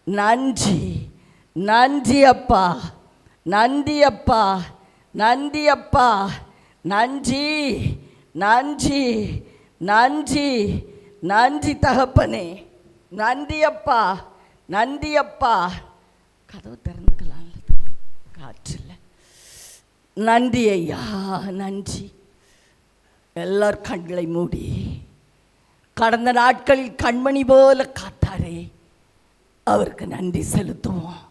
நன்றி, நன்றி அப்பா, நன்றி அப்பா, நன்றி அப்பா, நன்றி, நன்றி, நன்றி, நன்றி தகப்பனே, நன்றி அப்பா, நன்றி அப்பா. கதவு திறந்துக்கலாம்ல தம்பி, காற்றில். நன்றி ஐயா, நன்றி. எல்லார் கண்களை மூடி கடந்த நாட்களில் கண்மணி போல காத்தாரே, அவருக்கு நன்றி செலுத்துவோம்.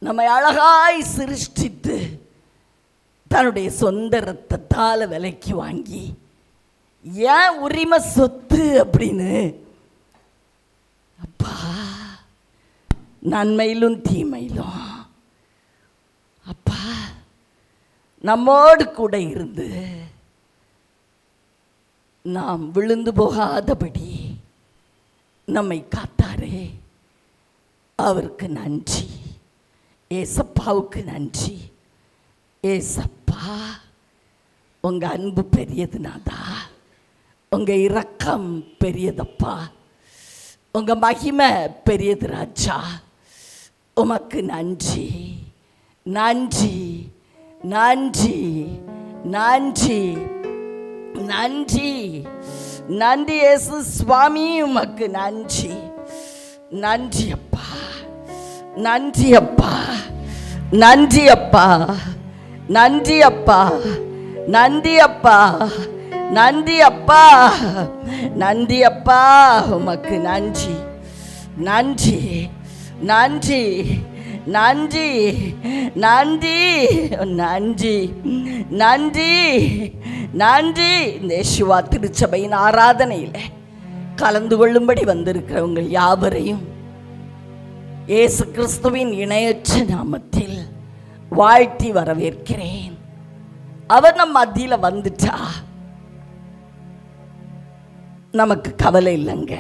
நம்மை அழகாய் சிருஷ்டித்து தன்னுடைய சொந்த இரத்தத்தால் விலைக்கு வாங்கி, ஏன் உரிமை சொத்து அப்படின்னு அப்பா, நன்மையிலும் தீமையிலும் அப்பா நம்மோடு கூட இருந்து நாம் விழுந்து போகாதபடி நம்மை காத்தாரே, அவருக்கு நன்றி. ஏசப்பாவுக்கு நன்றி. ஏசப்பா, உங்கள் அன்பு பெரியதுனாதா, உங்கள் இரக்கம் பெரியதப்பா, உங்கள் மகிமை பெரியது ராஜா. உமக்கு நன்றி, நன்றி, நன்றி, நன்றி, நன்றி, நன்றி இயேசு சுவாமி, உமக்கு நன்றி. நன்றி அப்பா, நன்றி அப்பா, நன்றி அப்பா, நன்றி அப்பா, நன்றி அப்பா, நன்றி அப்பா, நன்றி அப்பா, உமக்கு நன்றி. நன்றி, நன்றி, நன்றி, நன்றி, நன்றி, நன்றி, நன்றி. இந்த யேசுவா திருச்சபையின் ஆராதனையில் கலந்து கொள்ளும்படி வந்திருக்கிறவங்க யாவரையும் இயேசு கிறிஸ்துவின் இணையற்ற நாமத்தில் வாழ்த்தி வரவேற்கிறேன். அவர் நம் மத்தியில் வந்துட்டா நமக்கு கவலை இல்லைங்க.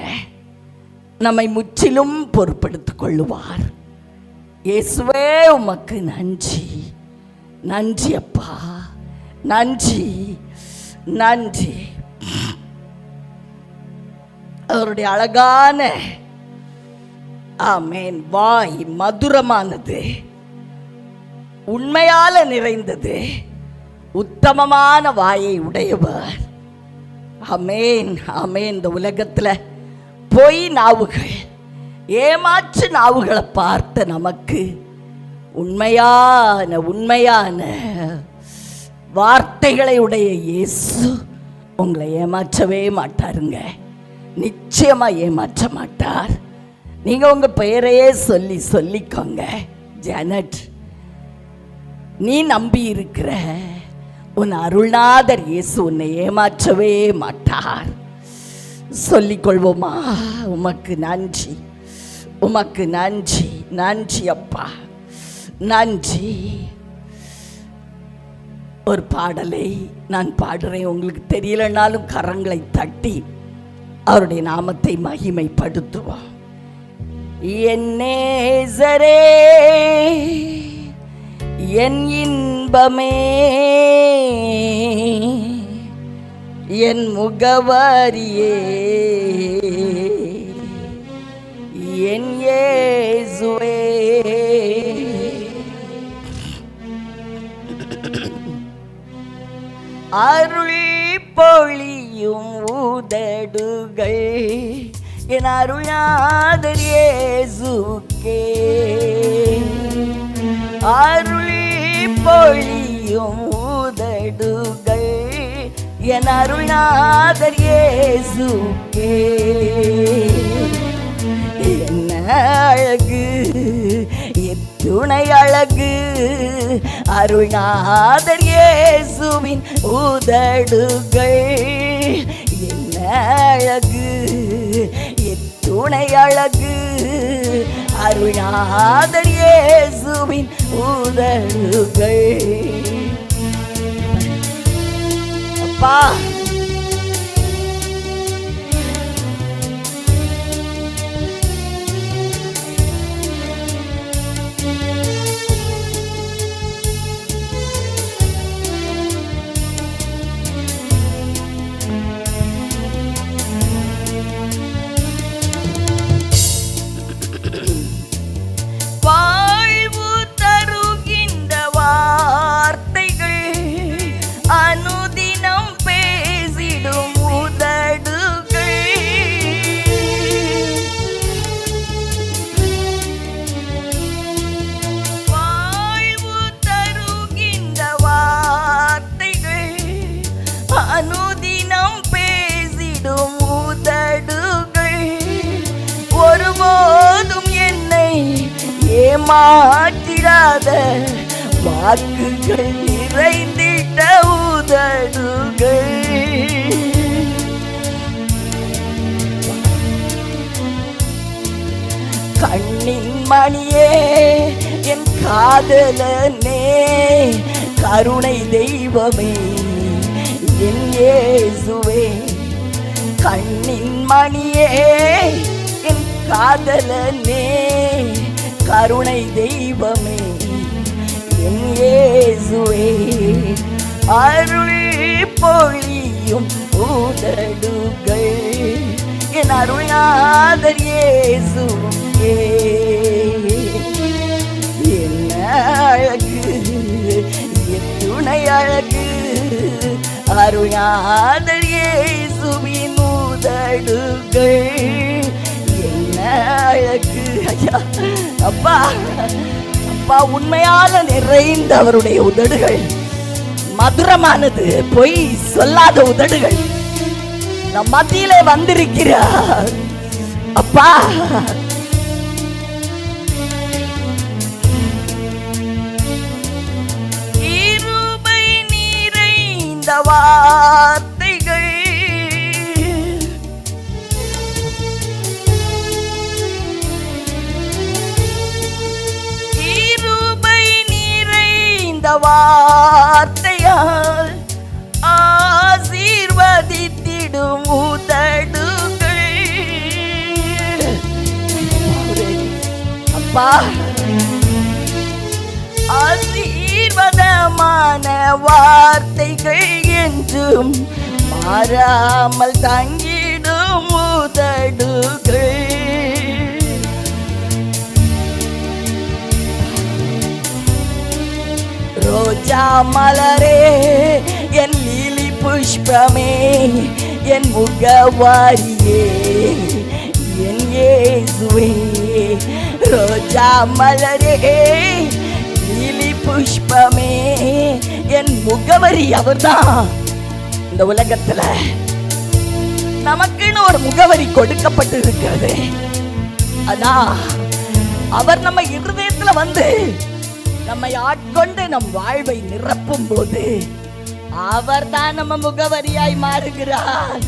நம்மை முற்றிலும் பொறுப்படுத்திக் கொள்ளுவார். இயேசுவே உமக்கு நன்றி, நன்றி அப்பா, நன்றி, நன்றி. அவருடைய அழகான ஆமேன் வாய் மதுரமானது, உண்மையால நிறைந்தது, உத்தமமான வாயை உடையவர். ஆமேன், ஆமேன். இந்த உலகத்தில் பொய் நாவுகள், ஏமாற்று நாவுகளை பார்த்த நமக்கு உண்மையான உண்மையான வார்த்தைகளை உடைய இயேசு உங்களை ஏமாற்றவே மாட்டாருங்க. நிச்சயமாக ஏமாற்ற மாட்டார். நீங்கள் உங்கள் பெயரையே சொல்லிக்கோங்க. ஜெனட், நீ நம்பி இருக்கிற உன் அருள்நாதர் இயேசு உன்னை ஏமாற்றவே மாட்டார். சொல்லிக்கொள்வோமா? உமக்கு நன்றி, உமக்கு நன்றி, நன்றி அப்பா, நன்றி. ஒரு பாடலை நான் பாடுறேன். உங்களுக்கு தெரியலனாலும் கரங்களை தட்டி அவருடைய நாமத்தை மகிமைப்படுத்துவோம். என் நேசரே, என் இன்பமே, என் முகவரியே, என் இயேசுவே, அருள் பொழியும் உதடுகள், என் அருள்நாதர் இயேசுக்கே. அருள் பொழியும் உதடுகள், என் அருள்நாதர் இயேசுக்கே. என்ன அழகு, எத்துணை அழகு, அருள்நாதர் இயேசுவின் உதடுகள். என்ன அழகு, எத்துணை அழகு, அருள்நாதர் இயேசுவின் உதடுகள். அப்பா, ஏமாற்றிடாத வாக்குகள் நிறைந்திட்ட உதடுகள். கண்ணின் மணியே என் காதலனே, கருணை தெய்வமே என் இயேசுவே. கண்ணின் மணியே என் காதலனே, கருணை தெய்வமே என் இயேசுவே. அருள் பொழியும் உதடுகள் என் அருளாதர் இயேசுவே. என்ன அழகு என் துணை அழகு, அருளாதர் இயேசுவின் உதடுகள் என்ன அழகு. ஐயா அப்பா, அப்பா உண்மையால நிறைந்த அவருடைய உதடுகள், மதுரமானது, பொய் சொல்லாத உதடுகள் நம் மத்தியிலே வந்திருக்கிறார் அப்பா. கிருபை நிறைந்த வார்த்தைகள், கிருபை நிறைந்த வார்த்தையால் ஆசீர்வதித்திடும் உதடுகள். அப்பா ஆசீர்வாதமான வார்த்தைகள் என்றும் மாறாமல் தங்கிடும் உதடுகள். ரோஜா மலரே என் லீலி புஷ்பமே என் முகவாரியே என் இயேசுவே. ரோஜா மலரே லீலி புஷ்பமே என் முகவரி அவர்தான். இந்த உலகத்துல நமக்குன்னு ஒரு முகவரி கொடுக்கப்பட்டு இருக்கிறது. அதான் அவர் நம்ம இருதயத்துல வந்து நம்மை ஆட்கொண்டு நம் வாழ்வை நிரப்பும் போது அவர் தான் நம்ம முகவரியாய் மாறுகிறார்.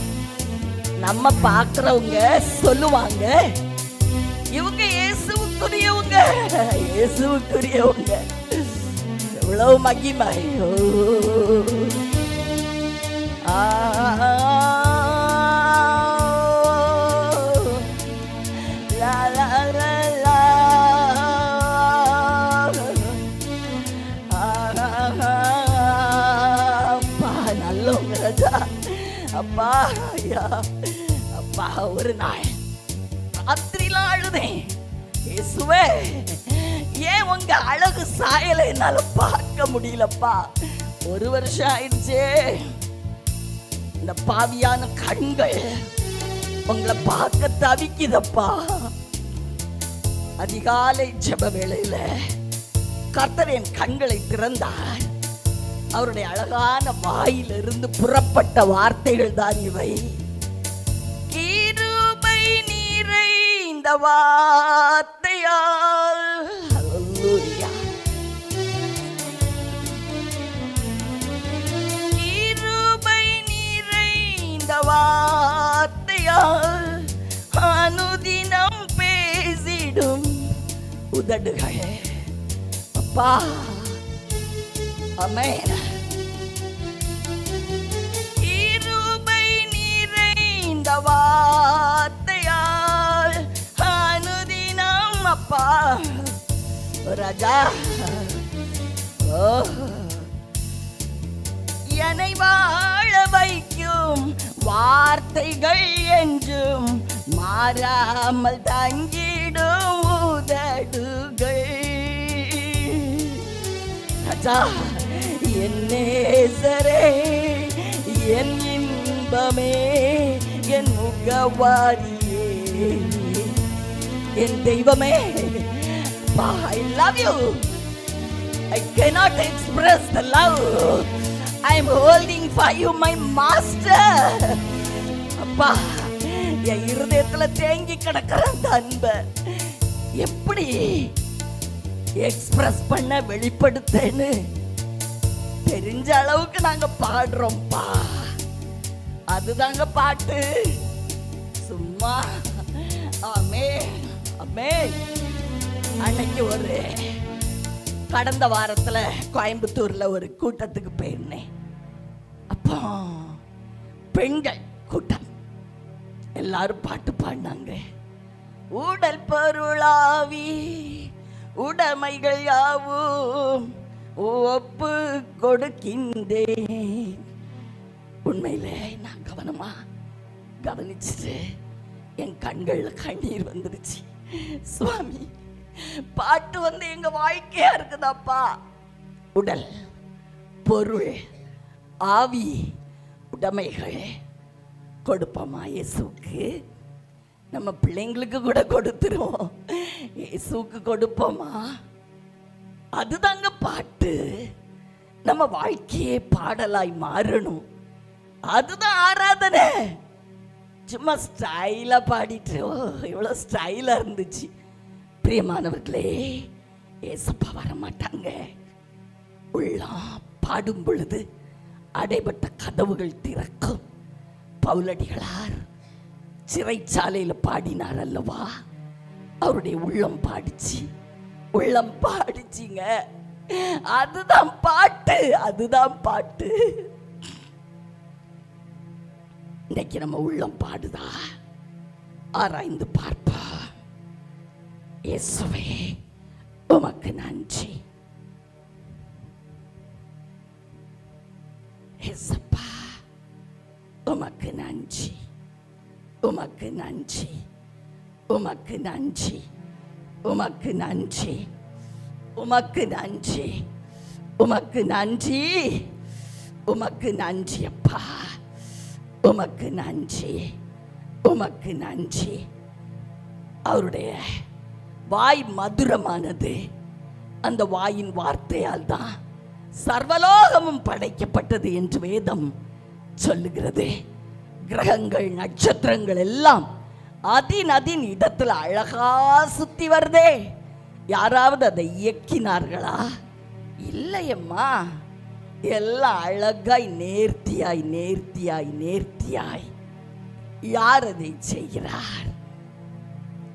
நம்ம பார்க்கிறவங்க சொல்லுவாங்க, இவங்க இயேசுவுக்குரியவங்க, இயேசுவுக்குரியவங்க. எவ்வளவு மகிமை. அப்பா ஐயா அப்பா, ஒரு நாள் ராத்திரில அழுதேன், இயேசுவே ஏன் உங்க அழகு சாயலை என்னால பார்க்க முடியலப்பா. 1 வருஷம் ஆயிடுச்சே, இந்த பாவியான கண்கள் உங்களை பார்க்க தவிக்குதப்பா. அதிகாலை ஜெப வேளையில கர்த்தர் என் கண்களை திறந்தார். அவருடைய அழகான வாயிலிருந்து புறப்பட்ட வார்த்தைகள் தான் இவை. கிருபை நிறைந்த வார்த்தையால், ஹல்லேலூயா, கிருபை நிறைந்த வார்த்தையால் அனுதினம் பேசிடும் உதடுகள். அப்பா ஆமென். கிருபை நிறைந்த வார்த்தையால் அனுதினம் அப்பா ராஜா என்னை வாழ வைக்கும் வார்த்தைகள் என்றும் மாறாமல் தங்கிடும் உதடுகள். ராஜா என் நேசரே என் இன்பமே என் முகவாரியே என் தெய்வமே. I love you. I cannot express the love I am holding for you, my master. அப்பா, என் இருதயத்துல தேங்கி கிடக்கிற அந்த அன்பை எப்படி எக்ஸ்பிரஸ் பண்ண, வெளிப்படுத்தேன்னு தெரிஞ்ச அளவுக்கு நாங்க பாடுறோம்ப்பா. அதுதாங்க பாட்டு, சும்மா. ஆமே ஆமே. அன்னைக்கு கடந்த வாரத்துல கோயம்புத்தூர்ல ஒரு கூட்டத்துக்கு போயிருந்தேன். அப்போ பெண்கள் கூட்டம், எல்லாரும் பாட்டு பாடினாங்க. உடல் பொருளாவி உடைமைகள் யாவும் ஒப்பு கொடுக்கின்றேன். உண்மையில நான் கவனமா கவனிச்சுட்டு என் கண்கள்ல கண்ணீர் வந்துருச்சு. சுவாமி, பாட்டு எங்க வாழ்க்கையா இருக்குதாப்பா. உடல், பொருள், ஆவி, உடைமைகள் கொடுப்போமா இயேசுக்கு? நம்ம பிள்ளைங்களுக்கு கூட கொடுத்துருவோம், இயேசுக்கு கொடுப்போமா? அதுதாங்க பாட்டு. நம்ம வாழ்க்கையே பாடலாய் மாறணும். அதுதான் ஆராதனை. சும்மா ஸ்டைலா பாடிட்டு இவ்வளவு ஸ்டைலா இருந்துச்சு. பிரியமானவர்களே, ஏசப்பா வர மாட்டாங்க. உள்ளம் பாடும் பொழுது அடைபட்ட கதவுகள் திறக்கும். பவுலடிகளார் சிறைச்சாலையில் பாடினார் அல்லவா? அவருடைய உள்ளம் பாடிச்சு, உள்ளம் பாடிச்சிங்க. அதுதான் பாட்டு, அதுதான் பாட்டு. இன்னைக்கு நம்ம உள்ளம் பாடுதா? ஆராய்ந்து பார்ப்பா. இயேசுவே உமக்கு நன்றி. இயேசப்பா உமக்கு நன்றி, உமக்கு நன்றி, உமக்கு நன்றி, உமக்கு நன்றி, உமக்கு நன்றி, உமக்கு நன்றி, உமக்கு நன்றி அப்பா, உமக்கு நன்றி, உமக்கு நன்றி. அவருடைய வாய் மதுரமானது. அந்த வாயின் வார்த்தையால் தான் சர்வலோகமும் படைக்கப்பட்டது என்று வேதம் சொல்லுகிறது. கிரகங்கள், நட்சத்திரங்கள் எல்லாம் அதின் இடத்துல அழகா சுத்தி வருதே. யாராவது அதை இயக்கினார்களா? இல்லையம்மா. எல்லாம் அழகாய் நேர்த்தியாய் நேர்த்தியாய் நேர்த்தியாய். யார் அதை செய்கிறார்?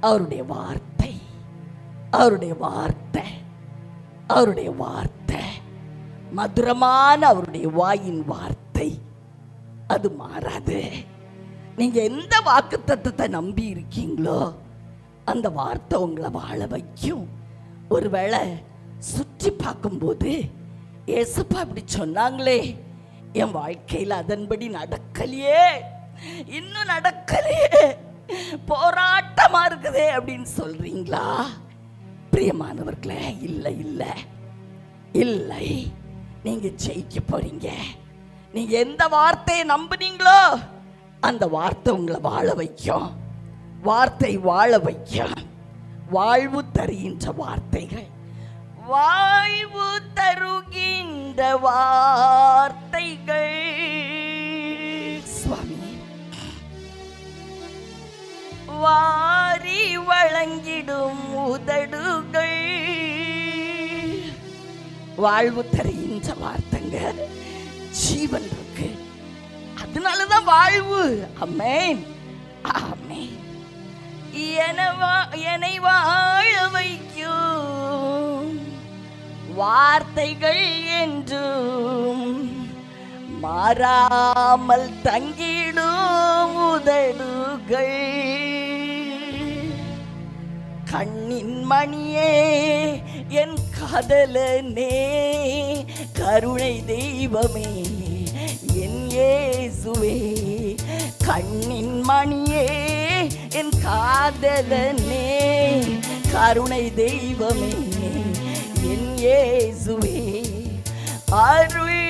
அவருடைய வார்த்தை, அவருடைய வார்த்தை, அவருடைய வார்த்தை. மதுரமான அவருடைய வாயின் வார்த்தை அது மாறாது. நீங்க எந்த வாக்குத்தத்தத்தை நம்பி இருக்கீங்களோ அந்த வார்த்தை உங்களை வாழ வைக்கும். ஒருவேளை சுற்றி பார்க்கும்போது ஏசப்பா இப்படி சொன்னாங்களே, என் வாழ்க்கையில் அதன்படி நடக்கலையே, இன்னும் நடக்கலையே, போராட்டமா இருக்குதே அப்படின்னு சொல்றீங்களா? பிரியமானவர்களே, இல்லை இல்லை இல்லை, நீங்க ஜெயிக்க போறீங்க. நீங்க எந்த வார்த்தையை நம்புனீங்களோ அந்த வார்த்தை உங்களை வாழ வைக்கும். வார்த்தை வாழ வைக்கும். வாழ்வு தருகின்ற வார்த்தைகள், வாழ்வு தருகின்ற வார்த்தைகள். சுவாமி, வாரி வழங்கிடும் உதடுகள். வாழ்வு தருகின்ற வார்த்தைங்க, ஜீவன் இருக்கு, அதனாலதான் வாழ்வு. ஆமென், ஆமென். என்னை வாழ வைக்கும் வார்த்தைகள் என்றும் மாறாமல் தங்கிடும் உதடுகள். கண்ணின் மணியே, என் காதலனே, கருணை தெய்வமே, என் இயேசுவே. கண்ணின் மணியே, என் காதலனே, கருணை தெய்வமே, என் இயேசுவே. அருள்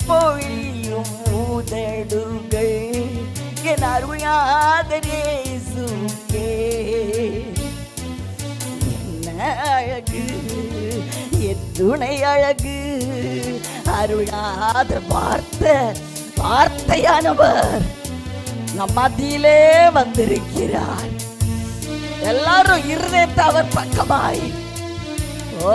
பொழியும் உதடுகள், என் அருளாத இயேசுவே. அழகு, எத்துணை அழகு, அருளாத வார்த்தை, வார்த்தையானவர் நம் மத்தியிலே வந்திருக்கிறார். எல்லாரும் இருதயத்தை அவர் பக்கமாய் ஓ,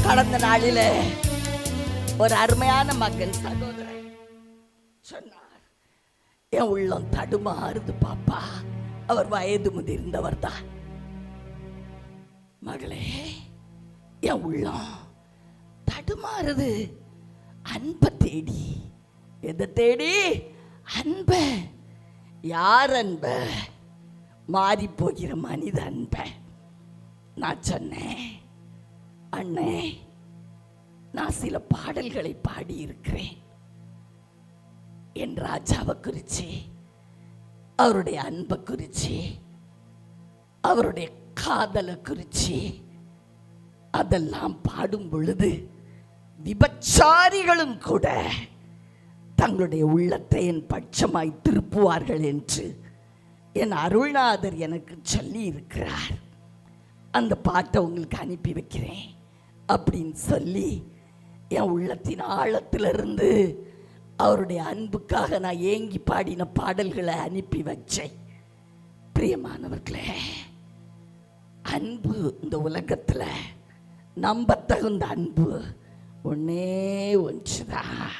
கடந்த நாளில ஒரு அருமையான மகன் சகோதரன் சொன்னார், என் உள்ளம் தடுமாறுது பாப்பா. அவர் வயது முதிர்ந்தவர் தான். மகளே, என் உள்ளம் தடுமாறுது. அன்பை தேடி. எதை தேடி? அன்ப. யார் அன்ப? மாறி போகிற மனித அன்ப. நான் சொன்னேன், அண்ணே, நான் சில பாடல்களை பாடி இருக்கிறேன். என் ராஜாவை குறிச்சு, அவருடைய அன்பை குறிச்சு, அவருடைய காதலை குறிச்சு அதெல்லாம் பாடும் பொழுது விபச்சாரிகளும் கூட தங்களுடைய உள்ளத்தை என் பட்சமாய் திருப்புவார்கள் என்று என் அருள்நாதர் எனக்கு சொல்லி இருக்கிறார். அந்த பாட்டை உங்களுக்கு அனுப்பி வைக்கிறேன் அப்படின்னு சொல்லி என் உள்ளத்தின் ஆழத்திலிருந்து அவருடைய அன்புக்காக நான் ஏங்கி பாடின பாடல்களை அனுப்பி வச்சேன். பிரியமானவர்களே, அன்பு இந்த உலகத்தில் நம்ப தகுந்த அன்பு ஒன்னே ஒன்றுதான்,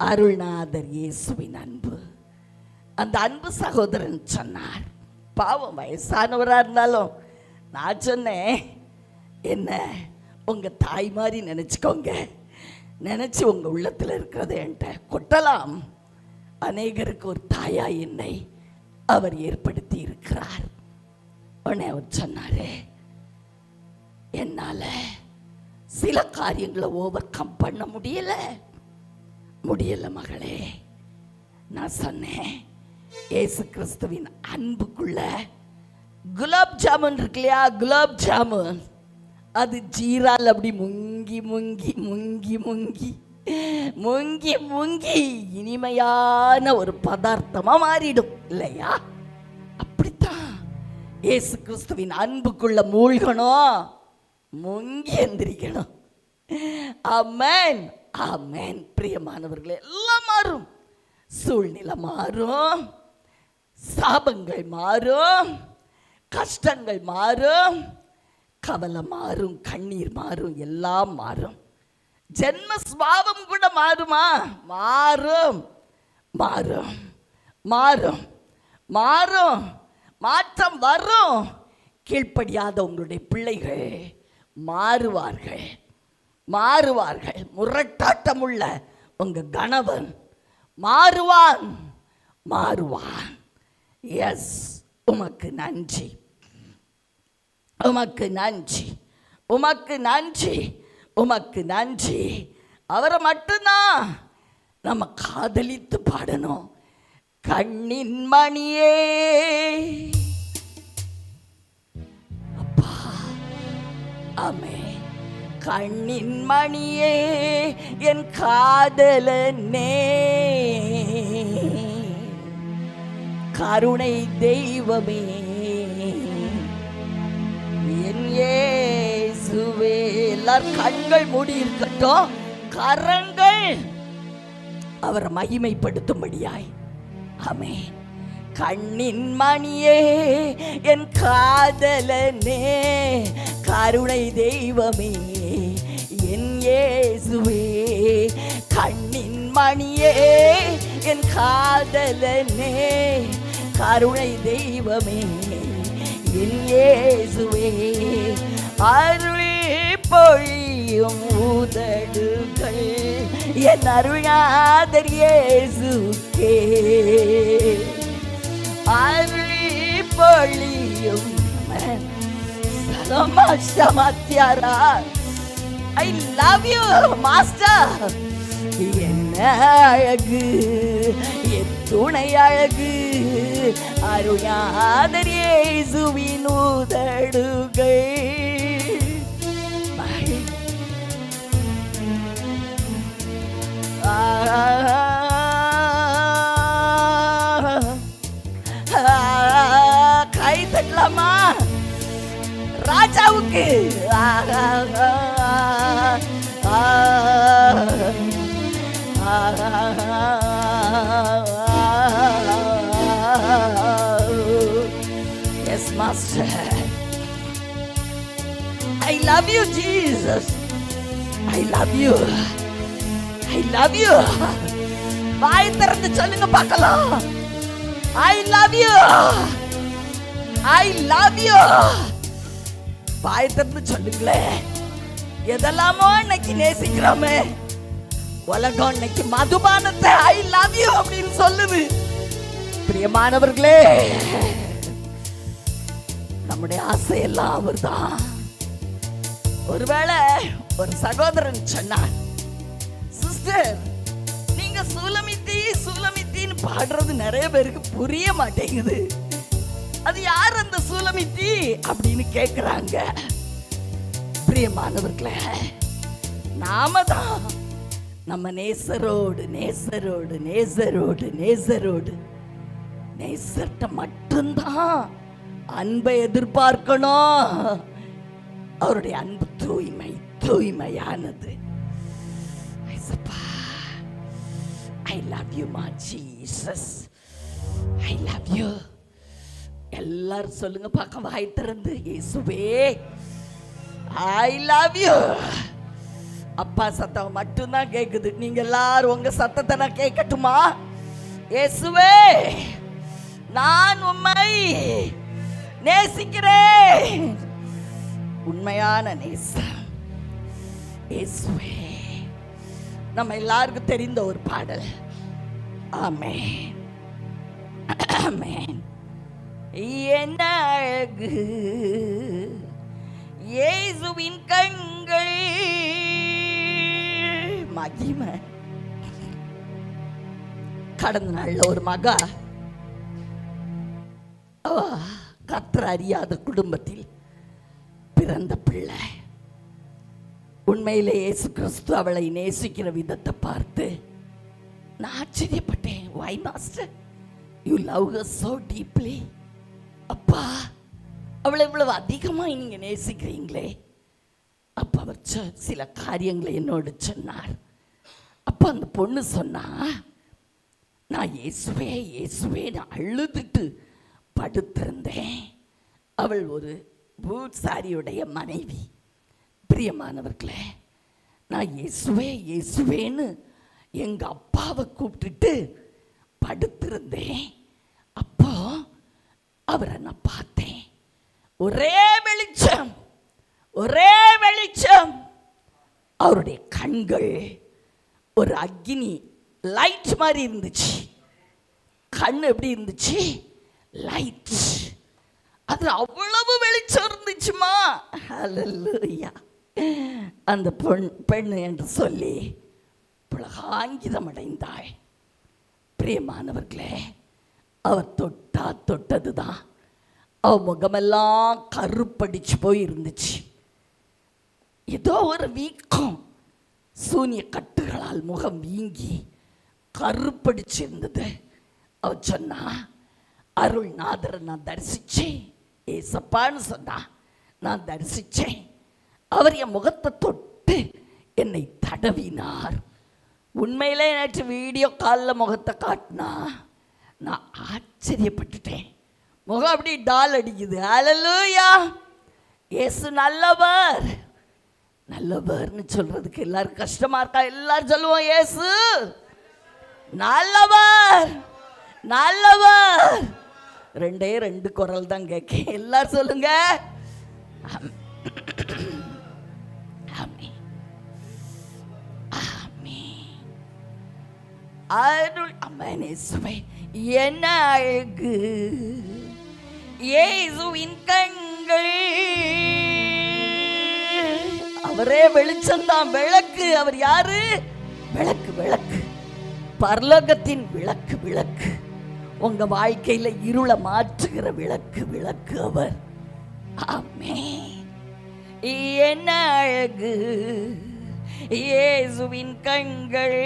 அருள்நாதர் இயேசுவின் அன்பு. அந்த அன்பு சகோதரன் சொன்னார், பாவம் வயசானவராக இருந்தாலும் நான் சொன்னேன், என்ன உங்கள் தாய் மாதிரி நினச்சிக்கோங்க, நினச்சி உங்கள் உள்ளத்தில் இருக்கிறத என்கிட்ட கொட்டலாம். அநேகருக்கு ஒரு தாயா என்னை அவர் ஏற்படுத்தி இருக்கிறார். உடனே அவர் சொன்னார், என்னால் சில காரியங்களை ஓவர் கம் பண்ண முடியல மகளே. நான் சொன்னேன், இயேசு கிறிஸ்துவின் அன்புக்குள்ள குலாப் ஜாமுன் இருக்கு இல்லையா, குலாப் ஜாமுன் அது ஜீரால் அப்படி முங்கி முங்கி முங்கி முங்கி முங்கி முங்கி இனிமையான ஒரு பதார்த்தமா மாறிடும் இல்லையா? அப்படித்தான் இயேசு கிறிஸ்துவின் அன்புக்குள்ள மூழ்கணும், முங்கி எந்திரிக்கணும். ஆமென், ஆமென். பிரியமானவர்களே, எல்லாம் மாறும். சூழ்நிலை மாறும், சாபங்கள் மாறும், கஷ்டங்கள் மாறும், கவலை மாறும், கண்ணீர் மாறும், எல்லாம் மாறும். ஜென்ம ஸ்வாவம் கூட மாறுமா? மாறும், மாறும், மாறும், மாறும். மாற்றம் வரும். கீழ்ப்படியாத உங்களுடைய பிள்ளைகள் மாறுவார்கள், மாறுவார்கள். முரட்டாட்டமுள்ள உங்க கணவன் மாறுவான், மாறுவான். எஸ், உமக்கு நன்றி, உமக்கு நன்றி, உமக்கு நன்றி, உமக்கு நன்றி. அவரை மட்டும்தான் நம்ம காதலித்து பாடணும். கண்ணின் மணியே அப்பா, ஆமே. கண்ணின் மணியே என் காதலனே, கருணை தெய்வமே என் இயேசுவே. எல்லாரும் கண்கள் மூடி இருக்கட்டும், கரங்கள் அவரை மகிமைப்படுத்தும்படியாய். ஆமென். கண்ணின் மணியே என் காதலனே, கருணை தெய்வமே என் இயேசுவே. கண்ணின் மணியே என் காதலனே, கருணை தெய்வமே என் இயேசுவே. அருளி பொழியும் உதடுகள் என் அருள்நாதர் இயேசுக்கே. அருளி பொழியும் சலமாத்தியாரா. I love you master. என்ன அழகு, என் துணை அழகு, அருள்நாதர் இயேசுவின் உதடுகள். கை தட்டலாமா ராஜாவுக்கு? Master. I love you, Jesus. I love you. I love you. வாய் திறந்து சொல்லுங்க பார்க்கலாம். I love you. I love you. வாய் திறந்து சொல்லுங்களே. எதெல்லாமோ இன்னைக்கு நேசிக்கிறோமே, உலகம் இன்னைக்கு மதுபானத்தை I love you அப்படின்னு சொல்லுது. பிரியமானவர்களே, நம்முடைய ஆசையெல்லாம் அவர்தான். ஒருவேளை ஒரு சகோதரன் சொன்னார், சிஸ்டர் நீங்க சூலமித்தி சூலமித்தின்னு பாடுறது நிறைய பேருக்கு புரிய மாட்டேங்குது, அது யார் அந்த சூலமித்தி அப்படின்னு கேட்கிறாங்க. பிரியமானவர்களே, நாம தான் நம்ம நேசரோடு நேசரோடு நேசரோடு நேசரோடு நேசர்ட்ட மட்டும்தான் அன்பை எதிர்பார்க்கணும். அவருடைய அன்பு தூய்மை தூய்மையானது. I love you my Jesus. I love you. எல்லாரும் சொல்லுங்க பார்க்க வாய் திறந்து, இயேசுவே I love you. அப்பா சத்தம் மட்டும்தான் கேக்குது. நீங்க எல்லாரும் உங்க சத்தத்தை நான் கேட்கட்டுமா? இயேசுவே நான் உம்மை நேசிக்கிறேன். உண்மையான நேசம் இயேசுவே. நம்ம எல்லாருக்கும் தெரிந்த ஒரு பாடல். ஆமென் ஆமென். என்ன அழகு இயேசுவின் கண்கள், மகிமை. கடந்த நாள்ல ஒரு மகா கர்த்தர் அறியாத குடும்பத்தில் பிறந்த பிள்ளை. உண்மையிலே இயேசு கிறிஸ்து அவளை நேசிக்கிற விதத்தை பார்த்து நான் ஆச்சரியப்பட்டேன். Why master you love her so deeply? அப்பா அவளை இவ்வளவு அதிகமாக நீங்க நேசிக்கிறீங்களே. அப்ப அவர் சில காரியங்களை என்னோடு சொன்னார். அப்ப அந்த பொண்ணு சொன்னா, நான் இயேசுவே இயேசுவே நான் அழுதுட்டு படுத்திருந்தேன். அவள் ஒரு பூசாரியுடைய மனைவி. பிரியமானவர்களே, நான் இயேசுவே இயேசுவேன்னு எங்க அப்பாவை கூப்பிட்டுட்டு படுத்திருந்தேன். அப்போ அவரை நான் பார்த்தேன். ஒரே வெளிச்சம் ஒரே வெளிச்சம். அவருடைய கண்கள் ஒரு அக்னி லைட் மாதிரி இருந்துச்சு. கண் எப்படி இருந்துச்சு? லைட். அது அவ்வளவு வெளிச்சம் இருந்துச்சுமா. ஹல்லேலூயா. அந்த பெண் என்று சொல்லி புலகாங்கிதம் அடைந்தாள். பிரியமானவர்களே, அவர் தொட்டதுதான் அவ முகமெல்லாம் கருப்படிச்சு போய் இருந்துச்சு. ஏதோ ஒரு வீக்கம், சூனிய கட்டுகளால் முகம் வீங்கி கருப்படிச்சு இருந்தது. அவ சொன்னா, அருள்நாதரை நான் தரிசிச்சேன், ஏசப்பான்னு சொன்னா. நான் தரிசிச்சேன். அவர் என் முகத்தை தொட்டு என்னை தடவினார். உண்மையிலே நேற்று வீடியோ காலில் முகத்தை காட்டினா நான் ஆச்சரியப்பட்டுட்டேன். முகம் அப்படி டால் அடிக்குது. ஹல்லேலூயா. இயேசு நல்லவர். நல்லவர்னு சொல்றதுக்கு எல்லாரும் கஷ்டமா இருக்கா? எல்லாரும் சொல்லுவோம், இயேசு நல்லவர் நல்லவர். ரெண்டே ரெண்டு குரல் தான் கேட்க. எல்லாரும் சொல்லுங்க. என்ன அழகு இயேசுவின் கண்கள். அவரே வெளிச்சம்தான், விளக்கு. அவர் யாரு? விளக்கு. விளக்கு, பரலோகத்தின் விளக்கு. விளக்கு, உங்க வாழ்க்கையில இருளை மாற்றுகிற விளக்கு. விளக்கு அவர். ஆமென். என்ன அழகு இயேசுவின் கண்கள்.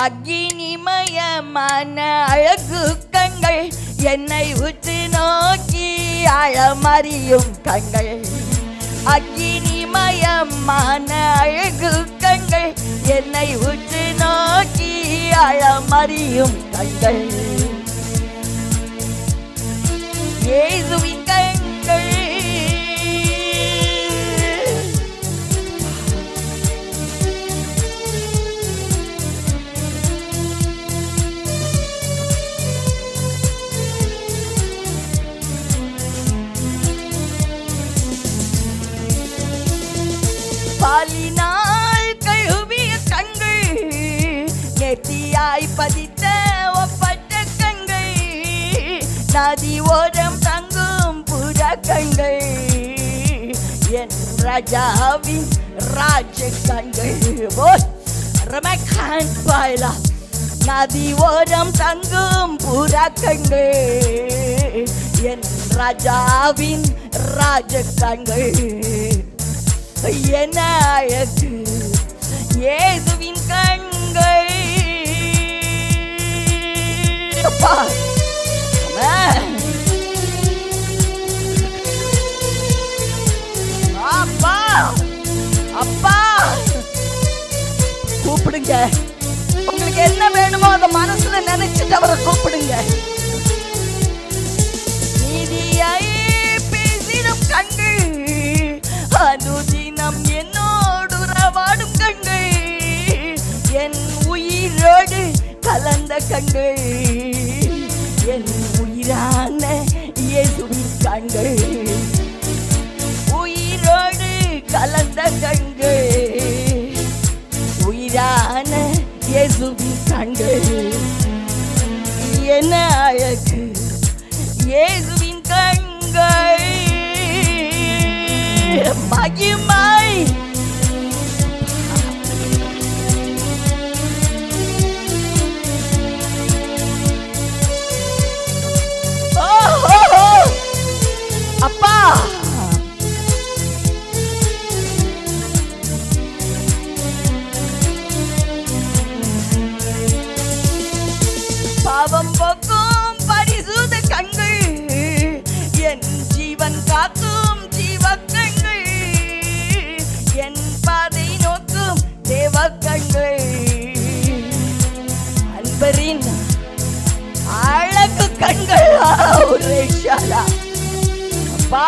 அக்னிமயமான அழகு கண்கள், என்னை உற்று நோக்கி ஆழமறியும் கண்கள். அக்னிமயமான அழகு கண்கள், என்னை உற்று நோக்கி ஆழமறியும் கண்கள். இயேசுவின் கண்கள். பாலினால் கழுவிய கண்கள், நெத்தியாய் பதித்த ஒப்பற்ற கண்கள், நதி ஓரம் தங்கும் புற கண்கள், என் ராஜாவின் ராஜ கண்கள். ரமகான் பாய்லா நதி ஓரம் தங்கும் புற கண்கள், என் ராஜாவின் ராஜ கண்கள். என்ன அழகு இயேசுவின் கண்கள். அப்பா அப்பா அப்பா கூப்பிடுங்க. உங்களுக்கு என்ன வேணுமோ அதை மனசுல நினைச்சிட்டு அவரை கூப்பிடுங்க. நீதியாய் பேசிடும் கண்கள், அனுதினம் என்னோடு உறவாடும் கண்கள், என் உயிரோடு கலந்த கண்கள், என் உயிரான இயேசுவின் கண்கள், உயிரோடு கலந்த கண்கள், உயிரான இயேசுவின் கண்கள். என்ன அழகு இயேசுவின் கண்கள். மகிமை அப்பா பாவம் போக்கும் பரிசுத்த கண்கள், என் ஜீவன் காக்கும் ஜீவ கண்கள், என் பாதை நோக்கும் தேவ கண்கள், அன்பரின் அழகு கண்கள். அப்பா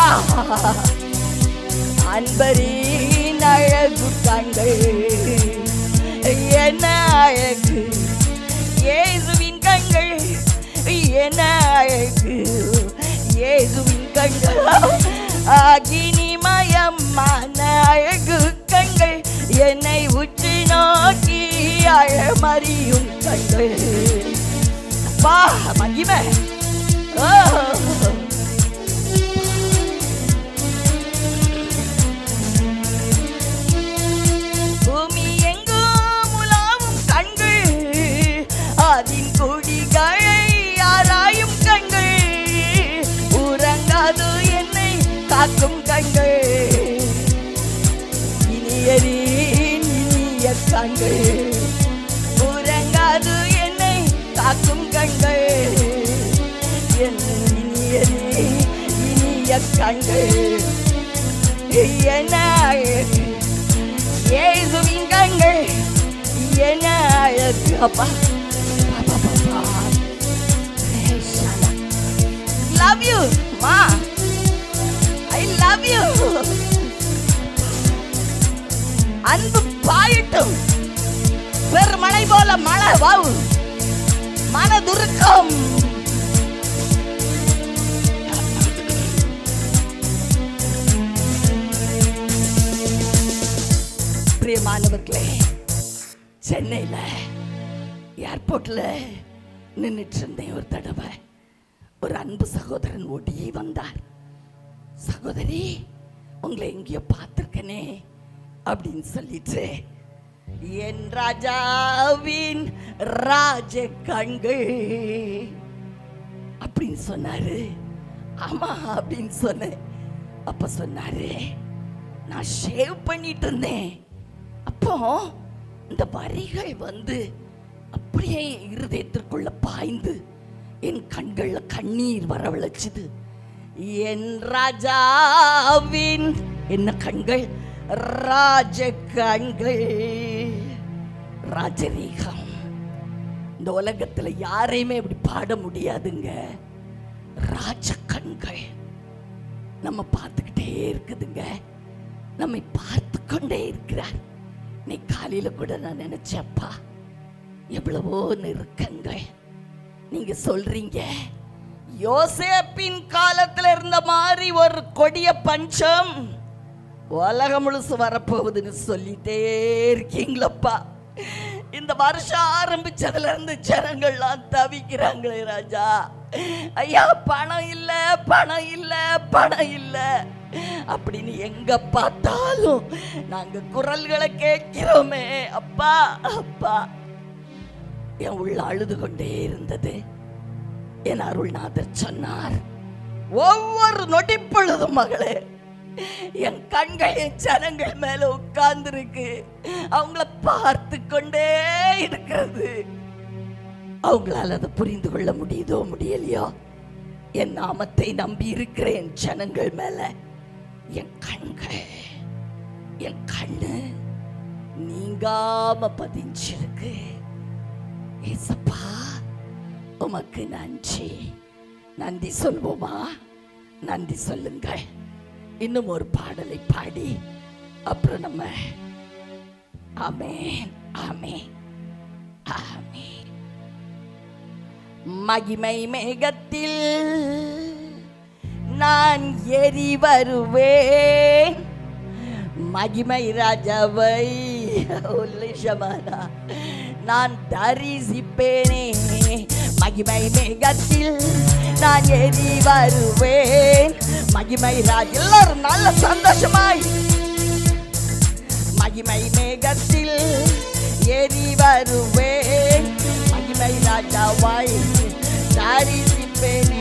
அன்பரின் அழகு கண்கள். என்ன அழகு இயேசுவின் கண்கள். என்ன அழகு இயேசுவின் கண்கள். அகினிமயமான அழகு கண்கள், என்னை உற்று நோக்கி அழமறியும் கண்கள். அப்பா மகிமை. பூமி எங்கும் உலாவும் கண்கள், அதின் கொடிகளை ஆராயும் கண்கள், உறங்காது என்னை காக்கும் கண்கள், இனியரின் இனிய கண்கள், உறங்காது என்னை காக்கும் கண்கள், என் இனியரின் இனிய கண்கள். என்ன அழகு இயேசுவின் கண்கள். என்ன அழகு அப்பா. Love you ma, I love you. அன்பு பாயட்டும் பெருமழை போல மழை வாவு மனதுருக்கம். பிரியமானவர்களே, சென்னையில ஏர்போர்ட்ல நின்றுட்டு இருந்தேன். ஒரு தடவை ஒரு அன்பு சகோதரன் ஓடி வந்தார். சகோதரி, உங்களை எங்கேயோ பார்த்திருக்கனே அப்படின்னு சொல்லிட்டு, என் ராஜாவின் ராஜ கண்கள் அப்படின்னு சொன்னாரு. ஆமா அப்படின்னு சொன்னேன். அப்ப சொன்னாரு, நான் ஷேவ் பண்ணிட்டு இருந்தேன். அப்போ இந்த வரிகள் வந்து அப்படியே இருதயத்திற்குள்ள பாய்ந்து என் கண்கள்ல கண்ணீர் வரவழைச்சுது. என் ராஜாவின் என்ன கண்கள், ராஜ கண்கள், ராஜரீகம். இந்த உலகத்துல யாரையுமே இப்படி பாட முடியாதுங்க. ராஜ கண்கள் நம்ம பார்த்துக்கிட்டே இருக்குதுங்க. நம்மை பார்த்து கொண்டே இருக்கிறார். நீ காலையில கூட நான் நினைச்சப்பா, எவ்வளவோ நெருக்கங்கள். நீங்க சொல்றீங்க யோசேப்பின் காலத்துல இருந்த மாதிரி ஒரு கொடிய பஞ்சம் உலகம் முழுசு வரப்போகுதுன்னு சொல்லிட்டே இருக்கீங்களப்பா. இந்த வருஷம் ஆரம்பிச்சதுல இருந்து ஜனங்கள்லாம் தவிக்கிறாங்களே ராஜா. ஐயா, பணம் இல்ல, பணம் இல்ல, பணம் இல்ல அப்படின்னு எங்க பார்த்தாலும் நாங்க குரல்களை கேட்கிறோமே. அப்பா அப்பா, என் உள்ள அழுது கொண்டே இருந்தது. என் அருள்நாதர் சொன்னார், ஒவ்வொரு நொடிப்பொழுதும் மகளே, என் கண்கள் என் ஜனங்கள் மேல உட்கார்ந்து இருக்கு. அவங்கள பார்த்து கொண்டே இருக்கிறது. அவங்களால அதை புரிந்து கொள்ள முடியுதோ முடியலையோ, என் நாமத்தை நம்பி இருக்கிற என் ஜனங்கள் மேல என் கண்கள், என் கண்ணு நீங்காம பதிஞ்சிருக்கு. ஏசப்பா, உமக்கு நன்றி. நன்றி சொல்வோமா? நன்றி சொல்லுங்கள். இன்னும் ஒரு பாடலை பாடி அப்புறம் நம்ம ஆமென் ஆமென் ஆமென். மகிமை மேகத்தில் நான் ஏறி வருவேன், மகிமை ராஜாவை நான் தரிசிப்பேனே. மகிமை மேகத்தில் நான் ஏறி வருவேன், மகிமை ராஜா. எல்லாரும் நல்ல சந்தோஷமாய் மகிமை மேகத்தில் ஏறி வருவேன், மகிமை ராஜாவாய் தரிசிப்பேனே.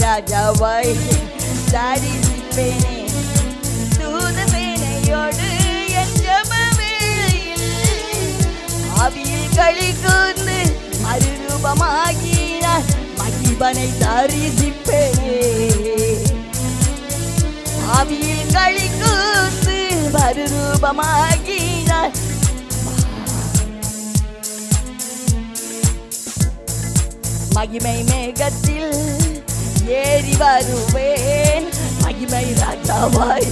ராஜாவை தரிசிப்பேனே. தூத சேனையோடு என் ஜெப வேளையில் ஆவியில் களி கூர்ந்து மறுரூபமாகினார், மகிபனை தரிசிப்பேனே. ஆவியில் களி கூர்ந்து மறுரூபமாகினார். மகிமை மேகத்தில் ஏறி வருவேன், மகிமை ராஜாவாய்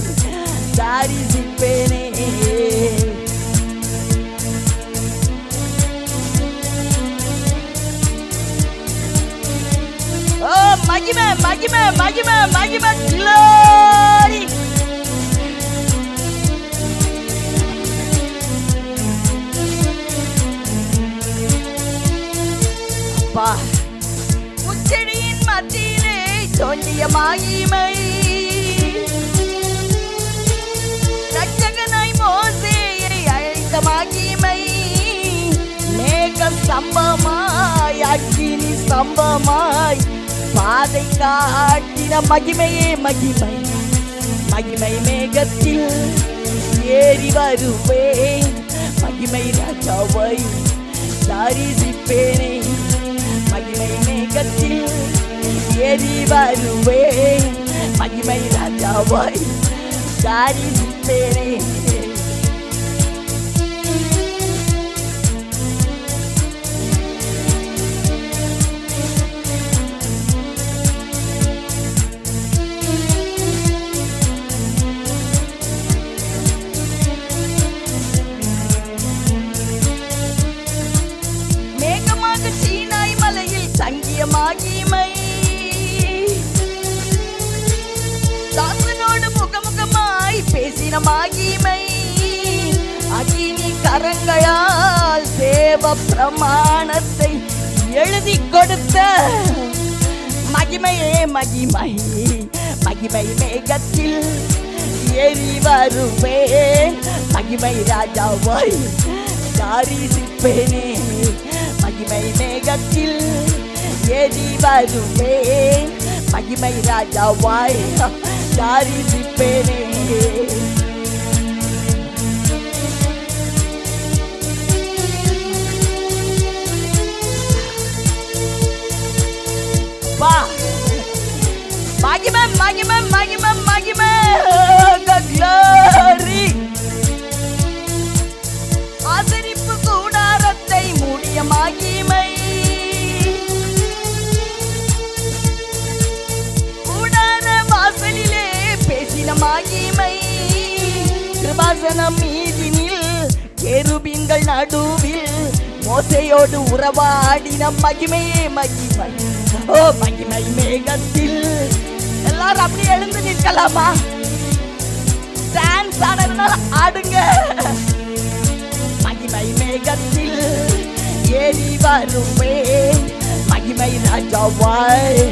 தரிசிப்பேனே. ஓ மகிமை மகிமை மகிமை மகிமை glory. அப்பா, முச்செடியின் மத்தியிலே தோன்றிய மகிமை, ரட்சகனாய் மோசேயை அழைத்த மகிமை, மேக ஸ்தம்பமாய் அக்கினி ஸ்தம்பமாய் பாதை காட்டின மகிமையே மகிமை. மகிமை மேகத்தில் ஏறி வருவேன், மகிமை ராஜாவை தரிசிப்பேனே. மகிமை மேகத்தில் ஏறி வருவேன், மகிமை ராஜாவை தரிசிப்பேனே. மேகமாக சீனாய் மலையில் தங்கிய மகிமை, தாசனோடு முகமுகமாய் பேசின மகிமை, அக்கினி கரங்களால் தேவ பிரமாணத்தை எழுதி கொடுத்த மகிமையே மகிமை. மகிமை மேகத்தில் ஏறி வருவேன், மகிமை ராஜாவை தரிசிப்பேனே. மகிமை மேகத்தில் ஏறி வருவேன் மகிமை ராஜாவாய் தரிசிப்பேனே. மகிமை மகிமை மகிமை மகிமை glory. ஆசரிப்பு கூடாரத்தை மூடிய மகிமை, கூடார வாசலிலே பேசின மகிமை, கிருபாசனம் மீதினில் கேருபீன்கள் நடுவில் மோசையோடு உறவாடின மகிமையே மகிமை. ஓ மகிமை மேகத்தில். எல்லாரும் அப்படியே எழுந்து நிற்கலாமா? டான்ஸ் ஆடுறதுனால ஆடுங்க. மகிமை மேகத்தில் ஏறி வருவேன் மகிமை ராஜாவாய்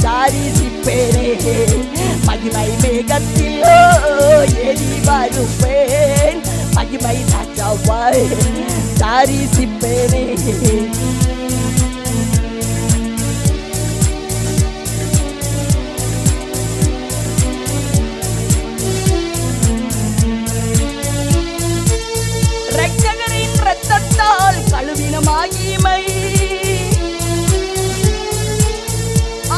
தரிசிப்பேனே. மகிமை மேகத்தில் ஏறி வருவேன் மகிமை ராஜாவாய் தரிசிப்பேனே. ரட்சகரின் இரத்தத்தால் கழுவின மகிமை,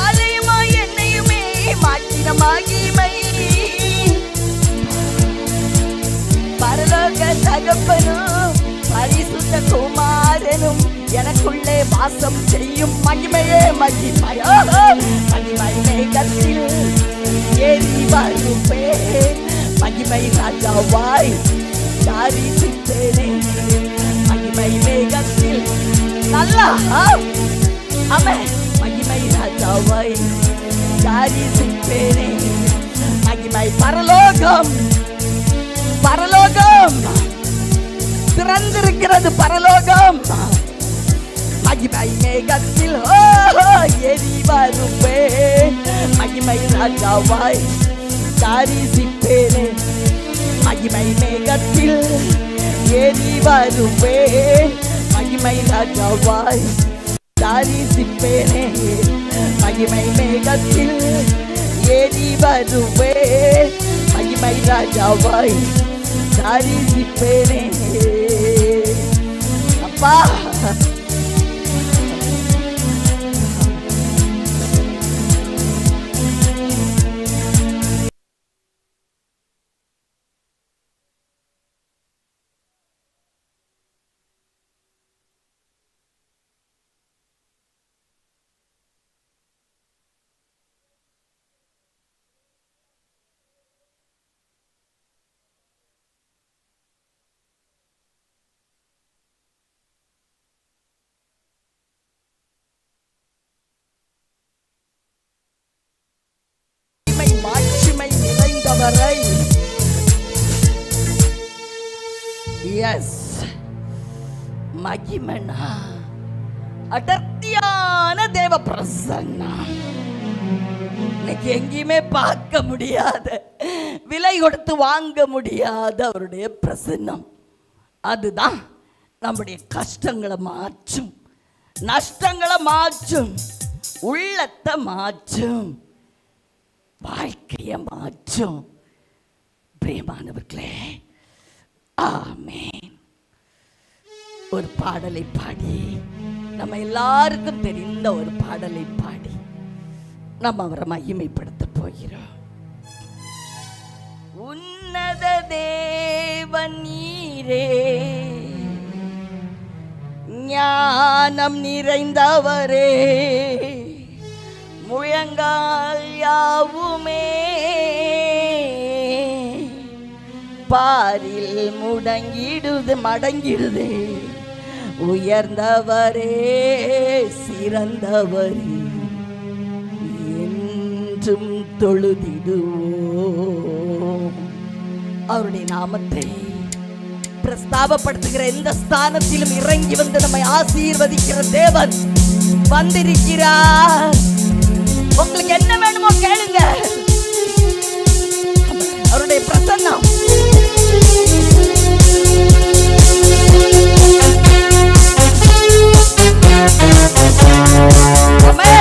ஆலயமாய் என்னையுமே மாற்றின மகிமை, பரலோக தகப்பனும் பரிசுத்த குமாரனும் எனக்குள்ளே வாசம் செய்யும் மகிமையே மகிமை. மகிமை மேகத்தில் ஏறி வருவேன் மகிமை ராஜாவாய் தரிசிப்பேனே. மகிமை மேகத்தில் நல்லா ஆமென் மகிமை ராஜாவாய் தரிசிப்பேனே. மகிமை பரலோகம், பரலோகம் திறந்திருக்கிறது, பரலோகம். மகிமை மேகத்தில் ஏறி வருவேன் மகிமை ராஜாவாய் தரிசிப்பேனே. மகிமை மேகத்தில் ஏறி வருவேன் மகிமை ராஜாவாய் தரிசிப்பேனே. மகிமை மேகத்தில் ஏறி வருவேன் மகிமை ராஜாவாய் தரிசிப்பேனே. அப்பா மாட்சிமை நிறைந்தவரை. எஸ் மகிமனா அடர்த்தியான தேவ பிரசன்னம் இன்னைக்கு எங்கேயுமே பார்க்க முடியாத, விலை கொடுத்து வாங்க முடியாத அவருடைய பிரசன்னம். அதுதான் நம்முடைய கஷ்டங்களை மாற்றும், நஷ்டங்களை மாற்றும், உள்ளத்தை மாற்றும், வாழ்க்கையை மாற்றும். பிரியமானவர்களே, ஆமென். ஒரு பாடலை பாடி, நம்ம எல்லாருக்கும் தெரிந்த ஒரு பாடலை பாடி நம்ம அவரை மகிமைப்படுத்த போகிறோம். உன்னத தேவன் நீரே, ஞானம் நிறைந்தவரே, முழங்கால் யாவுமே பாரில் முடங்கிடுது மடங்கிடுதே. உயர்ந்தவரே, சிறந்தவரே, என்றும் தொழுதிடுவோம். அவருடைய நாமத்தை பிரஸ்தாபப்படுத்துகிற எந்த ஸ்தானத்திலும் இறங்கி வந்து நம்மை ஆசீர்வதிக்கிற தேவன் வந்திருக்கிறார். உங்களுக்கு என்ன வேணுமோ கேளுங்க, அவருடைய பிரசன்னம். Amen.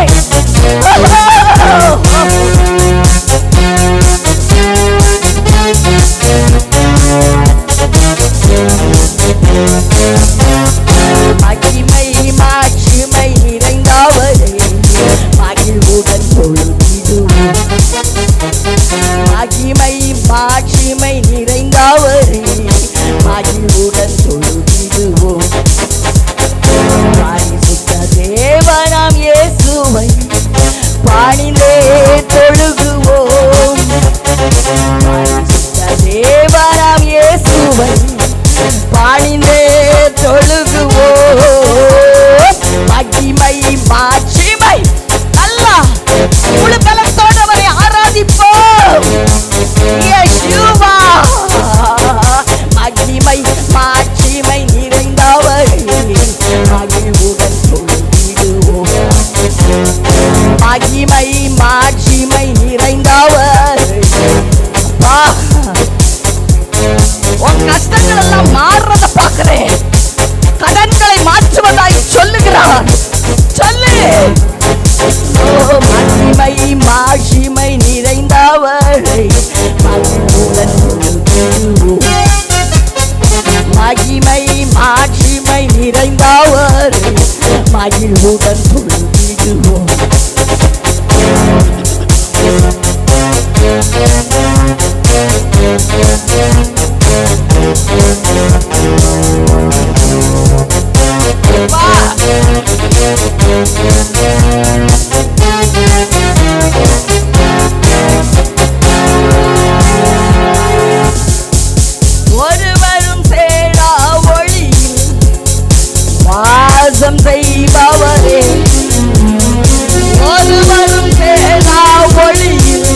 நிறைந்தவர் மகிழ்வுடன் துள்ளிடுவோம். ஒருவரும் சேரா ஒளியில் வாசம் செய்பவரே, ஒருவரும் சேரா ஒளியில்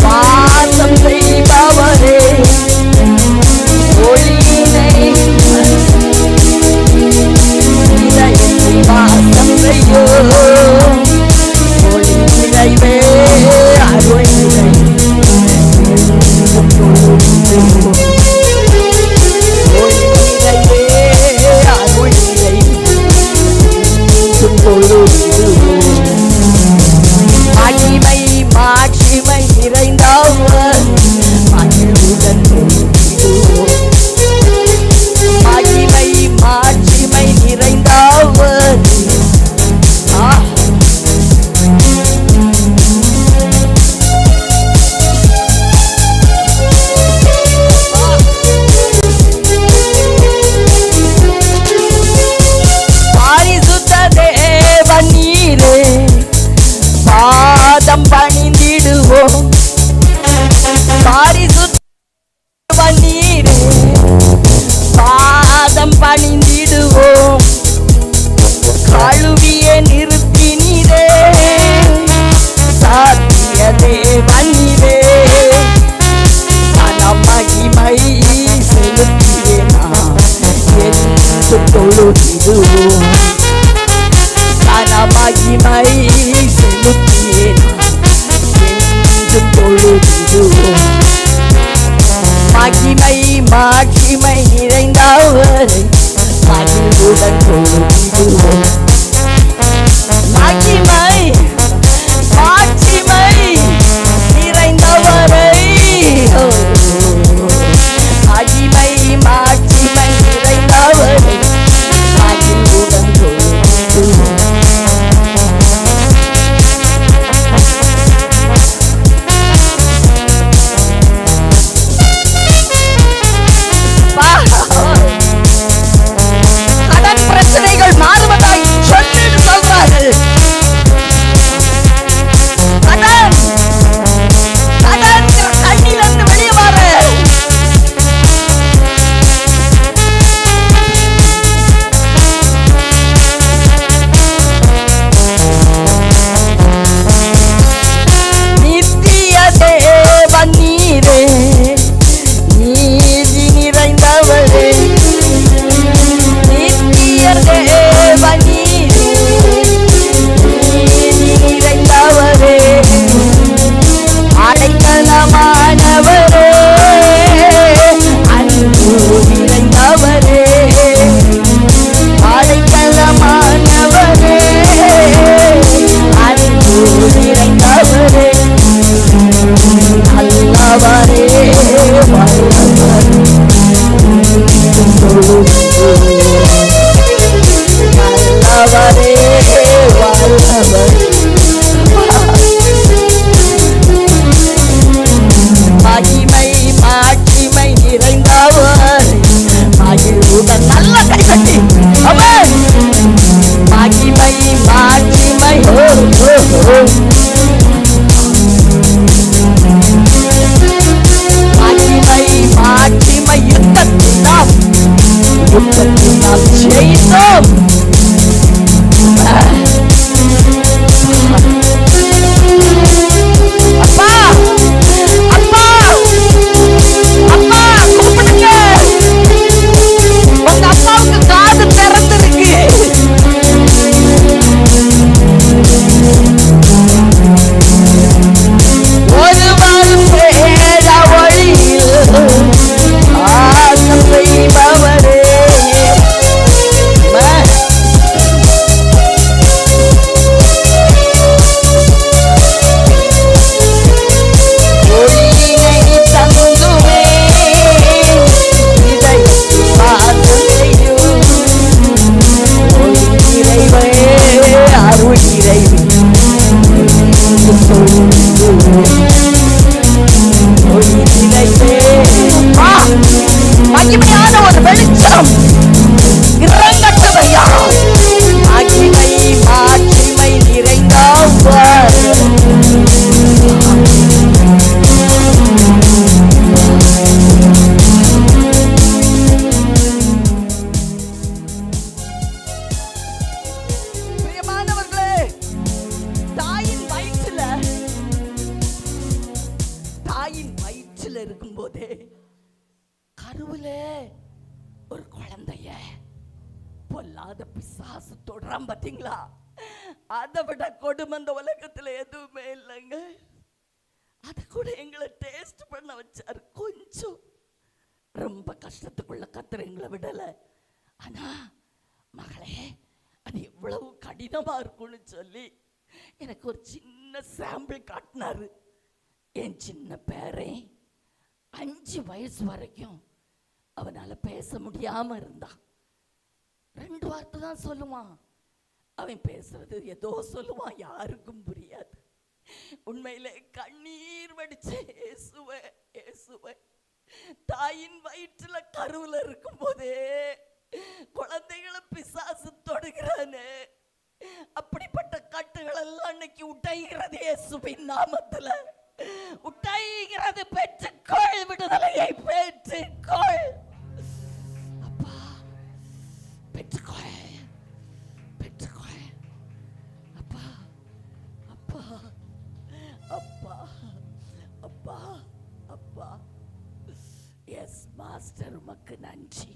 வாசம் செய்பவரே, ஒளியினை வாசம் செய்யோ, ஒளி நிறைவே அருள் நிறை மகிமை மாட்சிமை நிறைந்தவர் மகிழ்வுடன் துள்ளிடுவோம். மகிமை மாட்சிமை நிறைந்தவர் பாரிசுத்த தேவன் நீரே, பாதம் பணிந்திடுவோம். பாரிசுத்த தேவன் நீரே, பாதம் பணிந்திடுவோம். கழுவிய நிறுத்தினீரே, சத்திய தேவன் நீரே, மகிமை செலுத்தியே நாம் என்று தொழுதிடுவோம். மகிமை செலுத்தியே நாம் என்று தொழுதிடுவோம். மகிமை மாட்சிமை நிறைந்தவரை மகிழ்வுடன் தொழுதிடுவோம். மகிமை மாட்சிமை நிறைந்தவரை, மகிமை மாட்சிமை நிறைந்தவரை மகிழ்வுடன் தொழுதிடுவோம். கடன் பிரச்சனைகள் மாறுவதாய் சொல்லிட்டு சொல்றார்கள். பொல்லாத பிசாசு தொடரான் பாத்தீங்களா? அதை விட கொடுமை இந்த உலகத்துல எதுவுமே இல்லைங்க. அதை கூட எங்களை டேஸ்ட் பண்ண வச்சாரு. கொஞ்சம் ரொம்ப கஷ்டத்துக்குள்ள கத்துற எங்களை விடல. ஆனா மகளே, அது எவ்வளவு கடினமா இருக்கும்னு சொல்லி எனக்கு ஒரு சின்ன சாம்பிள் காட்டினாரு. என் சின்ன பேரை 5 வயசு வரைக்கும் அவனால பேச முடியாம இருந்தான். 2 வார்த்தை தான் சொல்லுவான். அவன் பேசுறது ஏதோ சொல்லுவான், யாருக்கும் புரியாது. உண்மையிலே கண்ணீர் வடிச்சே இயேசுவே இயேசுவே. தாயின் வயிற்றுல கருவுல இருக்கும் போதே குழந்தைகளை பிசாசு தொடுகிறானே, அப்படிப்பட்ட கட்டுகள் எல்லாம் இன்னைக்கு உடைகிறது இயேசுவின் நாமத்துல. உடைகிறது. பெற்றுக்கொள், விடுதலையை பெற்றுக்கொள் அப்பா, பெற்றுக்கொள் பெற்றுக்கொள் அப்பா அப்பா அப்பா அப்பா அப்பா. எஸ் மாஸ்டர், உமக்கு நன்றி.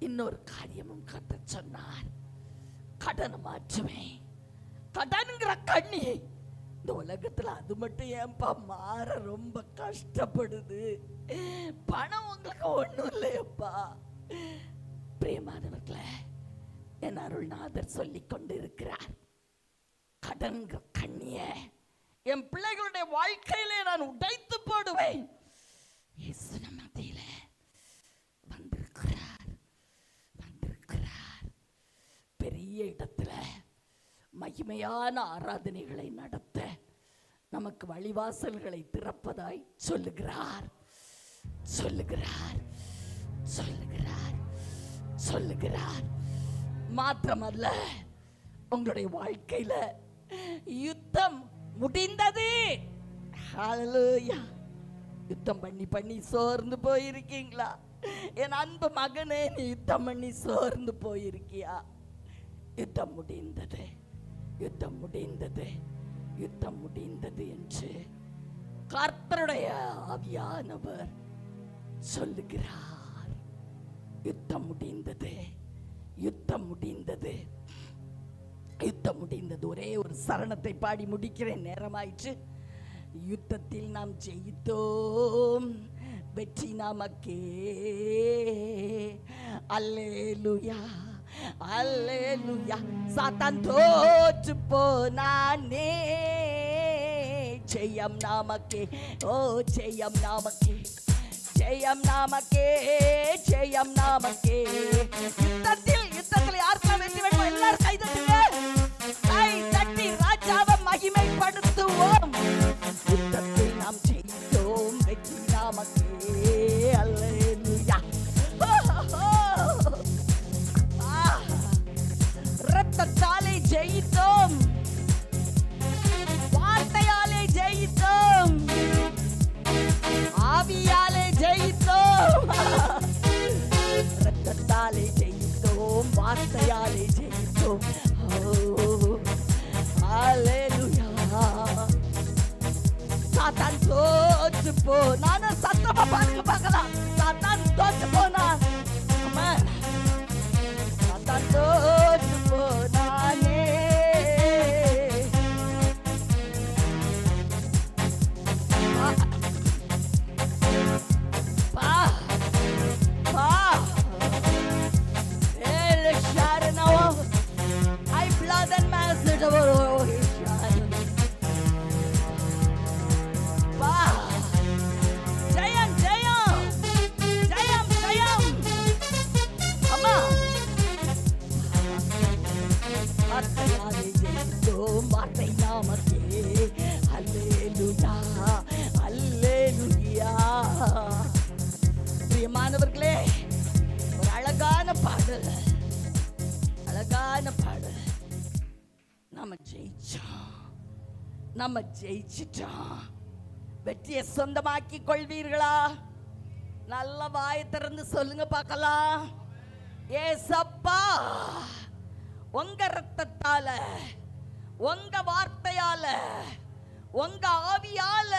இன்னொரு காரியமும் கத்த சொன்னார். கடன் மாற்றுவேன். கடன்கிற கண்ணி இந்த உலகத்துல அது மட்டும் ஏன்பா மாற ரொம்ப கஷ்டப்படுது? பணம் உங்களுக்கு ஒண்ணும் இல்லையப்பா. பிரியமானவர்களே, என் அருள்நாதர் சொல்லிக் கொண்டு இருக்கிறார், கடன்கிற கண்ணிய என் பிள்ளைகளுடைய வாழ்க்கையிலே நான் உடைத்து போடுவேன். இயேசு நம்ம மத்தியில வந்திருக்கிறார் வந்திருக்கிறார். பெரிய இடத்துல மகிமையான ஆராதனைகளை நடத்த நமக்கு வழிவாசல்களை திறப்பதாய் சொல்லுகிறார் சொல்லுகிறார் சொல்லுகிறார் சொல்லுகிறார். மாத்திரமல்ல, உங்களுடைய வாழ்க்கையில யுத்தம் முடிந்தது. ஹல்லேலூயா. யுத்தம் பண்ணி பண்ணி சோர்ந்து போயிருக்கீங்களா? என் அன்பு மகனே, நீ யுத்தம் பண்ணி சோர்ந்து போயிருக்கியா? யுத்தம் முடிந்தது, யுத்தம் முடிந்தது, யுத்தம் முடிந்தது என்று கர்த்தருடைய ஆவியானவர் சொல்லுகிறார். யுத்தம் முடிந்தது, யுத்தம் முடிந்தது, யுத்தம் முடிந்தது. ஒரே ஒரு சரணத்தை பாடி முடிக்கிறேன், நேரமாயிற்று. யுத்தத்தில் நாம் ஜெயித்தோம், வெற்றி நமக்கே. அல்லேலூயா அல்லேலூயா. சாத்தான் தோற்று போனானே, ஜெயம் நமக்கே. ஓ ஜெயம் நமக்கே, ஜெயம் நமக்கே, ஜெயம் நமக்கே. யுத்தத்தில் யாருக்கெல்லாம் வெற்றி வேணுமோ எல்லாரும் கை தட்டுங்க. கை தட்டி ராஜாவை மகிமைப்படுத்துவோம். யுத்தத்தில் நாம் ஜெயித்தோம், வெற்றி நமக்கே. அல்லேலூயா. ரத்தத்தாலே ஜெயித்தோம், வார்த்தையாலே ஜெயித்தோம், ஆவியாலே ஜெயித்தோம். ரத்தத்தாலே ஜெயித்தோம், வார்த்தையாலே ஜெயித்தோம். ஹல்லேலூயா. சாத்தான் தோற்று போனான். சத்தமா பாருங்க பார்க்கலாம். சாத்தான் தோற்று போனான். சாத்தான் தோற்று போனானே. ஜெயம் ஜெயம் ஜெயம் ஜெயம். அம்மா, வார்த்தையாலே ஜெயித்தோம், வார்த்தை நாமக்கே. அல்லேலூயா அல்லேலூயா. பிரியமானவர்களே, ஒரு அழகான பாடல், அழகான பாடல். நம்ம ஜெயிச்சோம், நம்ம ஜெயிச்சிட்டோம். வெற்றியை சொந்தமாக்கி கொள்வீர்களா? நல்ல வாயை திறந்து சொல்லுங்க பார்க்கலாம். ஏசப்பா, உங்க ரத்தத்தால, உங்க வார்த்தையால, உங்க ஆவியால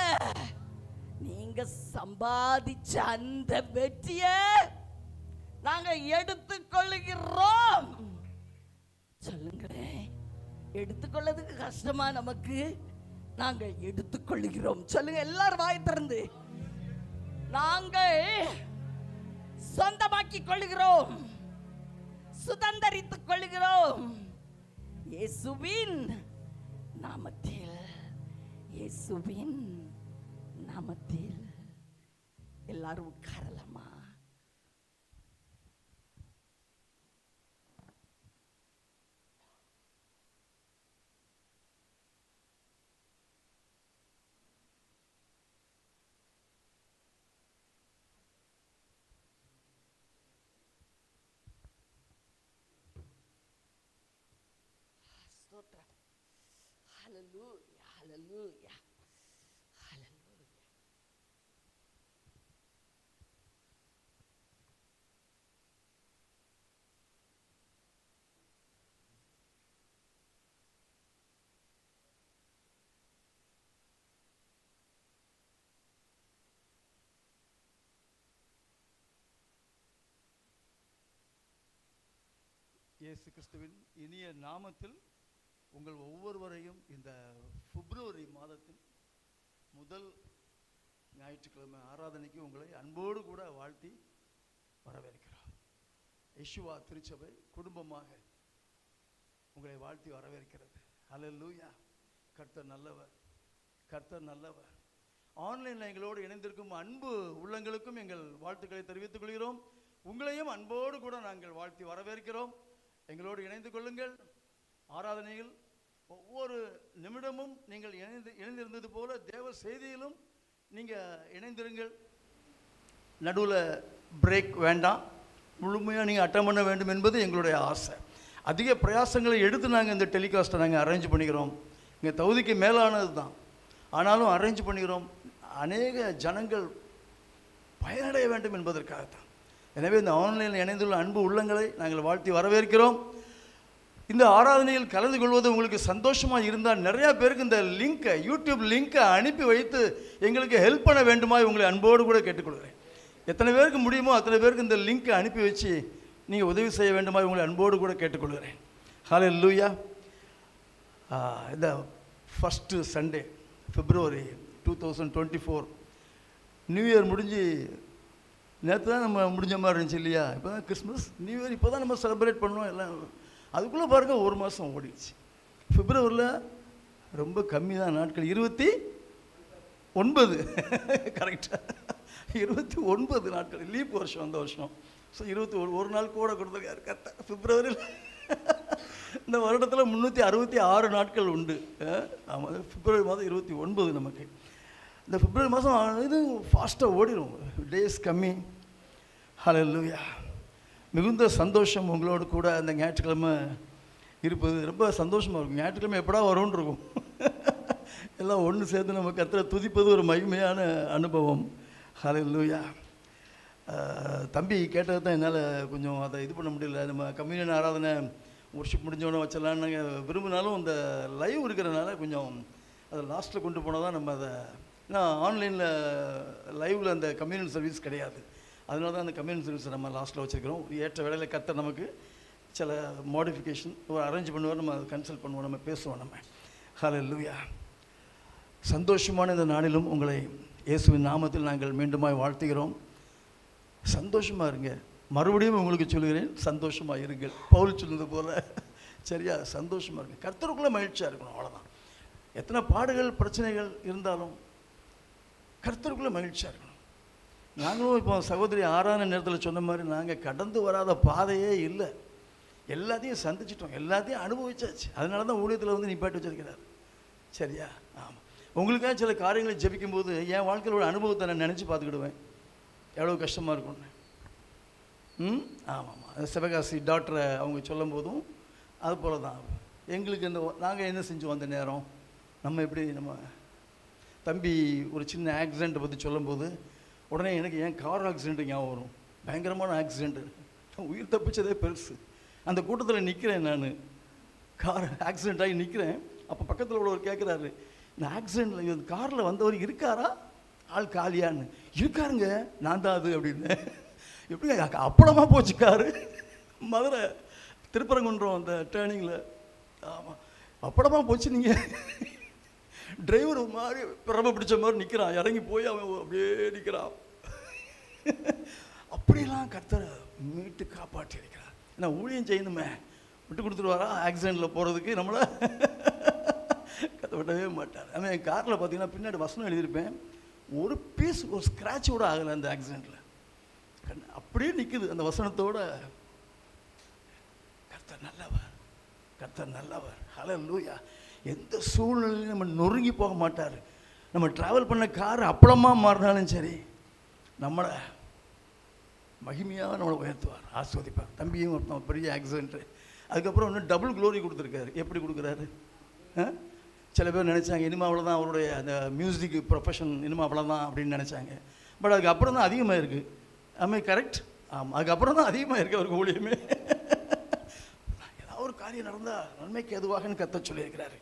நீங்க சம்பாதிச்ச அந்த வெற்றியை நாங்கள் எடுத்துக்கொள்கிறோம். சொல்லுங்களேன், எடுத்துக்கொள்ளதுக்கு கஷ்டமா நமக்கு? நாங்கள் எடுத்துக்கொள்கிறோம். சொல்லுங்க எல்லாரும் வாய் திறந்து. நாங்கள் சொந்தமாக்கிக் கொள்கிறோம், சுதந்தரித்துக் கொள்கிறோம் இயேசுவின் நாமத்தில். இயேசுவின் நாமத்தில். எல்லாரும் உட்காரலாமா? Hallelujah, hallelujah, hallelujah. இயேசு கிறிஸ்துவின் இனிய நாமத்தில் உங்கள் ஒவ்வொருவரையும் இந்த பிப்ரவரி மாதத்தின் முதல் ஞாயிற்றுக்கிழமை ஆராதனைக்கு உங்களை அன்போடு கூட வாழ்த்தி வரவேற்கிறோம். யெஷுவா திருச்சபை குடும்பமாக உங்களை வாழ்த்தி வரவேற்கிறது. ஹல்லேலூயா. கர்த்தர் நல்லவர், கர்த்தர் நல்லவர். ஆன்லைனில் எங்களோடு இணைந்திருக்கும் அன்பு உள்ளங்களுக்கும் எங்கள் வாழ்த்துக்களை தெரிவித்துக் கொள்கிறோம். உங்களையும் அன்போடு கூட நாங்கள் வாழ்த்தி வரவேற்கிறோம். எங்களோடு இணைந்து கொள்ளுங்கள். ஆராதனையில் ஒவ்வொரு நிமிடமும் நீங்கள் இணைந்திருந்தது போல தேவ செய்தியிலும் நீங்கள் இணைந்திருங்கள். நடுவில் பிரேக் வேண்டாம், முழுமையாக நீங்கள் அட்டன் பண்ண வேண்டும் என்பது எங்களுடைய ஆசை. அதிக பிரயாசங்களை எடுத்து நாங்கள் இந்த டெலிகாஸ்ட்டை நாங்கள் அரேஞ்ச் பண்ணிக்கிறோம். இங்கே தகுதிக்கு மேலானது தான், ஆனாலும் அரேஞ்ச் பண்ணிக்கிறோம். அநேக ஜனங்கள் பயனடைய வேண்டும் என்பதற்காகத்தான். எனவே இந்த ஆன்லைனில் இணைந்துள்ள அன்பு உள்ளங்களை நாங்கள் வாழ்த்தி வரவேற்கிறோம். இந்த ஆராதனையில் கலந்து கொள்வது உங்களுக்கு சந்தோஷமாக இருந்தால் நிறையா பேருக்கு இந்த லிங்கை, யூடியூப் லிங்கை அனுப்பி வைத்து எங்களுக்கு ஹெல்ப் பண்ண வேண்டுமா உங்களை அன்போடு கூட கேட்டுக்கொள்கிறேன். எத்தனை பேருக்கு முடியுமோ அத்தனை பேருக்கு இந்த லிங்கை அனுப்பி வச்சு நீங்கள் உதவி செய்ய வேண்டுமா உங்களை அன்போடு கூட கேட்டுக்கொள்கிறேன். ஹல்லேலூயா. இந்த ஃபஸ்ட்டு சண்டே பிப்ரவரி 2024 நியூ இயர் முடிஞ்சு நேற்று தான் நம்ம முடிஞ்ச மாதிரி இருந்துச்சு இல்லையா? இப்போ தான் கிறிஸ்மஸ், நியூ இயர் இப்போ தான் நம்ம செலிப்ரேட் பண்ணோம் எல்லாம். அதுக்குள்ளே பாருங்கள் ஒரு மாதம் ஓடிடுச்சு. பிப்ரவரியில் ரொம்ப கம்மி தான் நாட்கள், 29 கரெக்டாக 29 நாட்கள். லீப் வருஷம் அந்த வருஷம். ஸோ 21 நாள் கூட கொடுத்துருக்காரு கரெக்டாக பிப்ரவரியில். இந்த வருடத்தில் 366 நாட்கள் உண்டு. ஆமாம், பிப்ரவரி மாதம் 29 நமக்கு. இந்த பிப்ரவரி மாதம் இது ஃபாஸ்ட்டாக ஓடிடும், டேஸ் கம்மி. ஹல்லேலூயா. மிகுந்த சந்தோஷம் உங்களோடு கூட அந்த ஞாயிற்றுக்கிழமை இருப்பது. ரொம்ப சந்தோஷமாக இருக்கும். ஞாயிற்றுக்கிழமை எப்படா வரும்னு இருக்கும். எல்லாம் ஒன்று சேர்ந்து நம்ம கர்த்தரை துதிப்பது ஒரு மகிமையான அனுபவம். ஹல்லேலூயா. தம்பி கேட்டது தான் என்னால் கொஞ்சம் அதை இது பண்ண முடியல. நம்ம கம்யூனியன் ஆராதனை ஒர்ஷிப் முடிஞ்சோடனே வச்சிடலான்னு நாங்கள் விரும்பினாலும் இந்த லைவ் இருக்கிறதுனால கொஞ்சம் அதை லாஸ்ட்டில் கொண்டு போனால் தான் நம்ம அதை, ஏன்னா ஆன்லைனில் லைவில் அந்த கம்யூனியன் சர்வீஸ் கிடையாது. அதனால தான் அந்த கம்யூனியன் சர்வீஸை நம்ம லாஸ்ட்டில் வச்சுருக்கிறோம். ஏற்ற வேலையில் கர்த்தர் நமக்கு சில மாடிஃபிகேஷன் ஒரு அரேஞ்ச் பண்ணுவார், நம்ம கன்சல்ட் பண்ணுவோம், நம்ம பேசுவோம் நம்ம. ஹல்லேலூயா. சந்தோஷமான இந்த நாளிலும் உங்களை இயேசுவின் நாமத்தில் நாங்கள் மீண்டுமாய் வாழ்த்துகிறோம். சந்தோஷமாக இருங்க. மறுபடியும் உங்களுக்கு சொல்கிறேன், சந்தோஷமாக இருங்கள். பவுல் சொன்னது போல், சரியா? சந்தோஷமாக இருங்க. கர்த்தருக்குள்ளே மகிழ்ச்சியாக இருக்கணும், அவ்வளோதான். எத்தனை பாடுகள் பிரச்சனைகள் இருந்தாலும் கர்த்தருக்குள்ளே மகிழ்ச்சியாக இருக்கணும். நாங்களும் இப்போ சகோதரி ஆராதனை நேரத்தில் சொன்ன மாதிரி நாங்கள் கடந்து வராத பாதையே இல்லை. எல்லாத்தையும் சந்திச்சிட்டோம், எல்லாத்தையும் அனுபவிச்சாச்சு. அதனால தான் ஊழியத்தில் வந்து நிப்பாட்டி வச்சிருக்கிறார், சரியா? ஆமாம். உங்களுக்காக சில காரியங்களை ஜெபிக்கும்போது என் வாழ்க்கையில் ஒரு அனுபவத்தை நான் நினச்சி பார்த்துக்கிடுவேன், எவ்வளோ கஷ்டமாக இருக்கும்னு. ஆமாம். சிவகாசி டாக்டரை அவங்க சொல்லும் போதும் அது போல தான் எங்களுக்கு இந்த நாங்கள் என்ன செஞ்சோம் அந்த நேரம். நம்ம எப்படி நம்ம தம்பி ஒரு சின்ன ஆக்சிடெண்ட்டை பற்றி சொல்லும்போது உடனே எனக்கு ஏன் கார் ஆக்சிடெண்ட்டு ஞாபகம் வரும். பயங்கரமான ஆக்சிடெண்ட்டு, உயிர் தப்பிச்சதே பெருசு. அந்த கூட்டத்தில் நிற்கிறேன் நான், கார் ஆக்சிடெண்ட் ஆகி நிற்கிறேன். அப்போ பக்கத்தில் உள்ளவர் கேட்குறாரு, இந்த ஆக்சிடெண்ட்டில் காரில் வந்தவர் இருக்காரா, ஆள் காலியான்னு. இருக்காருங்க, நான் தான் அது அப்படின்னு. எப்படி அப்பளமாக போச்சு காரு. மதுரை திருப்பரங்குன்றம் அந்த டேர்னிங்கில். ஆமாம், அப்பளமாக போச்சு. நீங்கள் டிரைவர் மாதிரி பிரம பிடிச்ச மாதிரி நிற்கிறான், இறங்கி போய் அவன் அப்படியே நிற்கிறான். அப்படிலாம் கர்த்தரை மீட்டு காப்பாற்றி இருக்கிறார். ஏன்னா ஊழியம் செய்யணுமே, விட்டு கொடுத்துருவாரா ஆக்சிடெண்ட்டில் போகிறதுக்கு நம்மளை கதை விடவே மாட்டார். அவன் என் காரில் பார்த்தீங்கன்னா பின்னாடி வசனம் எழுதியிருப்பேன், ஒரு பீஸ் ஒரு ஸ்க்ராட்ச் கூட ஆகலை அந்த ஆக்சிடெண்ட்டில். அப்படியே நிற்குது அந்த வசனத்தோட. கர்த்தர் நல்லவர், கர்த்தர் நல்லவர். ஹல்லேலூயா. எந்த சூழ்நிலையும் நம்ம நொறுங்கி போக மாட்டார். நம்ம ட்ராவல் பண்ண கார் அப்பளமாக மாறினாலும் சரி, நம்மளை மகிமையாக நம்மளை உயர்த்துவார், ஆஸ்வதிப்பார். தம்பியும் ஒருத்தன் பெரிய ஆக்சிடென்ட்டு, அதுக்கப்புறம் இன்னும் டபுள் க்ளோரி கொடுத்துருக்காரு. எப்படி கொடுக்குறாரு? சில பேர் நினச்சாங்க இனிமே அவ்வளோதான் அவருடைய அந்த மியூசிக் ப்ரொஃபஷன், இனிமே அவ்வளோதான் அப்படின்னு நினச்சாங்க. பட் அதுக்கப்புறம் தான் அதிகமாக இருக்குது. ஆமே, கரெக்ட். ஆமாம், அதுக்கப்புறம் தான் அதிகமாக இருக்குது அவருக்கு ஊழியமே. ஏதாவது ஒரு காரியம் நடந்தால் நன்மைக்கு எதுவாகன்னு கத்த சொல்லியிருக்கிறாரு.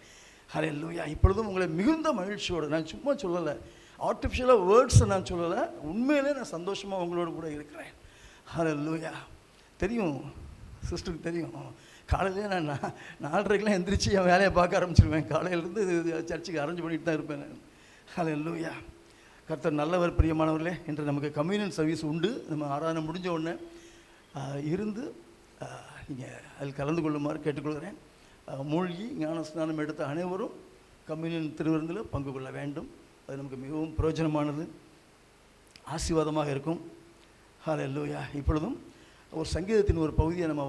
ஹல்லேலூயா. இப்பொழுதும் உங்களை மிகுந்த மகிழ்ச்சியோடு, நான் சும்மா சொல்லலை, ஆர்டிஃபிஷியலாக வேர்ட்ஸை நான் சொல்லலை, உண்மையிலே நான் சந்தோஷமாக உங்களோட கூட இருக்கிறேன். ஹல்லேலூயா. தெரியும் சிஸ்டருக்கு தெரியும், காலையிலே நான் 4:30க்கெலாம் எந்திரிச்சு என் வேலையை பார்க்க ஆரம்பிச்சிருவேன். காலையிலேருந்து சர்ச்சுக்கு அரேஞ்ச் பண்ணிட்டு தான் இருப்பேன் நான். ஹல்லேலூயா. கர்த்தர் நல்லவர். பிரியமானவர்களே, இன்று நமக்கு கம்யூனியன் சர்வீஸ் உண்டு. நம்ம ஆராதனை முடிஞ்ச உடனே இருந்து நீங்கள் அதில் கலந்து கொள்ளுமாறு கேட்டுக்கொள்கிறேன். மூழ்கி ஞான ஸ்நானம் எடுத்த அனைவரும் கம்யூனியன் திருவிருந்தில் பங்கு கொள்ள வேண்டும். அது நமக்கு மிகவும் பிரயோஜனமானது, ஆசீர்வாதமாக இருக்கும். ஹல்லேலூயா. இப்பொழுதும் ஒரு சங்கீதத்தின் ஒரு பகுதியை நம்ம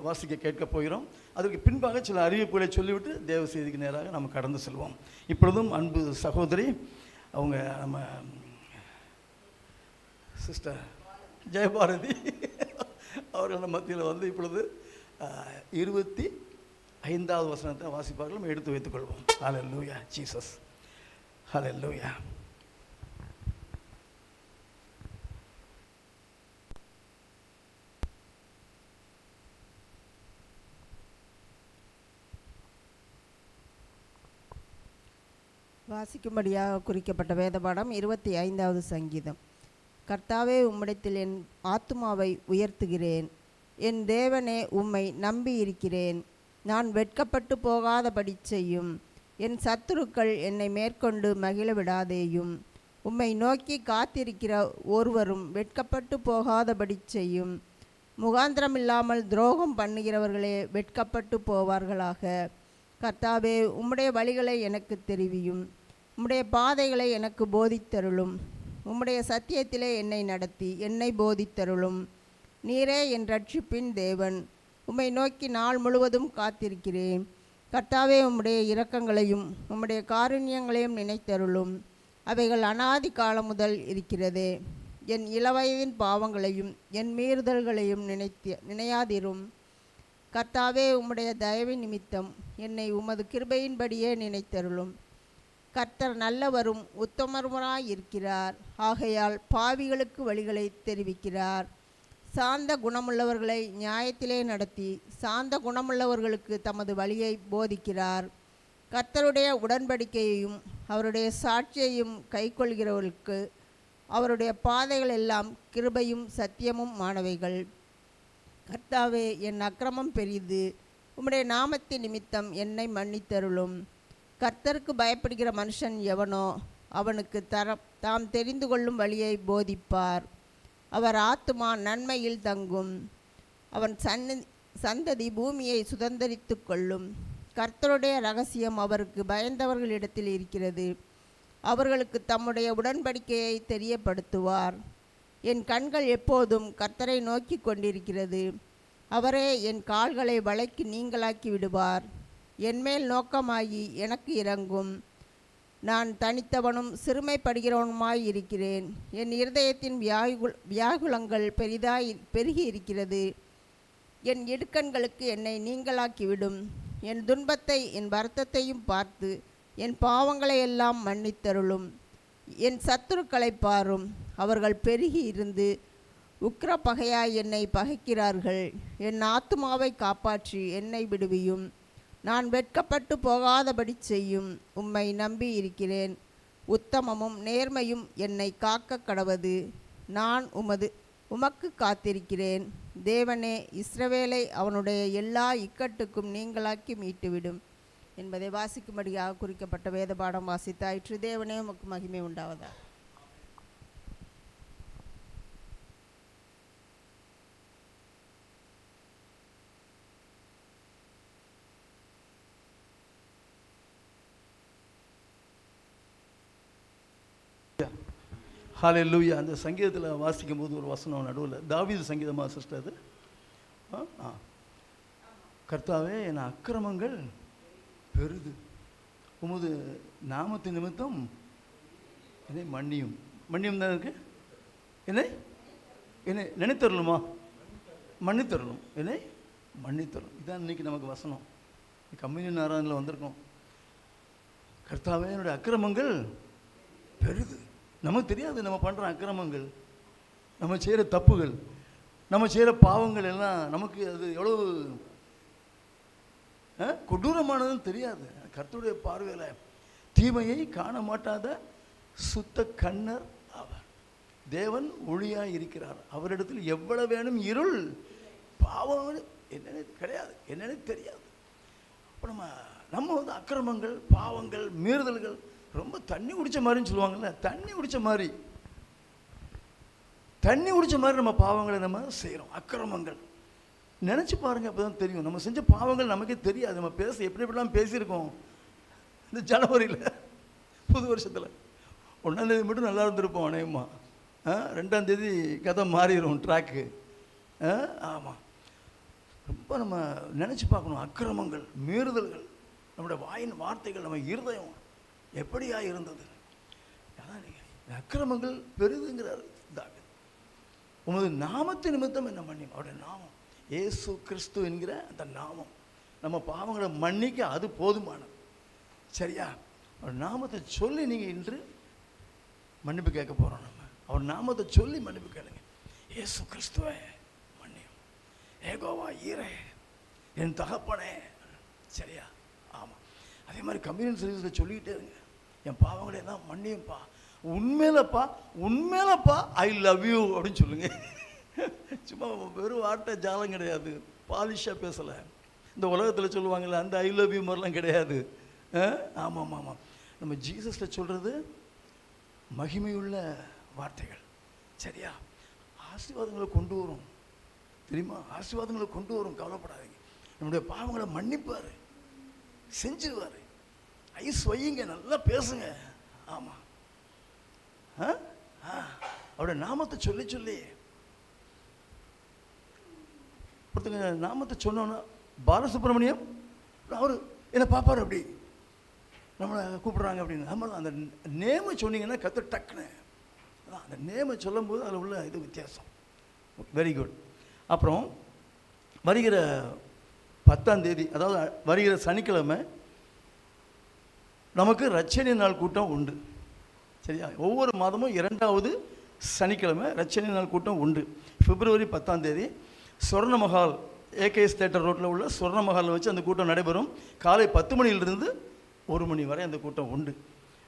வாசிக்க கேட்க போகிறோம். அதற்கு பின்பாக சில அறிவிப்புகளை சொல்லிவிட்டு தேவ செய்திக்கு நேராக நம்ம கடந்து செல்வோம். இப்பொழுதும் அன்பு சகோதரி அவங்க நம்ம சிஸ்டர் ஜெயபாரதி அவர்கள் மத்தியில் வந்து இப்பொழுது 25வது வசனத்தை வாசிப்பார்கள். நம்ம எடுத்து வைத்துக்கொள்வோம். ஹல்லேலூயா ஜீசஸ். ஹல்லேலூயா. வாசிக்கும்படியாக குறிக்கப்பட்ட வேதபாடம் 25வது சங்கீதம். கர்த்தாவே, உம்மிடத்தில் என் ஆத்துமாவை உயர்த்துகிறேன். என் தேவனே, உம்மை நம்பி இருக்கிறேன். நான் வெட்கப்பட்டு போகாதபடி செய்யும். என் சத்துருக்கள் என்னை மேற்கொண்டு மகிழ விடாதேயும். உம்மை நோக்கி காத்திருக்கிற ஒருவரும் வெட்கப்பட்டு போகாதபடி செய்யும். முகாந்திரமில்லாமல் துரோகம் பண்ணுகிறவர்களே வெட்கப்பட்டு போவார்களாக. கர்த்தாவே, உம்முடைய வழிகளை எனக்கு தெரிவியும். உம்முடைய பாதைகளை எனக்கு போதித்தருளும். உம்முடைய சத்தியத்திலே என்னை நடத்தி என்னை போதித்தருளும். நீரே என் ரட்சிப்பின் தேவன். உம்மை நோக்கி நாள் முழுவதும் காத்திருக்கிறேன். கர்த்தாவே, உம்முடைய இரக்கங்களையும் உம்முடைய காருண்யங்களையும் நினைத்தருளும். அவைகள் அநாதி காலம் முதல் இருக்கிறதே. என் இளவயதின் பாவங்களையும் என் மீறுதல்களையும் நினையாதிரும். கர்த்தாவே, உம்முடைய தயவின் நிமித்தம் என்னை உமது கிருபையின்படியே நினைத்தருளும். கர்த்தர் நல்லவரும் உத்தமருமாயிருக்கிறார். ஆகையால் பாவிகளுக்கு வழிகளை தெரிவிக்கிறார். சாந்த குணமுள்ளவர்களை நியாயத்திலே நடத்தி சாந்த குணமுள்ளவர்களுக்கு தமது வழியை போதிக்கிறார். கர்த்தருடைய உடன்படிக்கையையும் அவருடைய சாட்சியையும் கைக்கொள்கிறவர்களுக்கு அவருடைய பாதைகள் எல்லாம் கிருபையும் சத்தியமும் மானவைகள். கர்த்தாவே, என் அக்கிரமம் பெரிது. உம்முடைய நாமத்தின் நிமித்தம் என்னை மன்னித்தருளும். கர்த்தருக்கு பயப்படுகிற மனுஷன் எவனோ அவனுக்கு தாம் தெரிந்து கொள்ளும் வழியை போதிப்பார். அவர் ஆத்துமா நன்மையில் தங்கும். அவன் சந்ததி பூமியை சுதந்தரித்து கொள்ளும். கர்த்தருடைய ரகசியம் அவருக்கு பயந்தவர்களிடத்தில் இருக்கிறது. அவர்களுக்கு தம்முடைய உடன்படிக்கையை தெரியப்படுத்துவார். என் கண்கள் எப்போதும் கர்த்தரை நோக்கி கொண்டிருக்கிறது. அவரே என் கால்களை வளைக்கு நீங்களாக்கி விடுவார். என்மேல் நோக்கமாகி எனக்கு இரங்கும். நான் தனித்தவனும் சிறுமைப்படுகிறவனுமாய் இருக்கிறேன். என் இருதயத்தின் வியாகுலங்கள் பெருகி இருக்கிறது. என் இடுக்கண்களுக்கு என்னை நீங்களாக்கிவிடும். என் துன்பத்தை என் வருத்தத்தையும் பார்த்து என் பாவங்களை எல்லாம் மன்னித்தருளும். என் சத்துருக்களை பாரும். அவர்கள் பெருகி இருந்து உக்கிர பகையாய் என்னை பகைக்கிறார்கள். என் ஆத்துமாவை காப்பாற்றி என்னை விடுவியும். நான் வெட்கப்பட்டு போகாதபடி செய்யும். உம்மை நம்பி இருக்கிறேன். உத்தமமும் நேர்மையும் என்னை காக்க கடவது. நான் உமக்கு காத்திருக்கிறேன். தேவனே, இஸ்ரவேலை அவனுடைய எல்லா இக்கட்டுக்கும் நீங்களாக்கி மீட்டுவிடும் என்பதை வாசிக்கும்படியாக குறிக்கப்பட்ட வேத பாடம் வாசித்தாயிற்று. தேவனே, உமக்கு மகிமை உண்டாவதா. ஹல்லேலூயா. அந்த சங்கீதத்தில் வாசிக்கும் போது ஒரு வசனம் நடுவில், தாவீது சங்கீதமாக சிஸ்டர் அது. கர்த்தாவே, என் அக்கிரமங்கள் பெரிது, உமது நாமத்தின் நிமித்தம் என்னை மன்னியும். மன்னியும் தான் இருக்கு. என்னை என்னை நினைத்தரலுமா? மன்னித்தரலும். என்னை மன்னித்தரலும். இதான் இன்னைக்கு நமக்கு வசனம். கம்யூனியன் ஆராதனையில் வந்திருக்கோம். கர்த்தாவே, என்னுடைய அக்கிரமங்கள் பெரிது. நமக்கு தெரியாது நம்ம பண்ணுற அக்கிரமங்கள், நம்ம செய்கிற தப்புகள், நம்ம செய்கிற பாவங்கள் எல்லாம் நமக்கு அது எவ்வளவு கொடூரமானதுன்னு தெரியாது. கர்த்தருடைய பார்வையில் தீமையை காண மாட்டாத சுத்த கண்ணர் அவர். தேவன் ஒளியாக இருக்கிறார். அவரிடத்தில் எவ்வளவு வேணும் இருள் பாவம் என்னென்னு கிடையாது, என்னென்னு தெரியாது. அப்போ நம்ம வந்து அக்கிரமங்கள், பாவங்கள், மீறுதல்கள் ரொம்ப தண்ணி குடித்த மாதிரின்னு சொல்லுவாங்கள்ல, தண்ணி குடித்த மாதிரி நம்ம பாவங்களை நம்ம செய்கிறோம். அக்கிரமங்கள் நினச்சி பாருங்கள், அப்போ தான் தெரியும். நம்ம செஞ்ச பாவங்கள் நமக்கே தெரியாது. நம்ம எப்படிலாம் பேசியிருக்கோம். இந்த ஜனவரியில் புது வருஷத்தில் 1ஆம் தேதி மட்டும் நல்லா இருந்திருப்போம் அநேகமாக. 2ஆம் தேதி கதை மாறிடும் ட்ராக்கு. ஆமாம், ரொம்ப நம்ம நினச்சி பார்க்கணும். அக்கிரமங்கள், மீறுதல்கள், நம்முடைய வாயின் வார்த்தைகள், நம்ம இருதயம் எப்படியா இருந்தது. அதான் நீங்கள் அக்கிரமங்கள் பெரிதுங்கிறார் தாவீது. உமது நாமத்தின் நிமித்தம் என்ன மன்னியும். அவருடைய நாமம் இயேசு கிறிஸ்து என்கிற அந்த நாமம் நம்ம பாவங்களை மன்னிக்க அது போதுமானது. சரியா? அவர் நாமத்தை சொல்லி நீங்கள் இன்று மன்னிப்பு கேட்க போகிறோம். நம்ம அவர் நாமத்தை சொல்லி மன்னிப்பு கேளுங்க. இயேசு கிறிஸ்துவே மன்னியும், ஏகோவா ஈரே என் தகப்பனே. சரியா? ஆமாம். அதே மாதிரி கம்யூனியன் சர்வீஸில் சொல்லிக்கிட்டே இருங்க, என் பாவங்களை எல்லாம் மன்னியும்ப்பா, உண்மையிலப்பா ஐ லவ் யூ அப்படின்னு சொல்லுங்க. சும்மா வெறும் வார்த்தை ஜாலம் கிடையாது, பாலிஷாக பேசலை. இந்த உலகத்தில் சொல்லுவாங்கள்ல அந்த ஐ லவ் யூ மாதிரிலாம் கிடையாது. ஆமாம் ஆமாம், நம்ம ஜீசஸில் சொல்கிறது மகிமையுள்ள வார்த்தைகள். சரியா? ஆசீர்வாதங்களை கொண்டு வரும் தெரியுமா? ஆசீர்வாதங்களை கொண்டு வரும். கவலைப்படாதீங்க. நம்முடைய பாவங்களை மன்னிப்பார், செஞ்சிருவார். ஐஸ் வையுங்க, நல்லா பேசுங்க. ஆமாம், அவருடைய நாமத்தை சொல்லி சொல்லி ஒருத்தங்க நாமத்தை சொன்னோன்னா, பாலசுப்ரமணியம் அவர் என்னை பார்ப்பார், அப்படி நம்மளை கூப்பிட்றாங்க அப்படின்னு. நம்ம அந்த நேமை சொன்னீங்கன்னா கற்று டக்குன்னு அதான் அந்த நேமை சொல்லும் போது அதில் உள்ள இது வித்தியாசம். Very good. அப்புறம் வருகிற 10ஆம் தேதி, அதாவது வருகிற சனிக்கிழமை நமக்கு ரட்சணை நாள் கூட்டம் உண்டு. சரியா? ஒவ்வொரு மாதமும் 2வது சனிக்கிழமை ரட்சணை நாள் கூட்டம் உண்டு. பிப்ரவரி 10ஆம் தேதி சொர்ணமஹால், ஏகேஎஸ் தேட்டர் ரோட்டில் உள்ள சொர்ணமஹாலில் வச்சு அந்த கூட்டம் நடைபெறும். காலை 10 மணியிலிருந்து 1 மணி வரை அந்த கூட்டம் உண்டு.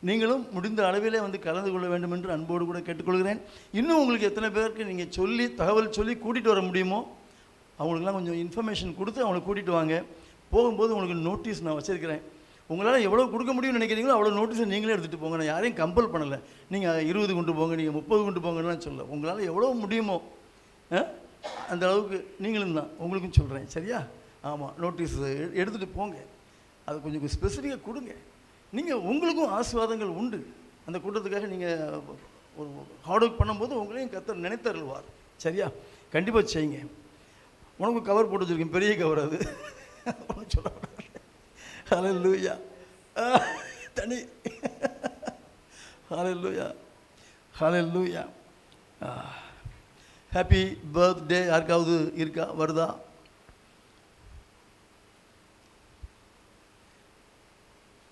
நீங்களும் முடிந்த அளவிலே வந்து கலந்து கொள்ள வேண்டும் என்று அன்போடு கூட கேட்டுக்கொள்கிறேன். இன்னும் உங்களுக்கு எத்தனை பேருக்கு நீங்கள் சொல்லி தகவல் சொல்லி கூட்டிகிட்டு வர முடியுமோ அவங்களுக்குலாம் கொஞ்சம் இன்ஃபர்மேஷன் கொடுத்து அவங்கள கூட்டிகிட்டு வாங்க. போகும்போது உங்களுக்கு நோட்டீஸ் நான் வச்சுருக்கிறேன். உங்களால் எவ்வளோ கொடுக்க முடியும்னு நினைக்கிறீங்களோ அவ்வளோ நோட்டீஸை நீங்களே எடுத்துகிட்டு போங்க. நான் யாரையும் கம்பல் பண்ணலை, நீங்கள் 20 கொண்டு போங்க, நீங்கள் 30 கொண்டு போங்கன்னு சொல்ல. உங்களால் எவ்வளோ முடியுமோ அந்த அளவுக்கு நீங்களும் தான் உங்களுக்கும் சொல்கிறேன். சரியா? ஆமாம், நோட்டீஸ் எடுத்துகிட்டு போங்க. அது கொஞ்சம் ஸ்பெசிஃபிக்காக கொடுங்க. நீங்கள் உங்களுக்கும் ஆசீர்வாதங்கள் உண்டு. அந்த கூட்டத்துக்காக நீங்கள் ஒரு ஹார்ட் ஒர்க் பண்ணும்போது உங்களையும் கர்த்தர் நினைத்தருள்வார். சரியா? கண்டிப்பாக செய்யுங்க. உனக்கு கவர் போட்டு வச்சுருக்கேன், பெரிய கவர் அது ஒன்றும் சொல்ல. ஹல்லேலூயா. தனி ஹல்லேலூயா, ஹல்லேலூயா. ஹாப்பி பர்த்டே யாருக்காவது இருக்கா, வருதா?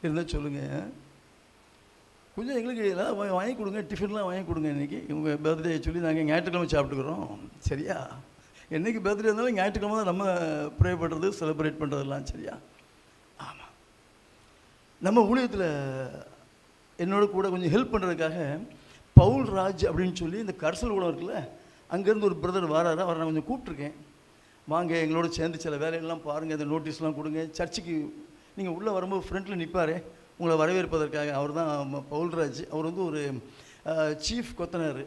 இருந்தால் சொல்லுங்கள். கொஞ்சம் எங்களுக்கு எல்லாம் வாங்கி கொடுங்க, டிஃபன்லாம் வாங்கி கொடுங்க. இன்றைக்கி உங்கள் பர்த்டே சொல்லி நாங்கள் ஞாயிற்றுக்கிழமை சாப்பிட்டுக்கிறோம். சரியா? என்றைக்கு பர்த்டே இருந்தாலும் ஞாயிற்றுக்கிழமை தான் நம்ம ப்ரே பண்ணுறது, செலிப்ரேட் பண்ணுறதெல்லாம். சரியா? ஆமாம். நம்ம ஊழியத்தில் என்னோட கூட கொஞ்சம் ஹெல்ப் பண்ணுறதுக்காக பவுல் ராஜ் அப்படின்னு சொல்லி இந்த கர்சல் ஊழம் இருக்குல்ல, அங்கேருந்து ஒரு பிரதர் வராரு, அவரை நான் கொஞ்சம் கூப்பிட்ருக்கேன், வாங்க எங்களோட சேர்ந்து சில வேலையெல்லாம் பாருங்கள், இந்த நோட்டீஸ்லாம் கொடுங்க, சர்ச்சுக்கு நீங்கள் உள்ளே வரும்போது ஃப்ரண்ட்டில் நிற்பார் உங்களை வரவேற்பதற்காக. அவர் தான் பவுல்ராஜ். அவர் வந்து ஒரு சீஃப் கொத்தனார்,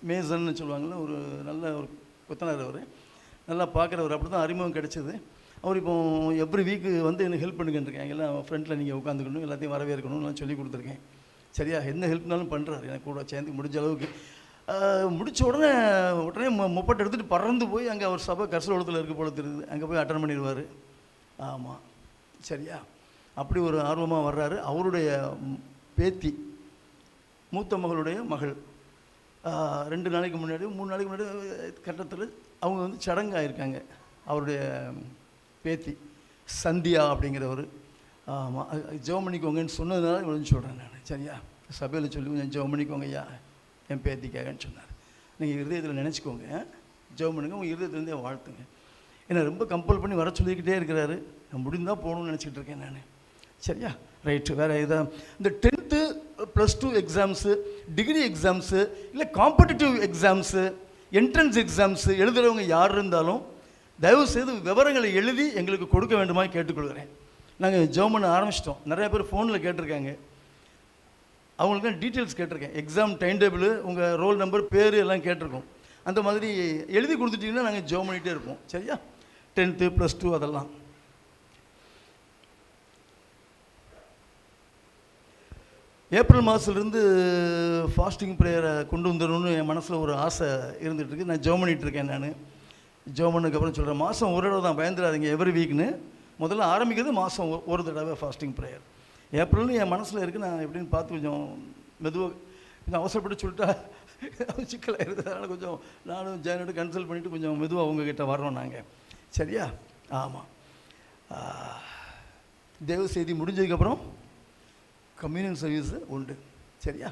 மேசன்னு சொல்லுவாங்கள்ல, ஒரு நல்ல ஒரு கொத்தனார். அவர் நல்லா பார்க்குறவர். அப்படி தான் அறிமுகம் கிடச்சிது. அவர் இப்போ எவ்ரி வீக்கு வந்து எனக்கு ஹெல்ப் பண்ணுங்கன்றிருக்கேன். எல்லாம் ஃப்ரண்ட்டில் நீங்கள் உட்காந்துக்கணும், எல்லாத்தையும் வரவேற்கணும்லாம் சொல்லி கொடுத்துருக்கேன். சரியா, என்ன ஹெல்ப்னாலும் பண்ணுறாரு எனக்கு கூட சேர்ந்து முடிஞ்ச அளவுக்கு. முடித்த உடனே முப்பட்டை எடுத்துகிட்டு பறந்து போய் அங்கே அவர் சபை கர்சலோளத்தில் இருக்க போல தெரியுது, அங்கே போய் அட்டன் பண்ணிடுவார். ஆமாம், சரியா, அப்படி ஒரு ஆர்வமாக வர்றாரு. அவருடைய பேத்தி, மூத்த மகளுடைய மகள், 2 நாளைக்கு முன்னாடி 3 நாளைக்கு முன்னாடி கட்டத்தில் அவங்க வந்து சடங்காயிருக்காங்க. அவருடைய பேத்தி சந்தியா அப்படிங்கிறவர். ஆமாம், ஜெபம் பண்ணிக்கோங்கன்னு சொன்னதுனால இவ்வளோன்னு சொல்கிறேன் நான். சரியா, சபையில் சொல்லி கொஞ்சம் ஜெபம் பண்ணிக்கோங்க ஐயா என் பேத்திக்காகன்னு சொன்னார். நீங்கள் இருதயத்தில் நினச்சிக்கோங்க, ஜெபம் பண்ணுங்க, உங்கள் இருதயத்துலேருந்தே வாழ்த்துங்க. என்னை ரொம்ப கம்பல் பண்ணி வர சொல்லிக்கிட்டே இருக்கிறாரு. நான் முடிந்தால் போகணும்னு நினச்சிக்கிட்டு இருக்கேன் நான். சரியா, ரைட்டு. வேறு இதாக இந்த 10th +2 எக்ஸாம்ஸு, டிகிரி எக்ஸாம்ஸு, இல்லை காம்படிட்டிவ் எக்ஸாம்ஸு, என்ட்ரன்ஸ் எக்ஸாம்ஸு எழுதுகிறவங்க யார் இருந்தாலும் தயவுசெய்து விவரங்களை எழுதி எங்களுக்கு கொடுக்க வேண்டுமா கேட்டுக்கொள்கிறேன். நாங்கள் ஜெபம் பண்ண ஆரம்பிச்சிட்டோம். நிறைய பேர் ஃபோனில் கேட்டிருக்காங்க, அவங்களுக்குலாம் டீட்டெயில்ஸ் கேட்டிருக்கேன். எக்ஸாம் டைம் டேபிள், உங்கள் ரோல் நம்பர், பேர் எல்லாம் கேட்டிருக்கோம். அந்த மாதிரி எழுதி கொடுத்துட்டிங்கன்னா நாங்கள் ஜெபம் பண்ணிகிட்டே இருப்போம். சரியா, 10th +2 அதெல்லாம். ஏப்ரல் மாதத்துலேருந்து ஃபாஸ்டிங் ப்ரேயரை கொண்டு வந்துடணும்னு என் மனசில் ஒரு ஆசை இருந்துகிட்ருக்கு. நான் ஜெபம் பண்ணிகிட்ருக்கேன். நான் ஜெபம் பண்ணதுக்கப்புறம் சொல்கிறேன், மாதம் ஒரு தடவை தான், பயந்துடாதீங்க, எவ்ரி வீக்னு. முதல்ல ஆரம்பிக்கிறது மாதம் ஒரு தடவை ஃபாஸ்டிங் ப்ரேயர். ஏப்ரல்னு என் மனசில் இருக்குது. நான் எப்படின்னு பார்த்து கொஞ்சம் மெதுவாக, கொஞ்சம் அவசரப்பட்டு சொல்லிட்டா சிக்கலாக அதனால் கொஞ்சம் நானும் ஜெயனோட கன்சல்ட் பண்ணிவிட்டு கொஞ்சம் மெதுவாக அவங்கக்கிட்ட வர்றோம் நாங்கள். சரியா, ஆமாம். தேவ செய்தி முடிஞ்சதுக்கப்புறம் கம்யூனியன் சர்வீஸு உண்டு. சரியா,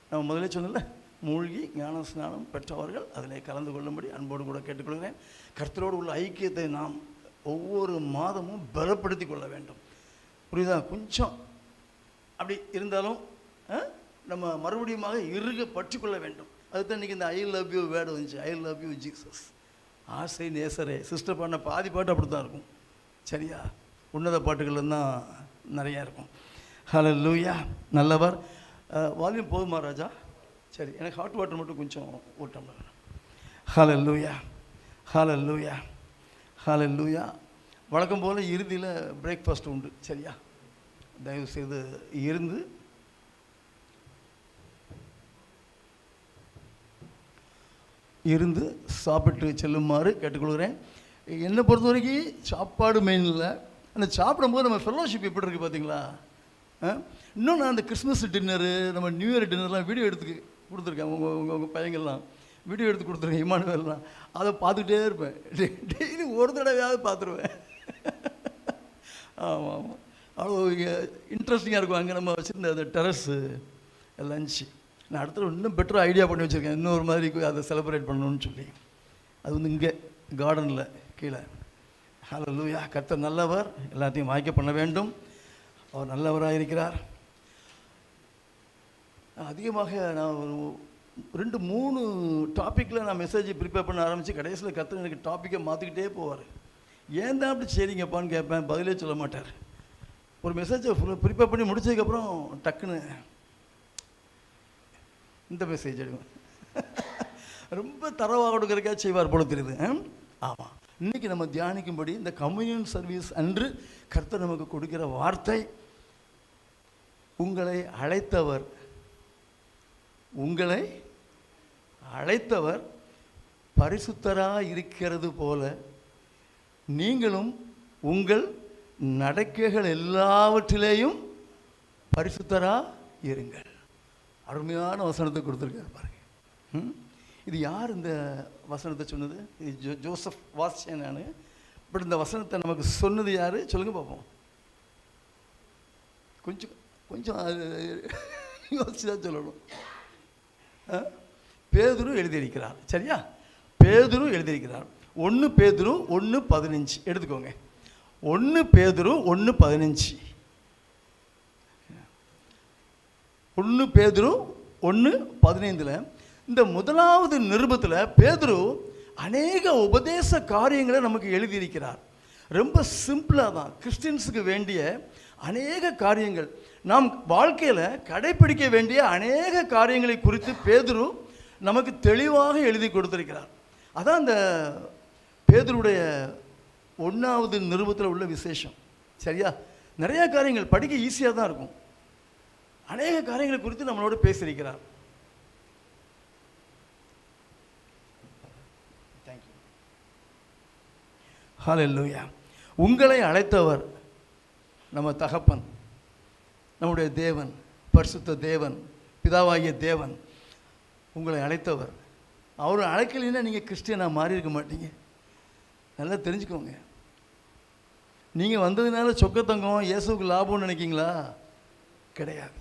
நம்ம முதலே சொன்னல, மூழ்கி ஞான ஸ்நானம் பெற்றவர்கள் அதில் கலந்து கொள்ளும்படி அன்போடு கூட கேட்டுக்கொள்கிறேன். கர்த்தரோடு உள்ள ஐக்கியத்தை நாம் ஒவ்வொரு மாதமும் பலப்படுத்தி கொள்ள வேண்டும். புரியுதா? கொஞ்சம் அப்படி இருந்தாலும் நம்ம மறுபடியும் இறுக பற்றி கொள்ள வேண்டும். அதுதான் இன்றைக்கி இந்த ஐ லவ் யூ வேர்டு வந்துச்சு. ஐ லவ் யூ ஜீசஸ். ஆசை நேசரே. சிஸ்டர் பாடின பாதி பாட்டு அப்படி தான் இருக்கும். சரியா, உன்னத பாட்டுகள் தான் நிறையா இருக்கும். ஹல்லேலூயா, நல்லவர். வால்யூம் போதுமா ராஜா? சரி, எனக்கு ஹாட் வாட்டர் மட்டும் கொஞ்சம் ஊட்டம். ஹல்லேலூயா, ஹல்லேலூயா, ஹல்லேலூயா. வழக்கம் போல் இறுதியில் பிரேக்ஃபாஸ்ட் உண்டு. சரியா, தயவுசெய்து இருந்து சாப்பிட்டு செல்லுமாறு கேட்டுக்கொள்கிறேன். என்னை பொறுத்த வரைக்கும் சாப்பாடு மெயின் இல்லை. அந்த சாப்பிடும்போது நம்ம ஃபெல்லோஷிப் எப்படி இருக்குது பார்த்தீங்களா? இன்னும் நான் அந்த கிறிஸ்மஸ் டின்னரு, நம்ம நியூ இயர் டின்னர்லாம் வீடியோ எடுத்து கொடுத்துருக்கேன். உங்கள் பையங்கள்லாம் வீடியோ எடுத்து கொடுத்துருக்கேன், இமானுவேல்லாம். அதை பார்த்துக்கிட்டே இருப்பேன். டெய்லி ஒரு தடவையாவது பார்த்துருவேன். ஆமாம் ஆமாம், அவ்வளோ இன்ட்ரெஸ்டிங்காக இருக்கும். அங்கே நம்ம வச்சுருந்த அந்த டெரஸு லஞ்சு, நான் அடுத்த இன்னும் பெட்டர் ஐடியா பண்ணி வச்சுருக்கேன். இன்னொரு மாதிரி அதை செலிப்ரேட் பண்ணணும்னு சொல்லி. அது வந்து இங்கே கார்டனில் கீழே. ஹல்லேலூயா, கர்த்தர் நல்லவர், எல்லாத்தையும் வாய்க்க பண்ண வேண்டும். அவர் நல்லவராக இருக்கிறார். அதிகமாக நான் ஒரு 2-3 டாப்பிக்கில் நான் மெசேஜ் ப்ரிப்பேர் பண்ண ஆரம்பித்து கடைசியில் கர்த்தர் எனக்கு டாப்பிக்கை மாற்றிக்கிட்டே போவார். ஏன் தான் அப்படி சரிங்கப்பான்னு கேட்பேன், பதிலே சொல்ல மாட்டார். ஒரு மெசேஜை ப்ரிப்பேர் பண்ணி முடிச்சதுக்கப்புறம் டக்குன்னு இந்த மெசேஜ் எடுக்கும். ரொம்ப தரவாக கொடுக்குறதுக்காக செய்வார் போல தெரியுது. ஆமாம், இன்றைக்கி நம்ம தியானிக்கும்படி இந்த கம்யூனியன் சர்வீஸ் அன்று கர்த்தர் நமக்கு கொடுக்கிற வார்த்தை, உங்களை அழைத்தவர் பரிசுத்தராக இருக்கிறது போல நீங்களும் உங்கள் நடக்கைகள் எல்லாவற்றிலேயும் பரிசுத்தராக இருங்கள். அருமையான வசனத்தை கொடுத்துருக்காரு பாருங்க. இது யார் இந்த வசனத்தை சொன்னது? இது ஜோசப் வாசிச்சேன் நான். பட் இந்த வசனத்தை நமக்கு சொன்னது யார் சொல்லுங்கள் பார்ப்போம். கொஞ்சம் யோசிச்சு தான் சொல்லணும். பேதுரு எழுதியிருக்கிறார். சரியா, பேதுரு எழுதியிருக்கிறார். 1 பேதுரு 1:15 எடுத்துக்கோங்க. 1 பேதுரு 1:15. 1 பேதுரு 1:15 இந்த முதலாவது நிருபத்தில் பேதுரு அநேக உபதேச காரியங்களை நமக்கு எழுதியிருக்கிறார். ரொம்ப சிம்பிளாக தான் கிறிஸ்டியன்ஸுக்கு வேண்டிய அநேக காரியங்கள், நாம் வாழ்க்கையில் கடைப்பிடிக்க வேண்டிய அநேக காரியங்களை குறித்து பேதுரு நமக்கு தெளிவாக எழுதி கொடுத்திருக்கிறார். அதான் அந்த பேதுருடைய 1வது நிருபத்தில் உள்ள விசேஷம். சரியா? நிறைய காரியங்கள் படிக்க ஈஸியாக தான் இருக்கும். அநேக காரியங்களை குறித்து நம்மளோட பேசியிருக்கிறார். தேங்க்யூ. ஹல்லேலூயா. உங்களை அழைத்தவர் நம்ம தகப்பன், நம்முடைய தேவன், பரிசுத்த தேவன், பிதாவாகிய தேவன் உங்களை அழைத்தவர். அவர் அழைக்கலைன்னா நீங்கள் கிறிஸ்டியனாக மாறி இருக்க மாட்டீங்க. நல்லா தெரிஞ்சுக்கோங்க. நீங்கள் வந்ததுனால சொக்கத்தங்கம் இயேசுக்கு லாபம்னு நினைக்கிங்களா? கிடையாது.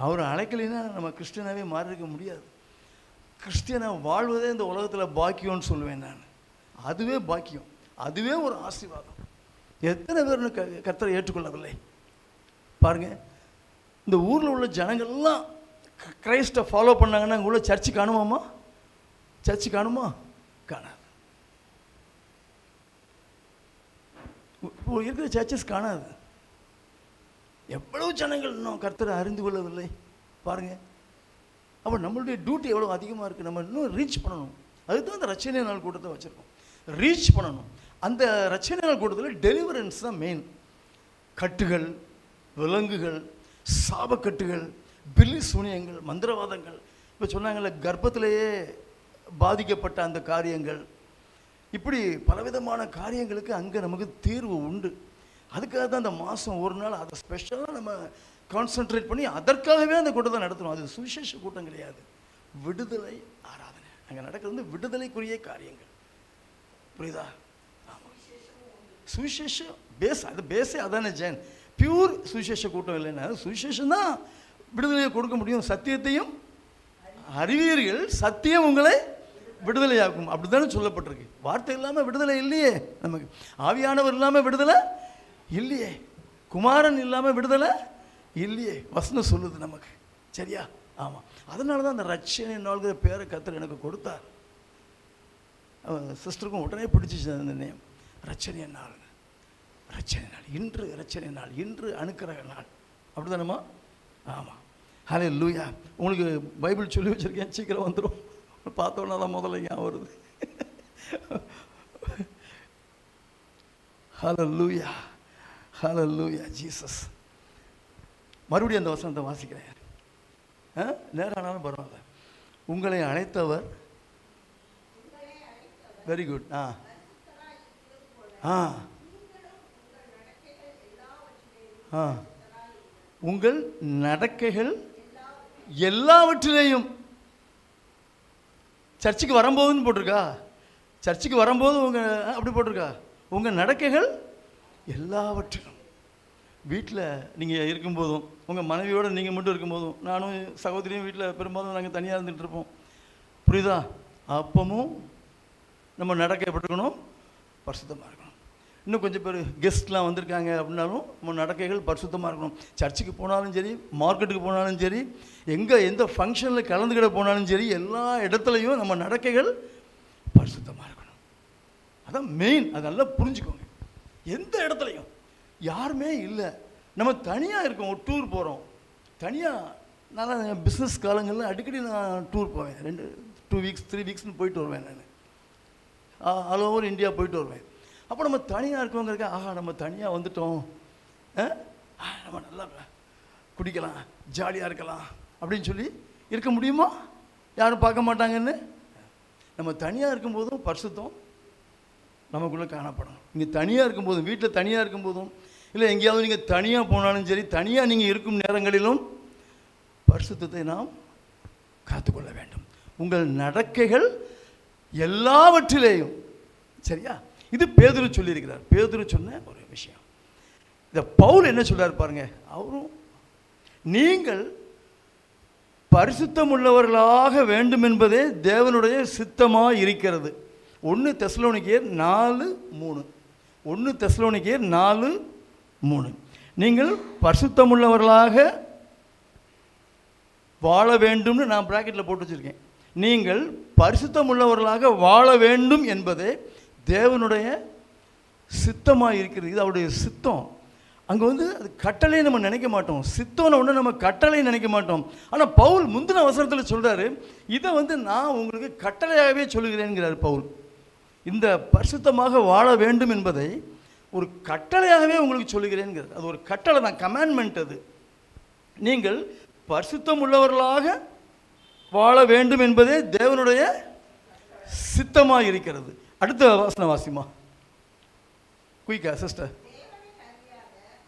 அவர் அழைக்கலைன்னா நம்ம கிறிஸ்டியனாகவே மாறி இருக்க முடியாது. கிறிஸ்டியனாக வாழ்வதே இந்த உலகத்தில் பாக்கியம்னு சொல்லுவேன் நான். அதுவே பாக்கியம், அதுவே ஒரு ஆசீர்வாதம். எத்தனை பேர் கர்த்தரை ஏற்றுக்கொள்ளவில்லை பாருங்கள். இந்த ஊரில் உள்ள ஜனங்கள்லாம் கிரைஸ்டை ஃபாலோ பண்ணாங்கன்னா அங்கே உள்ள சர்ச்சு காணுமாம்மா? சர்ச்சு காணுமா? காணாது. இருக்கிற சர்ச்சஸ் காணாது. எவ்வளவு ஜனங்கள் இன்னும் கர்த்தரை அறிந்து கொள்ளவில்லை பாருங்கள். அப்போ நம்மளுடைய டியூட்டி எவ்வளோ அதிகமாக இருக்குது. நம்ம இன்னும் ரீச் பண்ணணும். அதுதான் அந்த ரட்சணை நாள் கூட்டத்தை வச்சுருக்கோம். ரீச் பண்ணணும். அந்த ரட்சணை நாள் கூட்டத்தில் டெலிவரன்ஸ் தான் மெயின். கட்டுகள், விலங்குகள், சாபக்கட்டுகள், பில்லி சூனியங்கள், மந்திரவாதங்கள், இப்போ சொன்னாங்கள்ல கர்ப்பத்திலேயே பாதிக்கப்பட்ட அந்த காரியங்கள், இப்படி பலவிதமான காரியங்களுக்கு அங்கே நமக்கு தீர்வு உண்டு. அதுக்காக தான் அந்த மாதம் ஒரு நாள் அதை ஸ்பெஷலாக நம்ம கான்சன்ட்ரேட் பண்ணி அதற்காகவே அந்த கூட்டத்தை நடத்தணும். அது சுவிசேஷ கூட்டம் கிடையாது, விடுதலை ஆராதனை. அங்கே நடக்கிறது விடுதலைக்குரிய காரியங்கள். புரியுதா? ஆமாம். சுவிசேஷம் பேஸ், அது பேஸே அதானே ஜென். பியூர் சுவிசேஷ கூட்டம் இல்லைன்னா சுவிசேஷம் தான் விடுதலையை கொடுக்க முடியும். சத்தியத்தையும் அறிவீர்கள், சத்தியம் உங்களை விடுதலையாக்கும். அப்படி தானே சொல்லப்பட்டிருக்கு. வார்த்தை இல்லாமல் விடுதலை இல்லையே நமக்கு. ஆவியானவர் இல்லாமல் விடுதலை இல்லையே. குமாரன் இல்லாமல் விடுதலை இல்லையே. வசனம் சொல்லுது நமக்கு. சரியா? ஆமாம். அதனால தான் அந்த ரட்சணை நாள்கிற பேரை கர்த்தர் எனக்கு கொடுத்தார். சிஸ்டருக்கும் உடனே பிடிச்சிச்சு அந்த நேம். ரட்சணை நாள், ரட்சணை நாள். இன்று ரட்சணை நாள், இன்று அனுக்கிரக நாள். அப்படி தானேம்மா? ஆமாம். ஹல்லேலூயா. உங்களுக்கு பைபிள் சொல்லி வச்சுருக்கேன், சீக்கிரம் வந்துடும். பார்த்தோன்னா தான் முதல்ல ஏன் வருது. ஹல்லேலூயா, ஹல்லேலூயா ஜீசஸ். மறுபடியும் அந்த வசனத்தை வாசிக்கிறேன். நேரம் ஆனாலும் பரவாயில்ல. உங்களை அழைத்தவர், வெரி குட். உங்கள் நடக்கைகள் எல்லாவற்றிலேயும். சர்ச்சுக்கு வரும்போதுன்னு போட்டிருக்கா? சர்ச்சுக்கு வரும்போது உங்கள் அப்படி போட்டிருக்கா? உங்கள் நடக்கைகள் எல்லாவற்றிலும். வீட்டில் நீங்கள் இருக்கும்போதும், உங்கள் மனைவியோடு நீங்கள் மட்டும் இருக்கும்போதும், நானும் சகோதரியும் வீட்டில் பெரும்பாலும் நாங்கள் தனியாக இருந்துகிட்டு இருப்போம். புரியுதா? அப்பவும் நம்ம நடக்க எப்படி இருக்கணும்? பரிசுத்தமாக இருக்கணும். இன்னும் கொஞ்சம் பேர் கெஸ்ட்லாம் வந்திருக்காங்க அப்படின்னாலும் நம்ம நடக்கைகள் பரிசுத்தமாக இருக்கணும். சர்ச்சுக்கு போனாலும் சரி, மார்க்கெட்டுக்கு போனாலும் சரி, எந்த ஃபங்க்ஷனில் கலந்துக்கிட போனாலும் சரி, எல்லா இடத்துலையும் நம்ம நடக்கைகள் பரிசுத்தமாக இருக்கணும். அதான் மெயின். அது நல்லா புரிஞ்சுக்கோங்க. எந்த இடத்துலையும் யாருமே இல்லை, நம்ம தனியாக இருக்கோம். ஒரு டூர் போகிறோம் தனியாக. நான் பிஸ்னஸ் காலங்களில் அடிக்கடி நான் டூர் போவேன். 2 வீக்ஸ் 3 வீக்ஸ்னு போயிட்டு வருவேன். நான் ஆல் ஓவர் இந்தியா போயிட்டு வருவேன். அப்போ நம்ம தனியாக இருக்கோங்கிறக்க, ஆஹா நம்ம தனியாக வந்துட்டோம், நம்ம நல்லா குடிக்கலாம், ஜாலியாக இருக்கலாம் அப்படின்னு சொல்லி இருக்க முடியுமா? யாரும் பார்க்க மாட்டாங்கன்னு. நம்ம தனியாக இருக்கும்போதும் பரிசுத்தம் நமக்குள்ளே காணப்படணும். நீங்கள் தனியாக இருக்கும்போதும், வீட்டில் தனியாக இருக்கும்போதும், இல்லை எங்கேயாவது நீங்கள் தனியாக போனாலும் சரி, தனியாக நீங்கள் இருக்கும் நேரங்களிலும் பரிசுத்தத்தை நாம் காத்துக்கொள்ள வேண்டும். உங்கள் நடக்கைகள் எல்லாவற்றிலேயும். சரியா? இது பேதுரு சொல்லியிருக்கிறார். பேதுரு சொன்ன ஒரு விஷயம். இந்த பவுல் என்ன சொல்றார் பாருங்க. அவரும் நீங்கள் பரிசுத்தம் உள்ளவர்களாக வேண்டும் என்பதே தேவனுடைய சித்தமாக இருக்கிறது. 1 தெசலோனிக்கேயர் 4:3. 1 தெசலோனிக்கேயர் 4:3. நீங்கள் பரிசுத்தமுள்ளவர்களாக வாழ வேண்டும்னு நான் பிராக்கெட்டில் போட்டு வச்சுருக்கேன். நீங்கள் பரிசுத்தம் உள்ளவர்களாக வாழ வேண்டும் என்பதே தேவனுடைய சித்தமாக இருக்கிறது. இது அவருடைய சித்தம். அங்கே வந்து அது கட்டளை நம்ம நினைக்க மாட்டோம், சித்தம்னு ஒன்று நம்ம கட்டளை நினைக்க மாட்டோம். ஆனால் பவுல் முந்தின அவசரத்தில் சொல்கிறாரு, இதை வந்து நான் உங்களுக்கு கட்டளையாகவே சொல்லுகிறேன்கிறார் பவுல். இந்த பரிசுத்தமாக வாழ வேண்டும் என்பதை ஒரு கட்டளையாகவே உங்களுக்கு சொல்லுகிறேன்கிறார். அது ஒரு கட்டளை தான், கமாண்ட்மெண்ட். அது நீங்கள் பரிசுத்தம் உள்ளவர்களாக வாழ வேண்டும் என்பதே தேவனுடைய சித்தமாக இருக்கிறது. அடுத்த வாசனை வாசிமா குயிக்கா சிஸ்டர்.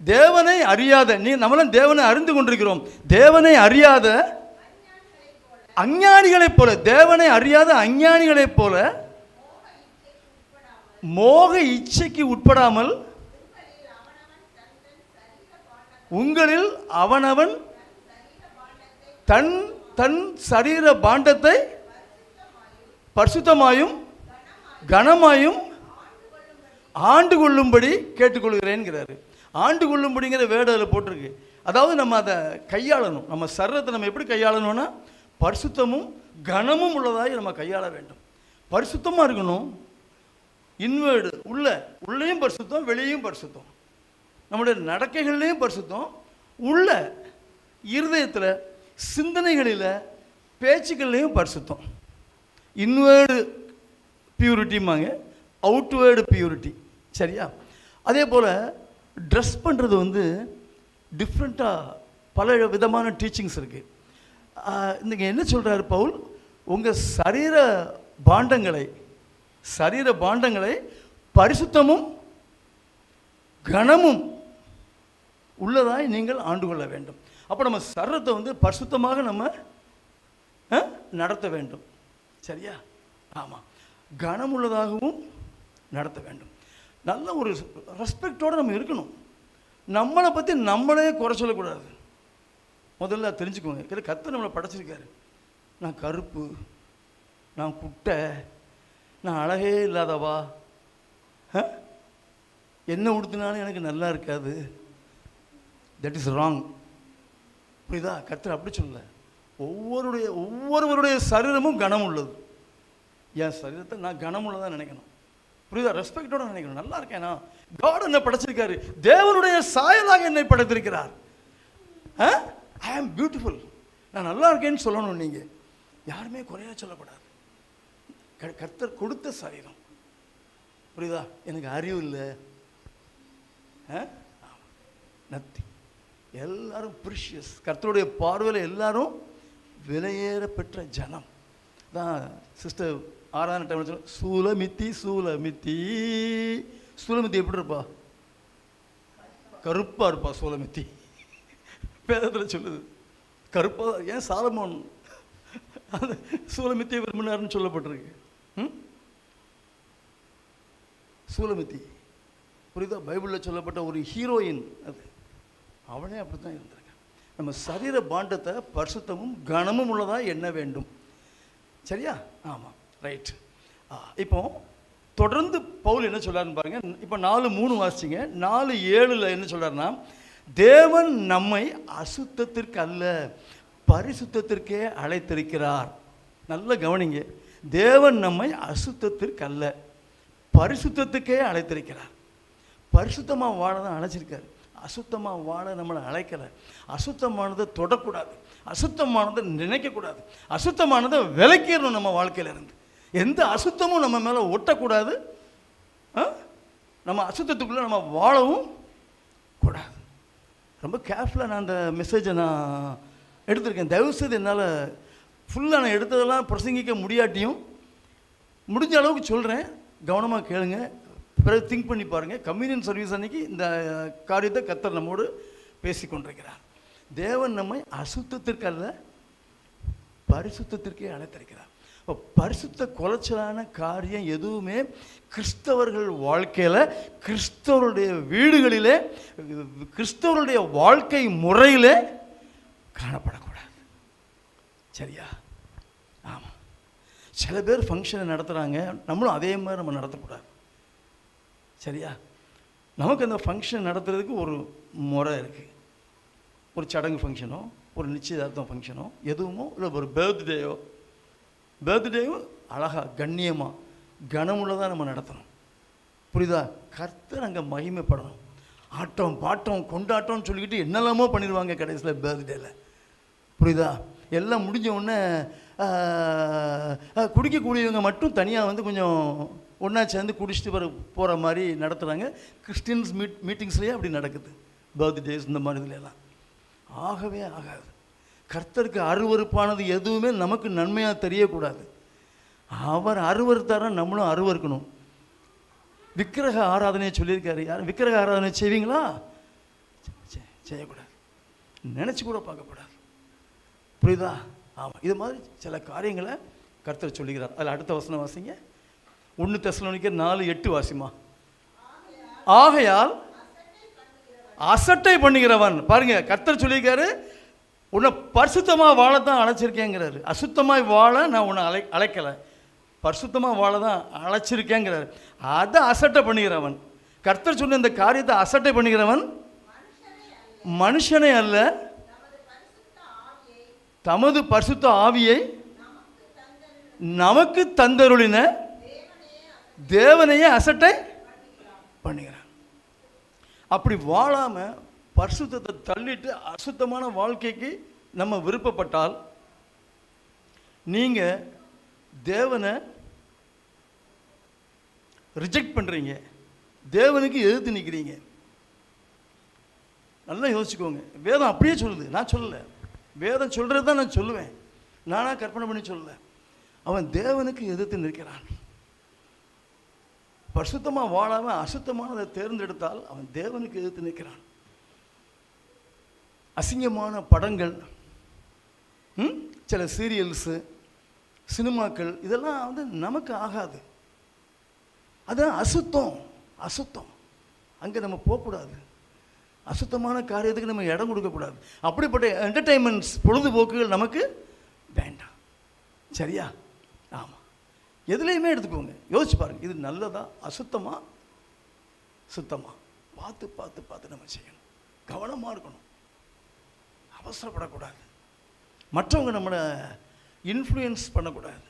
தேவனை அறியாத, நீ நம்மளும் தேவனை அறிந்து கொண்டிருக்கிறோம். தேவனை அறியாத அஞ்ஞானிகளைப் போல, தேவனை அறியாத அஞ்ஞானிகளைப் போல மோக இச்சைக்கு உட்படாமல் உங்களில் அவனவன் தன் தன் சரீர பாண்டத்தை பரிசுத்தமாயும் கனமாயும் ஆண்டு கொள்ளும்படி கேட்டுக்கொள்கிறேன்கிறாரு. ஆண்டு கொள்ளும்படிங்கிற வேர்டு அதில் போட்டிருக்கு. அதாவது நம்ம அதை கையாளணும். நம்ம சரீரத்தை நம்ம எப்படி கையாளணும்னா பரிசுத்தமும் கனமும் உள்ளதாய் நம்ம கையாள வேண்டும். பரிசுத்தமாக இருக்கணும். இன்வேர்டு உள்ளேயும் பரிசுத்தம், வெளியேயும் பரிசுத்தம். நம்முடைய நடக்கைகள்லேயும் பரிசுத்தம், உள்ள இருதயத்தில் சிந்தனைகளில் பேச்சுக்கள்லேயும் பரிசுத்தம். இன்வேர்டு பியூரிட்டிமாங்க, அவுட்வேர்டு பியூரிட்டி. சரியா? அதே போல் ட்ரெஸ் பண்ணுறது வந்து டிஃப்ரெண்ட்டாக பல விதமான டீச்சிங்ஸ் இருக்குது. இன்றைக்கி என்ன சொல்கிறார் பவுல், உங்கள் சரீர பாண்டங்களை பரிசுத்தமும் கனமும் உள்ளதாய் நீங்கள் ஆண்டு கொள்ள வேண்டும். அப்போ நம்ம சரீரத்தை வந்து பரிசுத்தமாக நம்ம நடத்த வேண்டும். சரியா? ஆமாம். கனமுள்ளதாகவும் நடத்த வேண்டும். நல்ல ஒரு ரெஸ்பெக்டோடு நம்ம இருக்கணும். நம்மளை பற்றி நம்மளே குறை சொல்லக்கூடாது. முதல்ல தெரிஞ்சுக்கோங்க. கர்த்தர் நம்மளை படைச்சிருக்காரு. நான் கருப்பு, நான் குட்டை, நான் அழகே இல்லாதவா, என்ன உடுத்தினாலும் எனக்கு நல்லா இருக்காது. That is wrong. புரியுதா? கர்த்தர் அப்படி சொல்லல. ஒவ்வொருவருடைய சரீரமும் கனம் உள்ளது. என் சரீரத்தை நான் கனம் உள்ளதாக நினைக்கணும். புரியுதா? ரெஸ்பெக்டோட நினைக்கணும். நல்லா இருக்கேனா? காட் என்னை படைச்சிருக்காரு, தேவனுடைய சாயலாக என்னை படைத்திருக்கிறார். ஐ ஆம் பியூட்டிஃபுல், நான் நல்லா இருக்கேன்னு சொல்லணும். நீங்கள் யாருமே குறையா சொல்லக்கூடாது. கர்த்தர் கொடுத்த சரீரம். புரியுதா? எனக்கு அறிவு இல்லை, நத்திங். எல்லாரும் ப்ரிஷியஸ். கர்த்தருடைய பார்வையில் எல்லாரும் விலையேற பெற்ற ஜனம் தான். சிஸ்டர் ஆறான டைம் சூலமித்தி எப்படி இருப்பா? கருப்பாக இருப்பா சூலமித்தி. வேதத்தில் சொல்லுது கருப்பா. ஏன் சாலமோன் அந்த சூலமித்தியை விரும்பினார்னு சொல்லப்பட்டிருக்கு. சூலமித்தி புரியுதா? பைபிளில் சொல்லப்பட்ட ஒரு ஹீரோயின். அது அவளே அப்படி தான் இருந்திருக்க. நம்ம சரீர பாண்டத்தை பரிசுத்தமும் கனமும் உள்ளதாக எண்ண வேண்டும். சரியா? ஆமாம், ரைட். இப்போ தொடர்ந்து பவுல் என்ன சொல்கிறாருன்னு பாருங்கள். இப்போ 4:3 வாசிச்சிங்க. 4:7 என்ன சொல்கிறாருன்னா, தேவன் நம்மை அசுத்தத்திற்கு அல்ல பரிசுத்தத்திற்கே அழைத்திருக்கிறார். நல்ல கவனிங்க. தேவன் நம்மை அசுத்தத்திற்கு அல்ல பரிசுத்தத்துக்கே அழைத்திருக்கிறார். பரிசுத்தமாக வாழ தான் அழைச்சிருக்காரு. அசுத்தமாக வாழ நம்மளை அழைக்கலை. அசுத்தமானதை தொடக்கூடாது, அசுத்தமானதை நினைக்கக்கூடாது, அசுத்தமானதை விலக்கிடணும் நம்ம வாழ்க்கையிலேருந்து. எந்த அசுத்தமும் நம்ம மேலே ஒட்டக்கூடாது. நம்ம அசுத்தத்துக்குள்ளே நம்ம வாழவும் கூடாது. ரொம்ப கேர்ஃபுல்லாக நான் அந்த மெசேஜை நான் எடுத்திருக்கேன். தயவுசெய்து என்னால் ஃபுல்லாக நான் எடுத்ததெல்லாம் பிரசங்கிக்க முடியாட்டியும் முடிஞ்ச அளவுக்கு சொல்கிறேன். கவனமாக கேளுங்க, பிறகு திங்க் பண்ணி பாருங்கள். கம்யூனியன் சர்வீஸ் அன்னைக்கு இந்த காரியத்தை கர்த்தர் நம்மோடு பேசி கொண்டிருக்கிறார். தேவன் நம்மை அசுத்தத்திற்கு அல்ல பரிசுத்தத்திற்கே அழைத்திருக்கிறார். இப்போ பரிசுத்த குலைச்சலான காரியம் எதுவுமே கிறிஸ்தவர்கள் வாழ்க்கையில், கிறிஸ்தவருடைய வீடுகளிலே, கிறிஸ்தவருடைய வாழ்க்கை முறையிலே காணப்படக்கூடாது. சரியா? ஆமாம். சில பேர் ஃபங்க்ஷனை நடத்துகிறாங்க, நம்மளும் அதே மாதிரி நம்ம நடத்தக்கூடாது. சரியா? நமக்கு அந்த ஃபங்க்ஷன் நடத்துறதுக்கு ஒரு முறை இருக்குது. ஒரு சடங்கு ஃபங்க்ஷனோ ஒரு நிச்சயதார்த்தம் ஃபங்க்ஷனோ எதுவுமோ இல்லை ஒரு பர்த்டேயோ அழகாக கண்ணியமாக கனமுள்ளதாக நம்ம நடத்தணும். புரியுதா? கர்த்தர் அங்கே மகிமைப்படணும். ஆட்டம் பாட்டம் கொண்டாட்டம்னு சொல்லிக்கிட்டு என்னெல்லாமோ பண்ணிடுவாங்க கடைசியில் பர்த்டேயில். புரியுதா? எல்லாம் முடிஞ்ச உடனே குடிக்கக்கூடியவங்க மட்டும் தனியாக வந்து கொஞ்சம் ஒன்றா சேர்ந்து குடிச்சிட்டு போகிற மாதிரி நடத்துகிறாங்க. கிறிஸ்டின்ஸ் மீட்டிங்ஸ்லேயே அப்படி நடக்குது, பர்த்டேஸ் இந்த மாதிரி இதுலாம். ஆகவே ஆகாது. கர்த்தருக்கு அருவருப்பானது எதுவுமே நமக்கு நன்மையாக தெரியக்கூடாது. அவர் அருவருத்தார நம்மளும் அருவருக்கணும். விக்கிரக ஆராதனையை சொல்லியிருக்காரு. யார் விக்கிரக ஆராதனை செய்வீங்களா? செய்யக்கூடாது, நினச்சி கூட பார்க்கக்கூடாது. புரியுதா? ஆமாம், இது மாதிரி சில காரியங்களை கர்த்தர் சொல்லுகிறார். அதில் அடுத்த வசனம் வாசிங்க. 1 தெசலோனிக்கர் 4:8 வாசிமா. ஆகையால் அசட்டை பண்ணுகிறவன், பாருங்க கர்த்தர் சொல்லியிருக்காரு, உன்னை பரிசுத்தமாக வாழத்தான் அழைச்சிருக்கேங்கிறாரு. அசுத்தமாய் வாழ நான் உன்னை அழைக்கலை, பரிசுத்தமாக வாழ தான் அழைச்சிருக்கேங்கிறாரு. அதை அசட்டை பண்ணுகிறவன், கர்த்தர் சொன்ன இந்த காரியத்தை அசட்டை பண்ணுகிறவன் மனுஷனே அல்ல, தமது பரிசுத்த ஆவியை நமக்கு தந்தருளின தேவனையே அசட்டை பண்ணுகிறான். அப்படி வாழாமல் பரிசுத்தத்தை தள்ளிட்டு அசுத்தமான வாழ்க்கைக்கு நம்ம விருப்பப்பட்டால் நீங்கள் தேவனை ரிஜெக்ட் பண்ணுறீங்க, தேவனுக்கு எதிர்த்து நிற்கிறீங்க. நல்லா யோசிச்சுக்கோங்க. வேதம் அப்படியே சொல்லுது, நான் சொல்லலை. வேதம் சொல்கிறது தான் நான் சொல்லுவேன், நானாக கற்பனை பண்ணி சொல்லலை. அவன் தேவனுக்கு எதிர்த்து நிற்கிறான். பரிசுத்தமாக வாழாமல் அசுத்தமானதை தேர்ந்தெடுத்தால் அவன் தேவனுக்கு எதிர்த்து நிற்கிறான். அசிங்கமான படங்கள், சில சீரியல்ஸு, சினிமாக்கள், இதெல்லாம் வந்து நமக்கு ஆகாது. அதுதான் அசுத்தம். அங்கே நம்ம போகக்கூடாது. அசுத்தமான காரியத்துக்கு நம்ம இடம் கொடுக்கக்கூடாது. அப்படிப்பட்ட என்டர்டெயின்மெண்ட்ஸ், பொழுதுபோக்குகள் நமக்கு வேண்டாம். சரியா? ஆமாம், எதுலேயுமே எடுத்துக்கோங்க, யோசிச்சு பாருங்க, இது நல்லதா அசுத்தமா சுத்தமா பார்த்து பார்த்து பார்த்து நம்ம செய்யணும். கவனமாக இருக்கணும், அவசரப்படக்கூடாது, மற்றவங்க நம்மளை இன்ஃப்ளூயன்ஸ் பண்ணக்கூடாது.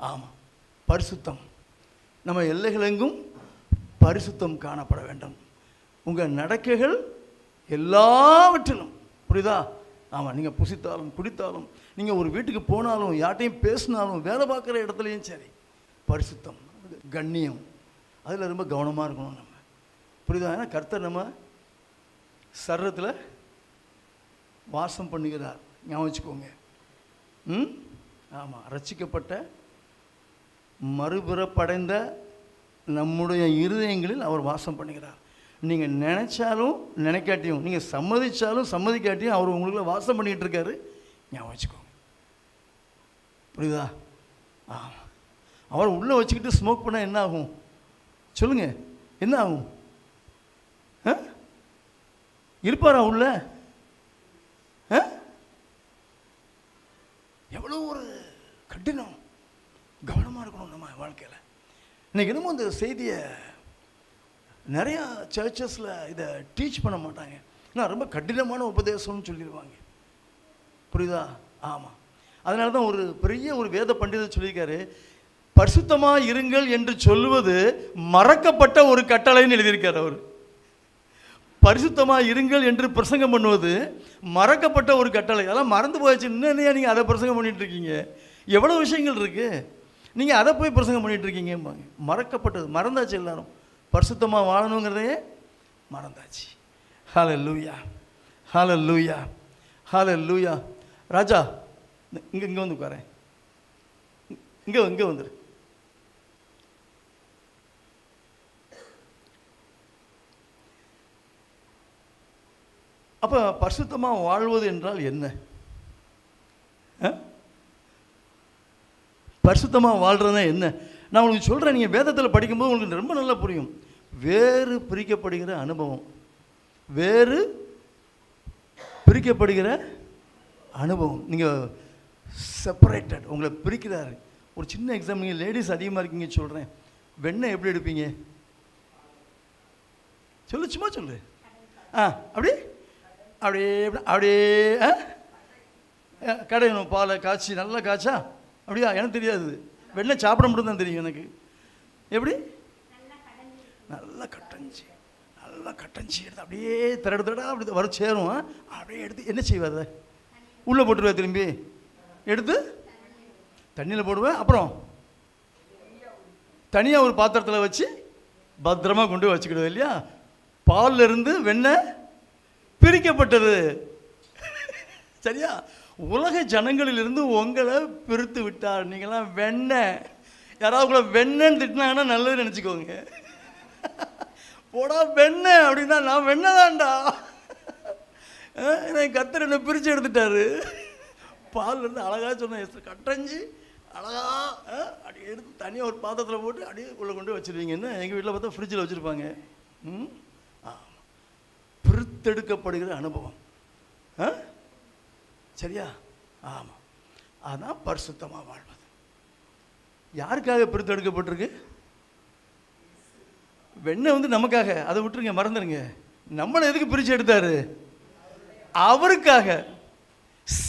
ஆமாம், பரிசுத்தம், நம்ம எல்லைகளெங்கும் பரிசுத்தம் காணப்பட வேண்டும். உங்கள் நடக்கைகள் எல்லாவற்றிலும், புரியுதா? ஆமாம், நீங்கள் புசித்தாலும் குடித்தாலும், நீங்கள் ஒரு வீட்டுக்கு போனாலும், யார்ட்டையும் பேசினாலும், வேலை பார்க்குற இடத்துலையும் சரி, பரிசுத்தம், கண்ணியம், அதில் ரொம்ப கவனமாக இருக்கணும் நம்ம. புரியுதா? ஏன்னா கர்த்தர் நம்ம சரீரத்தில் வாசம் பண்ணுகிறார், ஞாபகம் வச்சுக்கோங்க. ஆமாம், ரட்சிக்கப்பட்ட மறுபிறப்படைந்த நம்முடைய இருதயங்களில் அவர் வாசம் பண்ணுகிறார். நீங்கள் நினைச்சாலும் நினைக்காட்டியும், நீங்கள் சம்மதிச்சாலும் சம்மதிக்காட்டியும் அவர் உங்களுக்குள்ள வாசம் பண்ணிகிட்டு இருக்காரு, ஞாபகம் வச்சுக்கோங்க. புரியுதா? ஆமாம், அவர் உள்ளே வச்சுக்கிட்டு ஸ்மோக் பண்ணால் என்ன ஆகும் சொல்லுங்கள்? என்ன ஆகும்? இருப்பாரா உள்ள? எவ்வளோ ஒரு கடினம். கவனமாக இருக்கணும் நம்ம வாழ்க்கையில். இன்னைக்கு என்னமோ இந்த செய்தியை நிறையா சர்ச்சஸில் இதை டீச் பண்ண மாட்டாங்க. ஏன்னா ரொம்ப கடினமான உபதேசம்னு சொல்லிடுவாங்க. புரியுதா? ஆமாம், அதனால தான் ஒரு பெரிய ஒரு வேத பண்டிதர் சொல்லியிருக்காரு, பரிசுத்தமாக இருங்கள் என்று சொல்லுவது மறக்கப்பட்ட ஒரு கட்டளைன்னு எழுதியிருக்கார் அவர். பரிசுத்தமாக இருங்கள் என்று பிரசங்கம் பண்ணுவது மறக்கப்பட்ட ஒரு கட்டளை. அதெல்லாம் மறந்து போயிடுச்சு. இன்னும் நீங்கள் அதை பிரசங்கம் பண்ணிகிட்டு இருக்கீங்க? எவ்வளோ விஷயங்கள் இருக்குது, நீங்கள் அதை போய் பிரசங்கம் பண்ணிகிட்டு இருக்கீங்க. மறக்கப்பட்டது, மறந்தாச்சு. எல்லாரும் பரிசுத்தமாக வாழணுங்கிறதையே மறந்தாச்சு. ஹல்லேலூயா, ஹல்லேலூயா, ஹல்லேலூயா. ராஜா, இங்கே வந்து உட்காரேன், இங்கே வந்துரு. அப்போ பரிசுத்தமாக வாழ்வது என்றால் என்ன? பரிசுத்தமாக வாழ்கிறதுனா என்ன? நான் உங்களுக்கு சொல்கிறேன், நீங்கள் வேதத்தில் படிக்கும்போது உங்களுக்கு ரொம்ப நல்லா புரியும். வேறு பிரிக்கப்படுகிற அனுபவம், வேறு பிரிக்கப்படுகிற அனுபவம். நீங்கள் செப்பரேட்டட், உங்களை பிரிக்கிறாரு. ஒரு சின்ன எக்ஸாம், நீங்கள் லேடிஸ் அதிகமாக இருக்கீங்க சொல்கிறேன், வெண்ணெய் எப்படி எடுப்பீங்க சொல்லு, சும்மா சொல்லு. அப்படி அப்படியே அப்படியே கடையணும், பாலை காய்ச்சி நல்லா காய்ச்சா அப்படியா? எனக்கு தெரியாது, வெண்ணெய் சாப்பிட மட்டும் தான் தெரியும் எனக்கு. எப்படி நல்லா கட்டஞ்சி எடுத்து அப்படியே திரட அப்படி வர சேரும். அப்படியே எடுத்து என்ன செய்வார்? உள்ளே போட்டுருவேன், திரும்பி எடுத்து தண்ணியில் போடுவேன். அப்புறம் தனியாக ஒரு பாத்திரத்தில் வச்சு பத்திரமா கொண்டு போய் வச்சுக்கிடுவேன் இல்லையா? பாலில் இருந்து வெண்ணெய் பிரிக்கப்பட்டது. சரியா? உலக ஜனங்களிலிருந்து உங்களை பிரித்து விட்டார். நீங்களாம் வெண்ணெய். யாராவது உங்களை வெண்ணென்னு திட்டினாங்கன்னா நல்லது நினச்சிக்கோங்க. போடா வெண்ணெய் அப்படின்னா நான் வெண்ணெய் தான்டா. கர்த்தர் என்னை பிரித்து எடுத்துட்டாரு. பால் இருந்து அழகாக சொன்ன கட்டஞ்சி அழகா அப்படியே எடுத்து தனியாக ஒரு பாத்திரத்தில் போட்டு அப்படியே உள்ளே கொண்டு வச்சுருவீங்கன்னு எங்கள் வீட்டில் பார்த்தா ஃப்ரிட்ஜில் வச்சுருப்பாங்க. பிரித்தெடுக்கப்படுகிற அனுபவம். சரியா? ஆமாம், அதுதான் பரிசுத்தமாக வாழ்வது. யாருக்காக பிரித்தெடுக்கப்பட்டிருக்கு? வெண்ணெய் வந்து நமக்காக. அதை விட்டுருங்க, மறந்துடுங்க. நம்மளை எதுக்கு பிரித்து எடுத்தாரு? அவருக்காக.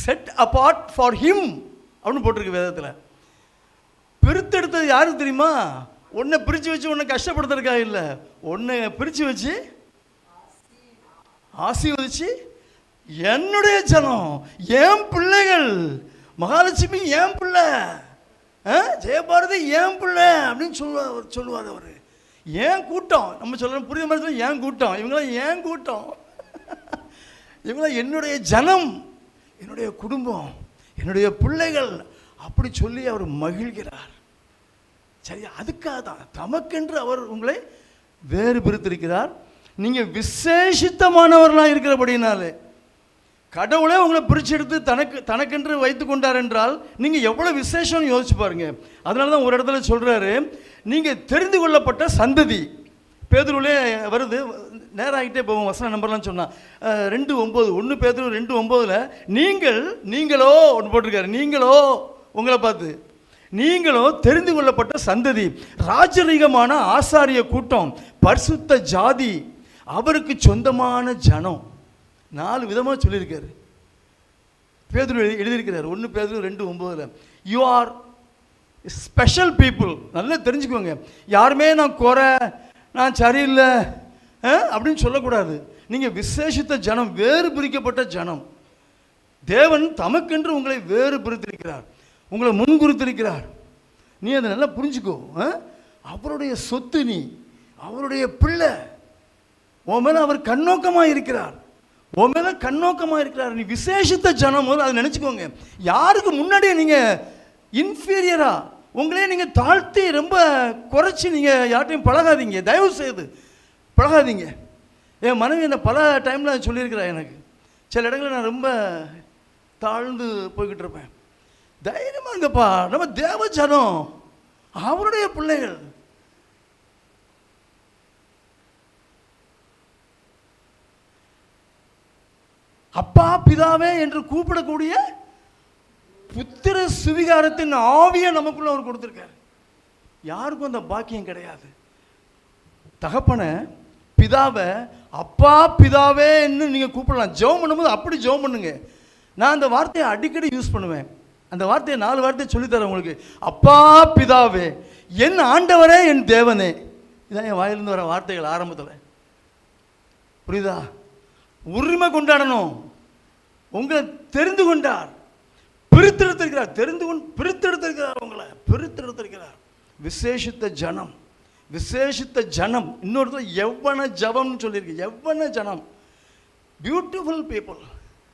செட் அபார்ட் ஃபார் ஹிம் அப்படின்னு போட்டிருக்கு வேதத்தில். பிரித்தெடுத்தது யாருக்கு தெரியுமா? ஒன்றை பிரித்து வச்சு ஒன்றை கஷ்டப்படுத்துறதுக்காக இல்லை, ஒன்றை பிரித்து வச்சு ஆசீர்வதிச்சு என்னுடைய ஜனம், என் பிள்ளைகள், மகாலட்சுமி என் பிள்ளை, ஜெயபாரதி என் பிள்ளை அப்படின்னு சொல்லுவார் அவர். ஏன் கூட்டம், நம்ம சொல்கிறோம் புரியுத மாதிரி, ஏன் கூட்டம், இவங்களாம் ஏன் கூட்டம், இவங்களாம் என்னுடைய ஜனம், என்னுடைய குடும்பம், என்னுடைய பிள்ளைகள் அப்படி சொல்லி அவர் மகிழ்கிறார். சரியா? அதுக்காக தான் தமக்கென்று அவர் உங்களை வேறு பிரித்திருக்கிறார். நீங்கள் விசேஷித்தமானவர்களாக இருக்கிறபடினாலே கடவுளே உங்களை பிரித்து எடுத்து தனக்கென்று வைத்து கொண்டார் என்றால் நீங்கள் எவ்வளோ விசேஷம்னு யோசிச்சு பாருங்க. அதனால தான் ஒரு இடத்துல சொல்கிறாரு, நீங்கள் தெரிந்து கொள்ளப்பட்ட சந்ததி. பேதுருவிலே வருது, நேரம் ஆகிட்டே போவோம், வசன நம்பர்லாம் சொன்னால் 2:9, 1 பேதுரு 2:9 நீங்களோ ஒன்று போட்டிருக்காரு. நீங்களோ, உங்களை பார்த்து, நீங்களோ தெரிந்து கொள்ளப்பட்ட சந்ததி, ராஜரீகமான ஆசாரிய கூட்டம், பரிசுத்த ஜாதி, அவருக்கு சொந்தமான ஜனம். 4 விதமாக சொல்லியிருக்காரு. பேதுரு எழுதியிருக்கிறார் 1 பேதுரு 2:9. You are special people. நல்லா தெரிஞ்சுக்கோங்க. யாருமே நான் குறை, நான் சரியில்லை அப்படின்னு சொல்லக்கூடாது. நீங்கள் விசேஷித்த ஜனம், வேறு பிரிக்கப்பட்ட ஜனம். தேவன் தமக்கென்று உங்களை வேறு பிரித்திருக்கிறார், உங்களை முன்குறித்திருக்கிறார். நீ அதை நல்லா புரிஞ்சுக்கோ. அவருடைய சொத்து, நீ அவருடைய பிள்ளை. உன் மேலே அவர் கண்ணோக்கமாக இருக்கிறார், உன் மேலே கண்ணோக்கமாக இருக்கிறார். நீ விசேஷித்த ஜனம், அதை நினச்சிக்கோங்க. யாருக்கு முன்னாடியே நீங்கள் இன்ஃபீரியரா உங்களே நீங்கள் தாழ்த்தி ரொம்ப குறைச்சி நீங்கள் யார்ட்டையும் பழகாதீங்க, தயவு செய்து பழகாதீங்க. என் மனைவி என்னை பல டைமில் சொல்லியிருக்கிறா. எனக்கு சில இடங்களில் நான் ரொம்ப தாழ்ந்து போய்கிட்டு இருப்பேன். தைரியமாக இருங்கப்பா, நம்ம தேவ ஜனம், அவருடைய பிள்ளைகள். அப்பா பிதாவே என்று கூப்பிடக்கூடிய புத்திர சுவிகாரத்தின் ஆவியை நமக்குள்ள அவர் கொடுத்திருக்காரு. யாருக்கும் அந்த பாக்கியம் கிடையாது. தகப்பனை, பிதாவை அப்பா பிதாவே என்று நீங்கள் கூப்பிடலாம். ஜெபம் பண்ணும்போது அப்படி ஜெபம் பண்ணுங்க. நான் அந்த வார்த்தையை அடிக்கடி யூஸ் பண்ணுவேன். அந்த வார்த்தையை 4 வார்த்தையை சொல்லித்தரேன் உங்களுக்கு. அப்பா பிதாவே, என் ஆண்டவரே, என் தேவனே. இதான் என் வாயிலிருந்து வர வார்த்தைகள் ஆரம்பத்தில். புரியுதா? உரிமை கொண்டாடணும். உங்களை தெரிந்து கொண்டார், பிரித்தெடுத்திருக்கிறார். பிரித்தெடுத்திருக்கிறார், உங்களை பிரித்தெடுத்திருக்கிறார். விசேஷித்த ஜனம், விசேஷித்த ஜனம். இன்னொருத்தர் எவ்வன ஜபம்னு சொல்லியிருக்கு. எவ்வன ஜனம். Beautiful people.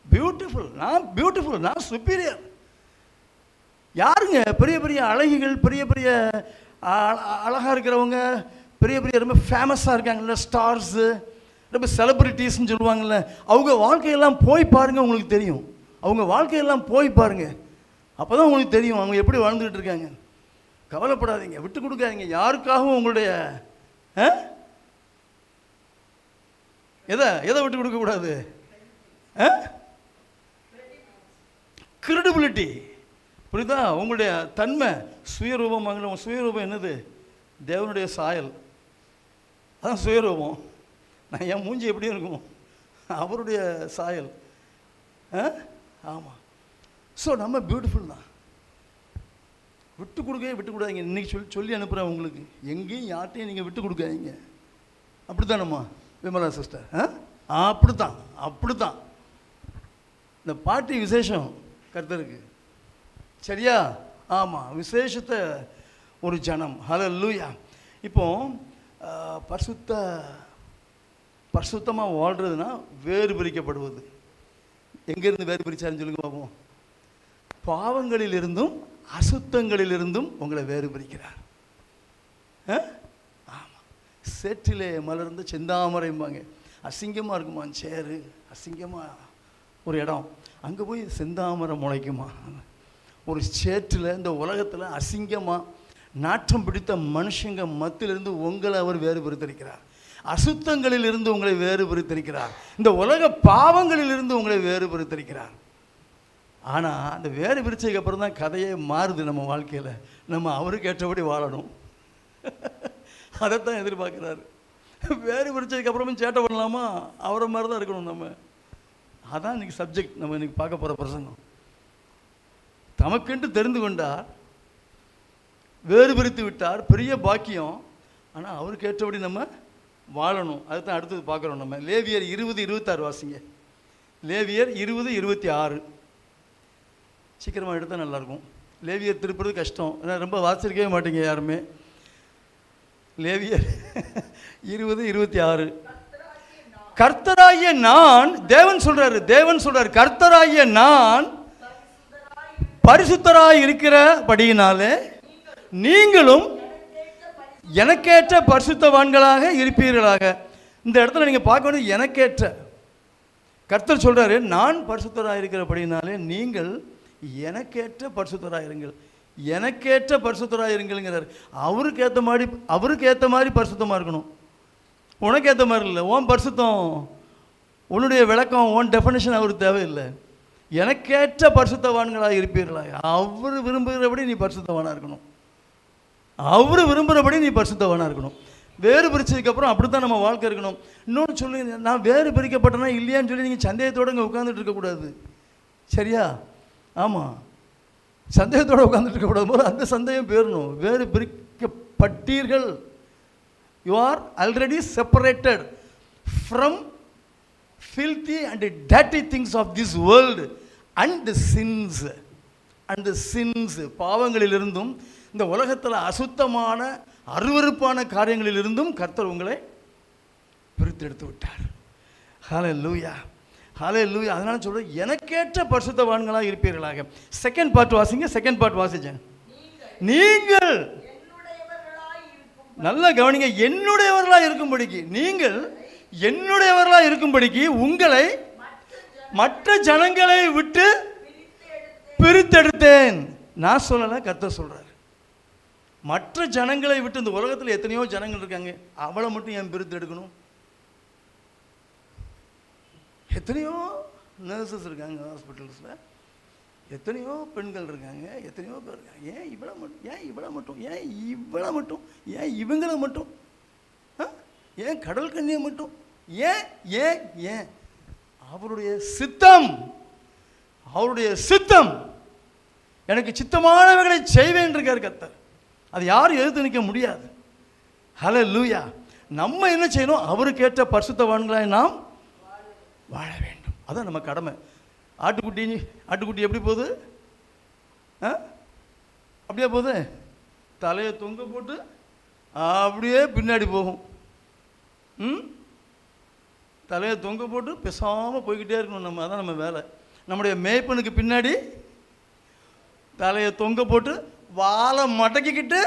பியூட்டிஃபுல். நான் சுப்பீரியர். யாருங்க பெரிய பெரிய அழகிகள், பெரிய பெரிய அழகாக இருக்கிறவங்க, பெரிய பெரிய ரொம்ப ஃபேமஸாக இருக்காங்கல்ல, ஸ்டார்ஸு, ரொம்ப செலிப்ரிட்டிஸ்ன்னு சொல்லுவாங்கள்ல, அவங்க வாழ்க்கையெல்லாம் போய் பாருங்கள், உங்களுக்கு தெரியும். அவங்க வாழ்க்கையெல்லாம் போய் பாருங்கள், அப்போ தான் உங்களுக்கு தெரியும் அவங்க எப்படி வாழ்ந்துக்கிட்டு இருக்காங்க. கவலைப்படாதீங்க, விட்டு கொடுக்காதீங்க யாருக்காகவும். உங்களுடைய எதை விட்டு கொடுக்கக்கூடாது? கிரெடிபிலிட்டி. புரியுதா? உங்களுடைய தன்மை, சுயரூபம். உங்கள் சுயரூபம் என்னது? தேவனுடைய சாயல். அதான் சுயரூபம். நான் என் மூஞ்சி எப்படி இருக்கும்? அவருடைய சாயல். ஆமாம். ஸோ நம்ம பியூட்டிஃபுல் தான். விட்டு கொடுக்காதீங்க. இன்றைக்கி சொல்லி அனுப்புகிறேன் உங்களுக்கு, எங்கேயும் யார்ட்டையும் நீங்கள் விட்டு கொடுக்காதீங்க. அப்படி தானம்மா விமலா சிஸ்டர்? அப்படித்தான். இந்த பார்ட்டி விசேஷம் கர்த்தருக்கு, சரியா? ஆமாம், விசேஷத்தை ஒரு ஜனம். ஹல்லேலூயா. இப்போ பரிசுத்தமாக வாழ்கிறதுனா வேறு பிரிக்கப்படுவது. எங்கேருந்து வேறு பிரிச்சாருன்னு சொல்லுங்க பார்ப்போம். பாவங்களிலிருந்தும் அசுத்தங்களிலிருந்தும் உங்களை வேறு பிரிக்கிறார். ஆமாம். சேற்றிலே மலர்ந்த செந்தாமரைம்பாங்க. அசிங்கமாக இருக்குமா சேரு, அசிங்கமாக ஒரு இடம், அங்கே போய் செந்தாமரை முளைக்குமா? ஒரு சேற்றில் இந்த உலகத்தில் அசிங்கமாக நாற்றம் பிடித்த மனுஷங்க மத்தியிலிருந்து உங்களை அவர் வேறு பிரித்திருக்கிறார். அசுத்தங்களிலிருந்து உங்களை வேறு பிரித்திருக்கிறார். இந்த உலக பாவங்களிலிருந்து உங்களை வேறு பிரித்திருக்கிறார். ஆனால் அந்த வேறு பிரிச்சதுக்கு அப்புறம் தான் கதையே மாறுது நம்ம வாழ்க்கையில். நம்ம அவருக்கு ஏற்றபடி வாழணும். அதைத்தான் எதிர்பார்க்குறாரு. வேறு பிரிச்சதுக்கு அப்புறமும் சேட்டை பண்ணலாமா? அவரை மாதிரி தான் இருக்கணும் நம்ம. அதான் இன்றைக்கி சப்ஜெக்ட். நம்ம இன்றைக்கி பார்க்க போகிற பிரசங்கம். தமக்கென்று தெரிந்து கொண்டார், வேறு பிரித்து விட்டார், பெரிய பாக்கியம். ஆனால் அவருக்கு ஏற்றபடி நம்ம வாழணும். அதுதான் அடுத்தது பார்க்குறோம் நம்ம. லேவியர் 20:26 வாசிங்க. லேவியர் 20:26 சீக்கிரமாக எடுத்தால் நல்லாயிருக்கும். லேவியர் திருப்புறது கஷ்டம், ஏன்னா ரொம்ப வாசிச்சிருக்கவே மாட்டீங்க யாருமே. லேவியர் 20:26 கர்த்தராகிய நான், தேவன் சொல்றாரு கர்த்தராகிய நான் பரிசுத்தராய் இருக்கிறபடியினாலே நீங்களும் எனக்கேற்ற பரிசுத்தவான்களாக இருப்பீர்களாக. இந்த இடத்துல நீங்கள் பார்க்க வேண்டியது எனக்கேற்ற. கர்த்தர் சொல்றாரு, நான் பரிசுத்தராய் இருக்கிறபடினாலே நீங்கள் எனக்கேற்ற பரிசுத்தராய் இருங்கள். எனக்கேற்ற பரிசுத்தராய் இருங்கள்ங்கிறார். அவருக்கு ஏற்ற மாதிரி பரிசுத்தமாக இருக்கணும். உனக்கு ஏற்ற மாதிரி இல்லை. உன் பரிசுத்தம், உன்னுடைய விளக்கம், உன் டெஃபினேஷன் அவருக்கு தேவையில்லை. எனக்கேற்ற பரிசுத்தவான்களாக இருப்பீர்களாக. அவர் விரும்புகிறபடி நீ பரிசுத்தவானாக இருக்கணும். அவர் விரும்புகிறபடி நீ பரிசுத்தவானாக இருக்கணும். வேறு பிரிச்சதுக்கப்புறம் அப்படி தான் நம்ம வாழ்க்கை இருக்கணும். இன்னொன்று சொல்லுங்க, நான் வேறு பிரிக்கப்பட்டேன்னா இல்லையான்னு சொல்லி நீங்கள் சந்தேகத்தோடு இங்கே உட்காந்துட்டு இருக்கக்கூடாது, சரியா? ஆமாம், சந்தேகத்தோடு உட்காந்துட்டு இருக்கக்கூடாது. போது அந்த சந்தேகம் போயிடணும். வேறு பிரிக்கப்பட்டீர்கள். You are already separated from filthy and dirty things of this world and the sins பாவங்களிலிருந்தும் இந்த உலகத்தில் அசுத்தமான அருவருப்பான காரியங்களிலிருந்தும் கர்த்தர் உங்களை பிரித்தெடுத்து விட்டார். ஹல்லேலூயா, ஹல்லேலூயா. அதனால சொல்கிறேன், எனக்கேற்ற பரிசுத்தவான்களாக இருப்பீர்களாக. செகண்ட் பார்ட் வாசிங்க. செகண்ட் பார்ட் வாசிச்சேன். நீங்கள் நல்லா கவனிங்க. என்னுடையவர்களாக இருக்கும்படிக்கு, நீங்கள் என்னுடையவர்களாக இருக்கும்படிக்கு உங்களை மற்ற ஜனங்களை விட்டு பிரித்தெடுத்தேன். நான் சொல்லலை, கர்த்தர் சொல்றார். மற்ற ஜனங்களை விட்டு, இந்த உலகத்தில் எத்தனையோ ஜனங்கள் இருக்காங்க, அவளை மட்டும் ஏன் பிரித்து எடுக்கணும்? எத்தனையோ நர்சஸ் இருக்காங்க ஹாஸ்பிட்டல்ஸில், எத்தனையோ பெண்கள் இருக்காங்க, எத்தனையோ பேர் இருக்காங்க. ஏன் இவளை மட்டும், ஏன் இவளை மட்டும், ஏன் இவளை மட்டும், ஏன் இவங்களை மட்டும், ஏன் கடல் கண்ணியை மட்டும், ஏன் ஏன் ஏன்? அவருடைய சித்தம், அவருடைய சித்தம். எனக்கு சித்தமானவர்களை செய்வேன் இருக்கார் கர்த்தர். அது யாரும் எதிர்த்து நிற்க முடியாது. ஹல்லேலூயா. நம்ம என்ன செய்யணும்? அவருக்கு ஏற்ற பரிசுத்தவான்களாய் நாம் வாழ வேண்டும். அதான் நம்ம கடமை. ஆட்டுக்குட்டி எப்படி போகுது? அப்படியே போகுது. தலையை தொங்க போட்டு அப்படியே பின்னாடி போகும். தலையை தொங்க போட்டு பேசாமல் போய்கிட்டே இருக்கணும் நம்ம. அதான் நம்ம வேலை. நம்முடைய மேய்ப்பனுக்கு பின்னாடி தலையை தொங்க போட்டு வாழை மடக்கிக்கிட்டு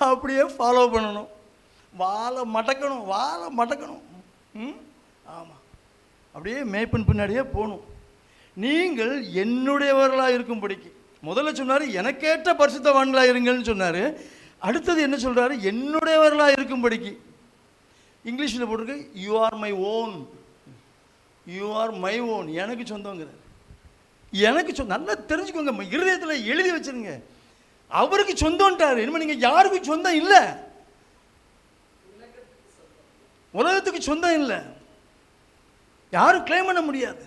அப்படியே ஃபாலோ பண்ணணும். வாழை மடக்கணும், வாழை மடக்கணும். ஆமாம், அப்படியே மேய்ப்பன் பின்னாடியே போகணும். நீங்கள் என்னுடையவர்களாக இருக்கும்படிக்கு முதல்ல சொன்னார், எனக்கேற்ற பரிசுத்தவான்களாக இருங்கள்னு சொன்னார். அடுத்தது என்ன சொல்கிறாரு? என்னுடையவர்களாக இருக்கும்படிக்கு. இங்கிலீஷில் போட்டிருக்கு, you are my own, you are my own. எனக்கு சொந்தங்கிறார். எனக்கு சொந்தம். நல்லா தெரிஞ்சுக்கோங்க, இருதயத்தில் எழுதி வச்சிருங்க. அவருக்கு சொந்தம்ட்டார். இனிமேல் நீங்கள் யாருக்கும் சொந்தம் இல்லை, உலகத்துக்கு சொந்தம் இல்லை. யாரும் கிளைம் பண்ண முடியாது.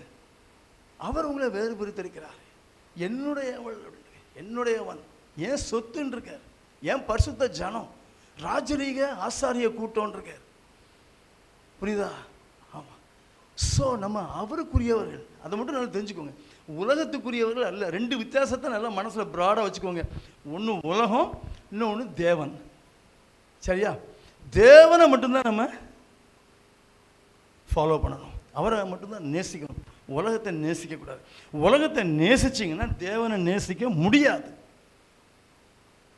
அவர் உங்களை வேறு பிரித்திருக்கிறார். என்னுடையவன், ஏன் சொத்துன்னு இருக்கார், ஏன் பரிசுத்த ஜனம், ராஜரீக ஆசாரிய கூட்டம் இருக்கார். புரியுதா? ஆமாம். ஸோ நம்ம அவருக்குரியவர்கள், அதை மட்டும் நல்லா தெரிஞ்சுக்கோங்க. உலகத்துக்குரியவர்கள் அல்ல. ரெண்டு வித்தியாசத்தை நல்லா மனசில் ப்ராடாக வச்சுக்கோங்க. ஒன்று உலகம், இன்னொன்று தேவன். சரியா? தேவனை மட்டும்தான் நம்ம ஃபாலோ பண்ணணும், அவரை மட்டும்தான் நேசிக்கணும். உலகத்தை நேசிக்கக்கூடாது. உலகத்தை நேசிச்சிங்கன்னா தேவனை நேசிக்க முடியாது,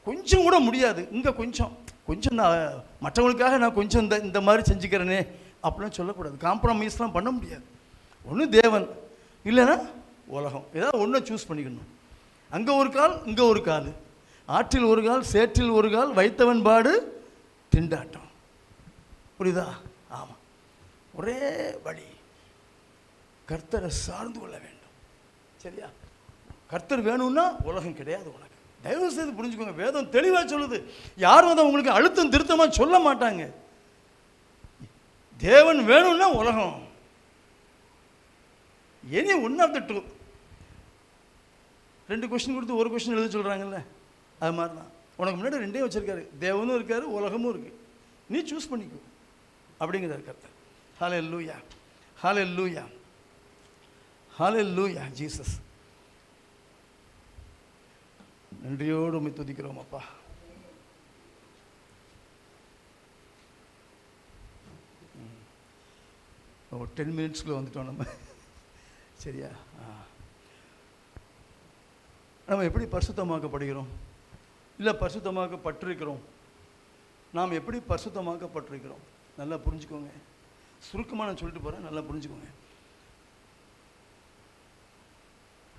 கொஞ்சம் கூட முடியாது. இங்கே கொஞ்சம் நான் மற்றவங்களுக்காக நான் கொஞ்சம் இந்த மாதிரி செஞ்சுக்கிறேனே அப்படிலாம் சொல்லக்கூடாது. காம்ப்ரமைஸ்லாம் பண்ண முடியாது. ஒன்று தேவன், இல்லைன்னா உலகம். ஏதாவது ஒன்றை சூஸ் பண்ணிக்கணும். அங்கே ஒரு கால், இங்கே ஒரு கால், ஆற்றில் ஒரு கால், சேற்றில் ஒரு கால், வைத்தவன் பாடு திண்டாட்டம். புரியுதா? ஆமாம். ஒரே வழி, கர்த்தரை சார்ந்து கொள்ள வேண்டும். சரியா? கர்த்தர் வேணும்னா உலகம் கிடையாது உனக்கு. தயவு செய்து புரிஞ்சுக்கோங்க. வேதம் தெளிவாக சொல்லுது. யாரும் அதை உங்களுக்கு அழுத்தம் திருத்தமாக சொல்ல மாட்டாங்க. தேவன் வேணும்னா உலகம். Any one of the two. 2 question கொடுத்து ஒரு கொஸ்டின் எழுத சொல்கிறாங்கல்ல, அது மாதிரி தான். உனக்கு முன்னாடி 2 வச்சுருக்காரு. தேவனும் இருக்காரு, உலகமும் இருக்குது. நீ சூஸ் பண்ணிக்கோ அப்படிங்கிறார் கர்த்தர். ஹல்லேலூயா, ஹல்லேலூயா, ஹல்லேலூயா. ஜீசஸ், நன்றியோடு உம்மை துதிக்கிறோம் அப்பா. ஒரு 10 மினிட்ஸ்க்குள்ளே வந்துட்டோம் நம்ம. சரியா? நம்ம எப்படி பரிசுத்தமாக்கப்படுகிறோம், இல்லை பரிசுத்தமாக்கப்பட்டிருக்கிறோம்? நாம் எப்படி பரிசுத்தமாக்கப்பட்டிருக்கிறோம் நல்லா புரிஞ்சுக்கோங்க. சுருக்கமாக நான் சொல்லிட்டு போகிறேன், நல்லா புரிஞ்சுக்கோங்க.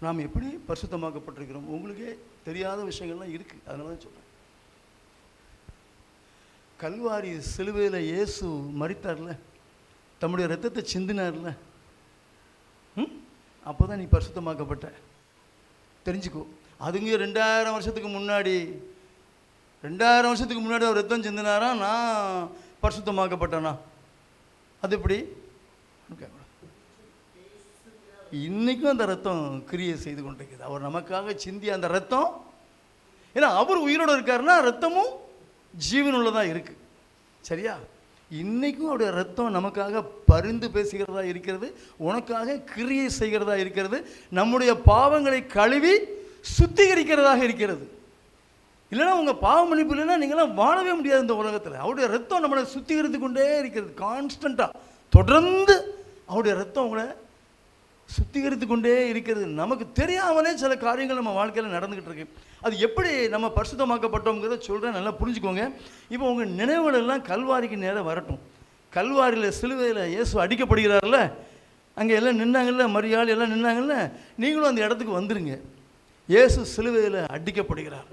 நாம் எப்படி பரிசுத்தமாக்கப்பட்டிருக்கிறோம் உங்களுக்கே தெரியாத விஷயங்கள்லாம் இருக்குது, அதனால தான் சொல்கிறேன். கல்வாரி சிலுவையில் இயேசு மரித்தார்ல, தம்முடைய ரத்தத்தை சிந்தினார்ல, அப்போ தான் நீ பரிசுத்தமாக்கப்பட்ட. தெரிஞ்சுக்கோ. அதுங்க 2000 வருஷத்துக்கு முன்னாடி அவர் ரத்தம் சிந்தினாரா, நான் பரிசுத்தமாக்கப்பட்டேனா? அது எப்படி? இன்றைக்கும் அந்த ரத்தம் கிரியை செய்து கொண்டிருக்குது. அவர் நமக்காக சிந்திய அந்த ரத்தம், ஏன்னா அவர் உயிரோடு இருக்காருன்னா ரத்தமும் ஜீவனுள்ளதாக இருக்குது. சரியா? இன்றைக்கும் அவருடைய ரத்தம் நமக்காக பரிந்து பேசுகிறதா இருக்கிறது, உனக்காக கிரியை செய்கிறதா இருக்கிறது, நம்முடைய பாவங்களை கழுவி சுத்திகரிக்கிறதாக இருக்கிறது. இல்லைன்னா உங்கள் பாவ மன்னிப்பு இல்லைன்னா நீங்களாம் வாழவே முடியாது இந்த உலகத்தில். அவருடைய ரத்தம் நம்மளை சுத்திகரித்து கொண்டே இருக்கிறது. கான்ஸ்டண்ட்டாக தொடர்ந்து அவருடைய ரத்தம் உங்களை சுத்திகரித்து கொண்டே இருக்கிறது. நமக்கு தெரியாமலே சில காரியங்கள் நம்ம வாழ்க்கையில் நடந்துக்கிட்டு இருக்கு. அது எப்படி நம்ம பரிசுத்தமாக்கப்பட்டோங்கிறத சொல்கிறேன், நல்லா புரிஞ்சுக்கோங்க. இப்போ உங்கள் நினைவுகள் எல்லாம் கல்வாரிக்கு நேரம் வரட்டும். கல்வாரியில் சிலுவையில் இயேசு அடிக்கப்படுகிறார்ல, அங்கே எல்லாம் நின்னாங்கல்ல, மரியாள் எல்லாம் நின்னாங்கல்ல, நீங்களும் அந்த இடத்துக்கு வந்துடுங்க. இயேசு சிலுவையில் அடிக்கப்படுகிறார்.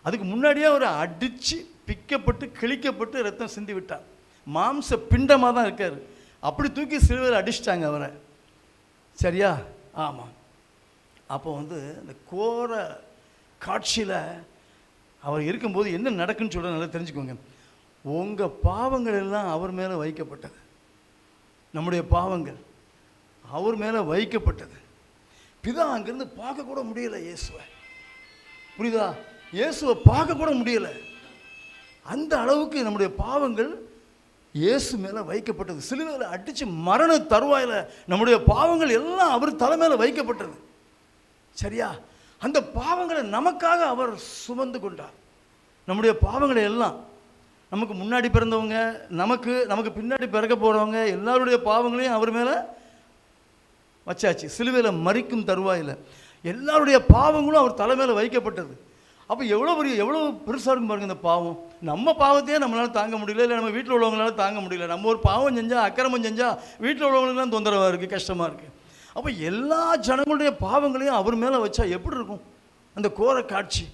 அதுக்கு முன்னாடியே அவர் அடித்து பிக்கப்பட்டு கிழிக்கப்பட்டு ரத்தம் சிந்தி விட்டார். மாம்ச பிண்டமாக தான் இருக்கார். அப்படி தூக்கி சிலுவையில் அடிச்சிட்டாங்க அவரை. சரியா? ஆமாம். அப்போ இந்த கோர காட்சியில் அவர் இருக்கும்போது என்ன நடக்குன்னு சொல்ல நல்லா தெரிஞ்சுக்கோங்க. உங்கள் பாவங்கள் எல்லாம் அவர் மேலே வைக்கப்பட்டது. நம்முடைய பாவங்கள் அவர் மேலே வைக்கப்பட்டது. பிதா அங்கேருந்து பார்க்க கூட முடியலை இயேசுவை. புரியுதா? இயேசுவை பார்க்க கூட முடியலை. அந்த அளவுக்கு நம்முடைய பாவங்கள் இயேசு மேலே வைக்கப்பட்டது. சிலுவையில் அடித்து மரண தருவாயில் நம்முடைய பாவங்கள் எல்லாம் அவர் தலை மேலே வைக்கப்பட்டது. சரியா? அந்த பாவங்களை நமக்காக அவர் சுமந்து கொண்டார். நம்முடைய பாவங்களை எல்லாம், நமக்கு முன்னாடி பிறந்தவங்க, நமக்கு பின்னாடி பிறக்க போகிறவங்க எல்லாருடைய பாவங்களையும் அவர் மேலே வச்சாச்சு. சிலுவையில் மரிக்கும் தருவாயில் எல்லாருடைய பாவங்களும் அவர் தலை மேலே வைக்கப்பட்டது. அப்போ எவ்வளோ பெருசாக இருக்கும் பாருங்கள் இந்த பாவம். நம்ம பாவத்தையே நம்மளால் தாங்க முடியல, இல்லை நம்ம வீட்டில் உள்ளவங்களால தாங்க முடியல. நம்ம ஒரு பாவம் செஞ்சால், அக்கிரமம் செஞ்சால் வீட்டில் உள்ளவங்களுக்குலாம் தொந்தரவாக இருக்குது, கஷ்டமாக இருக்குது. அப்போ எல்லா ஜனங்களுடைய பாவங்களையும் அவர் மேலே வச்சா எப்படி இருக்கும் அந்த கோர காட்சி?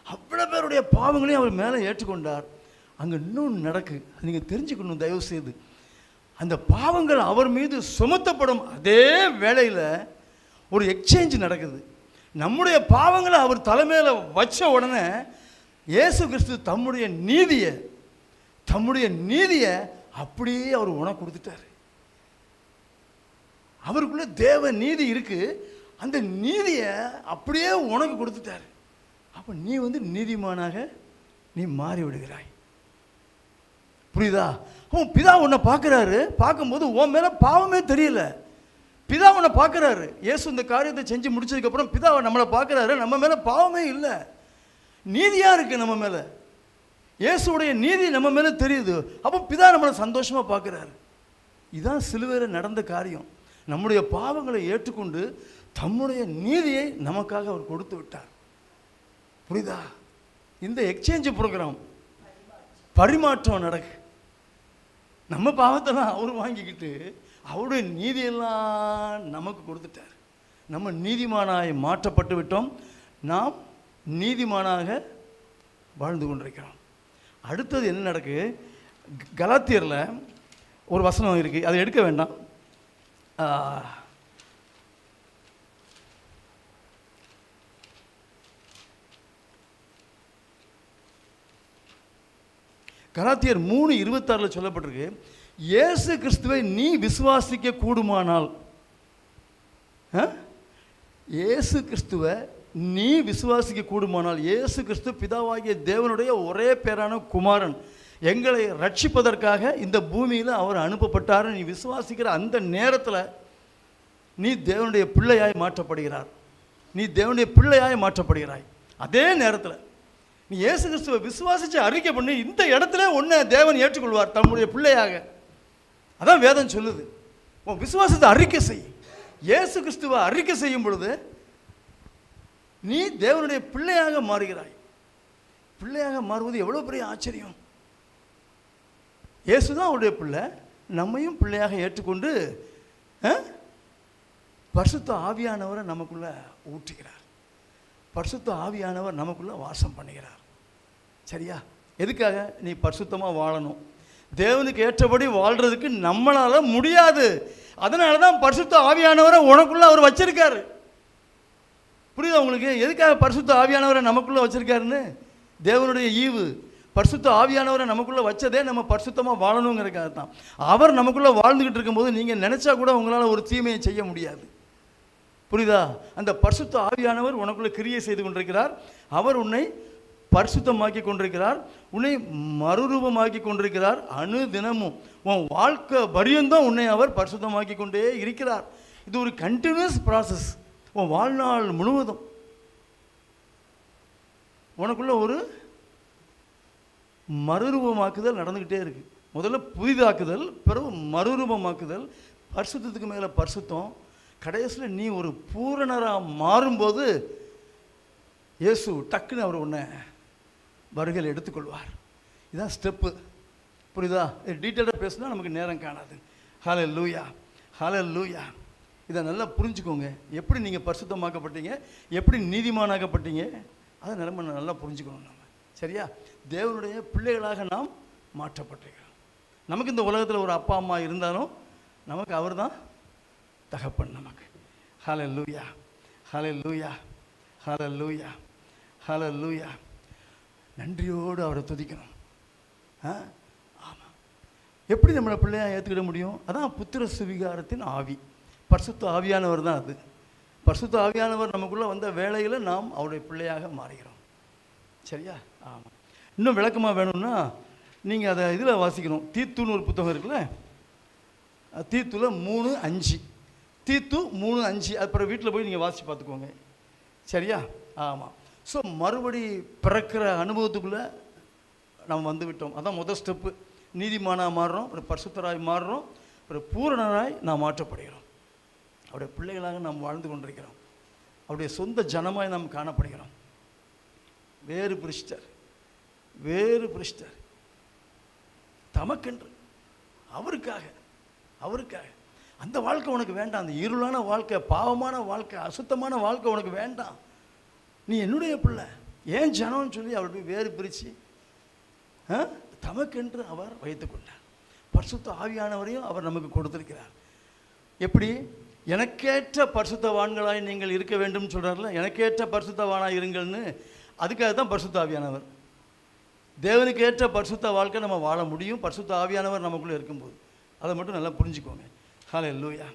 அவ்வளோ பேருடைய பாவங்களையும் அவர் மேலே ஏற்றுக்கொண்டார். அங்கே இன்னொன்று நடக்கு, நீங்கள் தெரிஞ்சுக்கணும் தயவு செய்து. அந்த பாவங்கள் அவர் மீது சுமத்தப்படும் அதே வேளையில் ஒரு எக்ஸ்சேஞ்ச் நடக்குது. நம்முடைய பாவங்களை அவர் தலைமையில் வச்ச உடனே இயேசு கிறிஸ்து தம்முடைய நீதியை அப்படியே அவர் உனக்கு கொடுத்துட்டார். அவருக்குள்ளே தேவ நீதி இருக்கு. அந்த நீதியை அப்படியே உனக்கு கொடுத்துட்டாரு. அப்போ நீ நீதிமானாக நீ மாறி விடுகிறாய். புரியுதா? உன் பிதா உன்னை பார்க்குறாரு. பார்க்கும்போது உன் மேலே பாவமே தெரியல. பிதா உன்னை பார்க்குறாரு. இயேசு இந்த காரியத்தை செஞ்சு முடிச்சதுக்கப்புறம் பிதா நம்மளை பார்க்குறாரு. நம்ம மேலே பாவமே இல்லை, நீதியாக இருக்குது நம்ம மேலே. இயேசுடைய நீதி நம்ம மேலே தெரியுது. அப்போ பிதா நம்மளை சந்தோஷமாக பார்க்குறாரு. இதுதான் சிலுவையில் நடந்த காரியம். நம்முடைய பாவங்களை ஏற்றுக்கொண்டு தம்முடைய நீதியை நமக்காக அவர் கொடுத்து விட்டார். புரியுதா? இந்த எக்ஸ்சேஞ்ச் ப்ரோக்ராம், பரிமாற்றம் நடக்கு. நம்ம பாவத்தெல்லாம் அவர் வாங்கிக்கிட்டு அவருடைய நீதியெல்லாம் நமக்கு கொடுத்துட்டார். நம்ம நீதிமானாய் மாற்றப்பட்டு விட்டோம். நாம் நீதிமானாக வாழ்ந்து கொண்டிருக்கிறோம். அடுத்தது என்ன நடக்கு? கலாத்தியரில் ஒரு வசனம் இருக்குது, அதை எடுக்க வேண்டாம். கலாத்தியர் 3:26 சொல்லப்பட்டிருக்கு, இயேசு கிறிஸ்துவை நீ விசுவாசிக்க கூடுமானால், இயேசு கிறிஸ்துவை நீ விசுவாசிக்க கூடுமானால், இயேசு கிறிஸ்து பிதாவாகிய தேவனுடைய ஒரே பேரான குமாரன், எங்களை ரட்சிப்பதற்காக இந்த பூமியில் அவர் அனுப்பப்பட்டார். நீ விசுவாசிக்கிற அந்த நேரத்தில் நீ தேவனுடைய பிள்ளையாய் மாற்றப்படுகிறார். நீ தேவனுடைய பிள்ளையாய் மாற்றப்படுகிறாய். அதே நேரத்தில் நீ இயேசு கிறிஸ்துவை விசுவாசித்து அறிக்கை பண்ணி இந்த இடத்துல ஒன்றை தேவன் ஏற்றுக்கொள்வார் தம்முடைய பிள்ளையாக. அதான் வேதம் சொல்லுது. உன் விசுவாசத்தை அறிக்கை செய். இயேசு கிறிஸ்துவை அறிக்கை செய்யும் பொழுது நீ தேவனுடைய பிள்ளையாக மாறுகிறாய். பிள்ளையாக மாறுவது எவ்வளோ பெரிய ஆச்சரியம்! இயேசு தான் அவருடைய பிள்ளை. நம்மையும் பிள்ளையாக ஏற்றுக்கொண்டு பரிசுத்த ஆவியானவரை நமக்குள்ள ஊற்றுகிறார். பரிசுத்த ஆவியானவர் நமக்குள்ள வாசம் பண்ணுகிறார். சரியா? எதுக்காக? நீ பரிசுத்தமாக வாழணும். தேவனுக்கு ஏற்றபடி வாழ்கிறதுக்கு நம்மளால் முடியாது. அதனால தான் பரிசுத்த ஆவியானவரை உனக்குள்ளே அவர் வச்சிருக்காரு. புரியுதா உங்களுக்கு? எதுக்காக பரிசுத்த ஆவியானவரை நமக்குள்ளே வச்சிருக்காருன்னு? தேவனுடைய ஈவு. பரிசுத்த ஆவியானவரை நமக்குள்ளே வச்சதே நம்ம பரிசுத்தமாக வாழணுங்கிறதுக்காக தான். அவர் நமக்குள்ளே வாழ்ந்துக்கிட்டு இருக்கும்போது நீங்கள் நினச்சா கூட உங்களால் ஒரு தீமையை செய்ய முடியாது. புரியுதா? அந்த பரிசுத்த ஆவியானவர் உனக்குள்ளே கிரியை செய்து கொண்டிருக்கிறார். அவர் உன்னை பரிசுத்தமாக்கி கொண்டிருக்கிறார், உன்னை மறுரூபமாக்கி கொண்டிருக்கிறார். அனுதினமும் உன் வாழ்க்கை பரியந்தம் உன்னை அவர் பரிசுத்தமாக்கி கொண்டே இருக்கிறார். இது ஒரு கண்டினியூஸ் ப்ராசஸ். உன் வாழ்நாள் முழுவதும் உனக்குள்ள ஒரு மறுரூபமாக்குதல் நடந்துக்கிட்டே இருக்கு. முதல்ல புதிதாக்குதல், பிறகு மறுரூபமாக்குதல், பரிசுத்தத்துக்கு மேலே பரிசுத்தம். கடைசியில் நீ ஒரு பூரணராக மாறும்போது இயேசு டக்குன்னு அவர் உன்னை வருகையில் எடுத்துக்கொள்வார். இதுதான் ஸ்டெப்பு. புரியுதா? டீட்டெயிலாக பேசுனா நமக்கு நேரம் காணாது. ஹல்லேலூயா, ஹல்லேலூயா. இதை நல்லா புரிஞ்சுக்கோங்க. எப்படி நீங்கள் பரிசுத்தமாக்கப்பட்டீங்க, எப்படி நீதிமானாக்கப்பட்டீங்க, அதை நல்லா புரிஞ்சுக்கணும் நம்ம. சரியா? தேவனுடைய பிள்ளைகளாக நாம் மாற்றப்பட்டிருக்கிறோம். நமக்கு இந்த உலகத்தில் ஒரு அப்பா அம்மா இருந்தாலும் நமக்கு அவர் தான் தகப்பன் நமக்கு. ஹல்லேலூயா, ஹல்லேலூயா, ஹல்லேலூயா, ஹல்லேலூயா. நன்றியோடு அவரை துதிக்கணும். ஆமாம். எப்படி நம்மளை பிள்ளையாக ஏற்றுக்கிட முடியும்? அதான் புத்திர சுவிகாரத்தின் ஆவி. பரிசுத்த ஆவியானவர் தான் அது. பரிசுத்த ஆவியானவர் நமக்குள்ளே வந்த வேளையில் நாம் அவருடைய பிள்ளையாக மாறுகிறோம். சரியா? ஆமாம். இன்னும் விளக்கமாக வேணும்னா நீங்கள் அதை இதில் வாசிக்கணும். தீத்துன்னு ஒரு புத்தகம் இருக்குல்ல, தீத்துல 3:5, தீத்து 3:5. அப்புறம் வீட்டில் போய் நீங்கள் வாசித்து பார்த்துக்கோங்க. சரியா? ஆமாம். ஸோ மறுபடி பிறக்கிற அனுபவத்துக்குள்ளே நம்ம வந்து விட்டோம். அதான் முதல் ஸ்டெப்பு. நீதிமானாக மாறுறோம், அப்புறம் பரிசுத்தராய் மாறுறோம், அப்புறம் பூரணராய் நாம் மாற்றப்படுகிறோம். அவருடைய பிள்ளைகளாக நாம் வாழ்ந்து கொண்டிருக்கிறோம். அவருடைய சொந்த ஜனமாய் நாம் காணப்படுகிறோம். வேறு பிரிஸ்டர், வேறு பிரிஸ்டர் தமக்கென்று, அவருக்காக, அவருக்காக. அந்த வாழ்க்கை உனக்கு வேண்டாம். அந்த இருளான வாழ்க்கை, பாவமான வாழ்க்கை, அசுத்தமான வாழ்க்கை உனக்கு வேண்டாம். நீ என்னுடைய பிள்ளை, ஏன் ஜனம்னு சொல்லி அவருடைய வேறு பிரித்து தமக்கென்று அவர் வைத்துக்கொண்டார். பரிசுத்த ஆவியானவரையும் அவர் நமக்கு கொடுத்திருக்கிறார். எப்படி? எனக்கேற்ற பரிசுத்தவான்களாய் நீங்கள் இருக்க வேண்டும் சொல்கிறார்ல, எனக்கேற்ற பரிசுத்தவானாக இருங்கள்னு. அதுக்காக தான் பரிசுத்த ஆவியானவர். தேவனுக்கு ஏற்ற பரிசுத்த வாழ்க்கை நம்ம வாழ முடியும் பரிசுத்த ஆவியானவர் நமக்குள்ளே இருக்கும்போது. அதை மட்டும் நல்லா புரிஞ்சுக்கோங்க. ஹல்லேலூயா.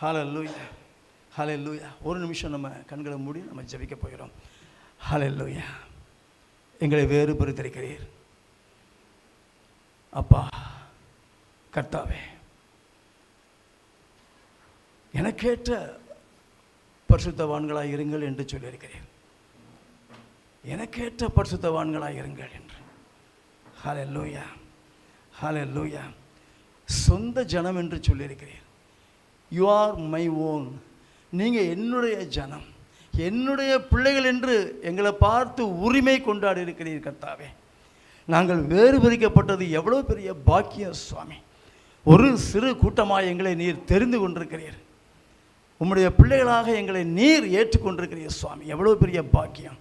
ஹல்லேலூயா, ஹல்லேலூயா. ஒரு நிமிஷம் நம்ம கண்களை மூடி நம்ம ஜெபிக்க போகிறோம். ஹல்லேலூயா. எங்களை வேறு பிரித்திருக்கிறீர் அப்பா. கர்த்தாவே, எனக்கேற்ற பரிசுத்தவான்களாய் இருங்கள் என்று சொல்லியிருக்கிறேன். எனக்கேற்ற பரிசுத்தவான்களாய் இருங்கள் என்று. ஹல்லேலூயா, ஹல்லேலூயா. சொந்த ஜனம் என்று சொல்லியிருக்கிறேன். You are my own. நீங்கள் என்னுடைய ஜனம், என்னுடைய பிள்ளைகள் என்று எங்களை பார்த்து உரிமை கொண்டாடி இருக்கிறீர் கர்த்தாவே. நாங்கள் வேறு பிரிக்கப்பட்டது எவ்வளோ பெரிய பாக்கியம் சுவாமி. ஒரு சிறு கூட்டமாக எங்களை நீர் தெரிந்து கொண்டிருக்கிறீர். உம்முடைய பிள்ளைகளாக எங்களை நீர் ஏற்றுக்கொண்டிருக்கிறீர் சுவாமி. எவ்வளோ பெரிய பாக்கியம்.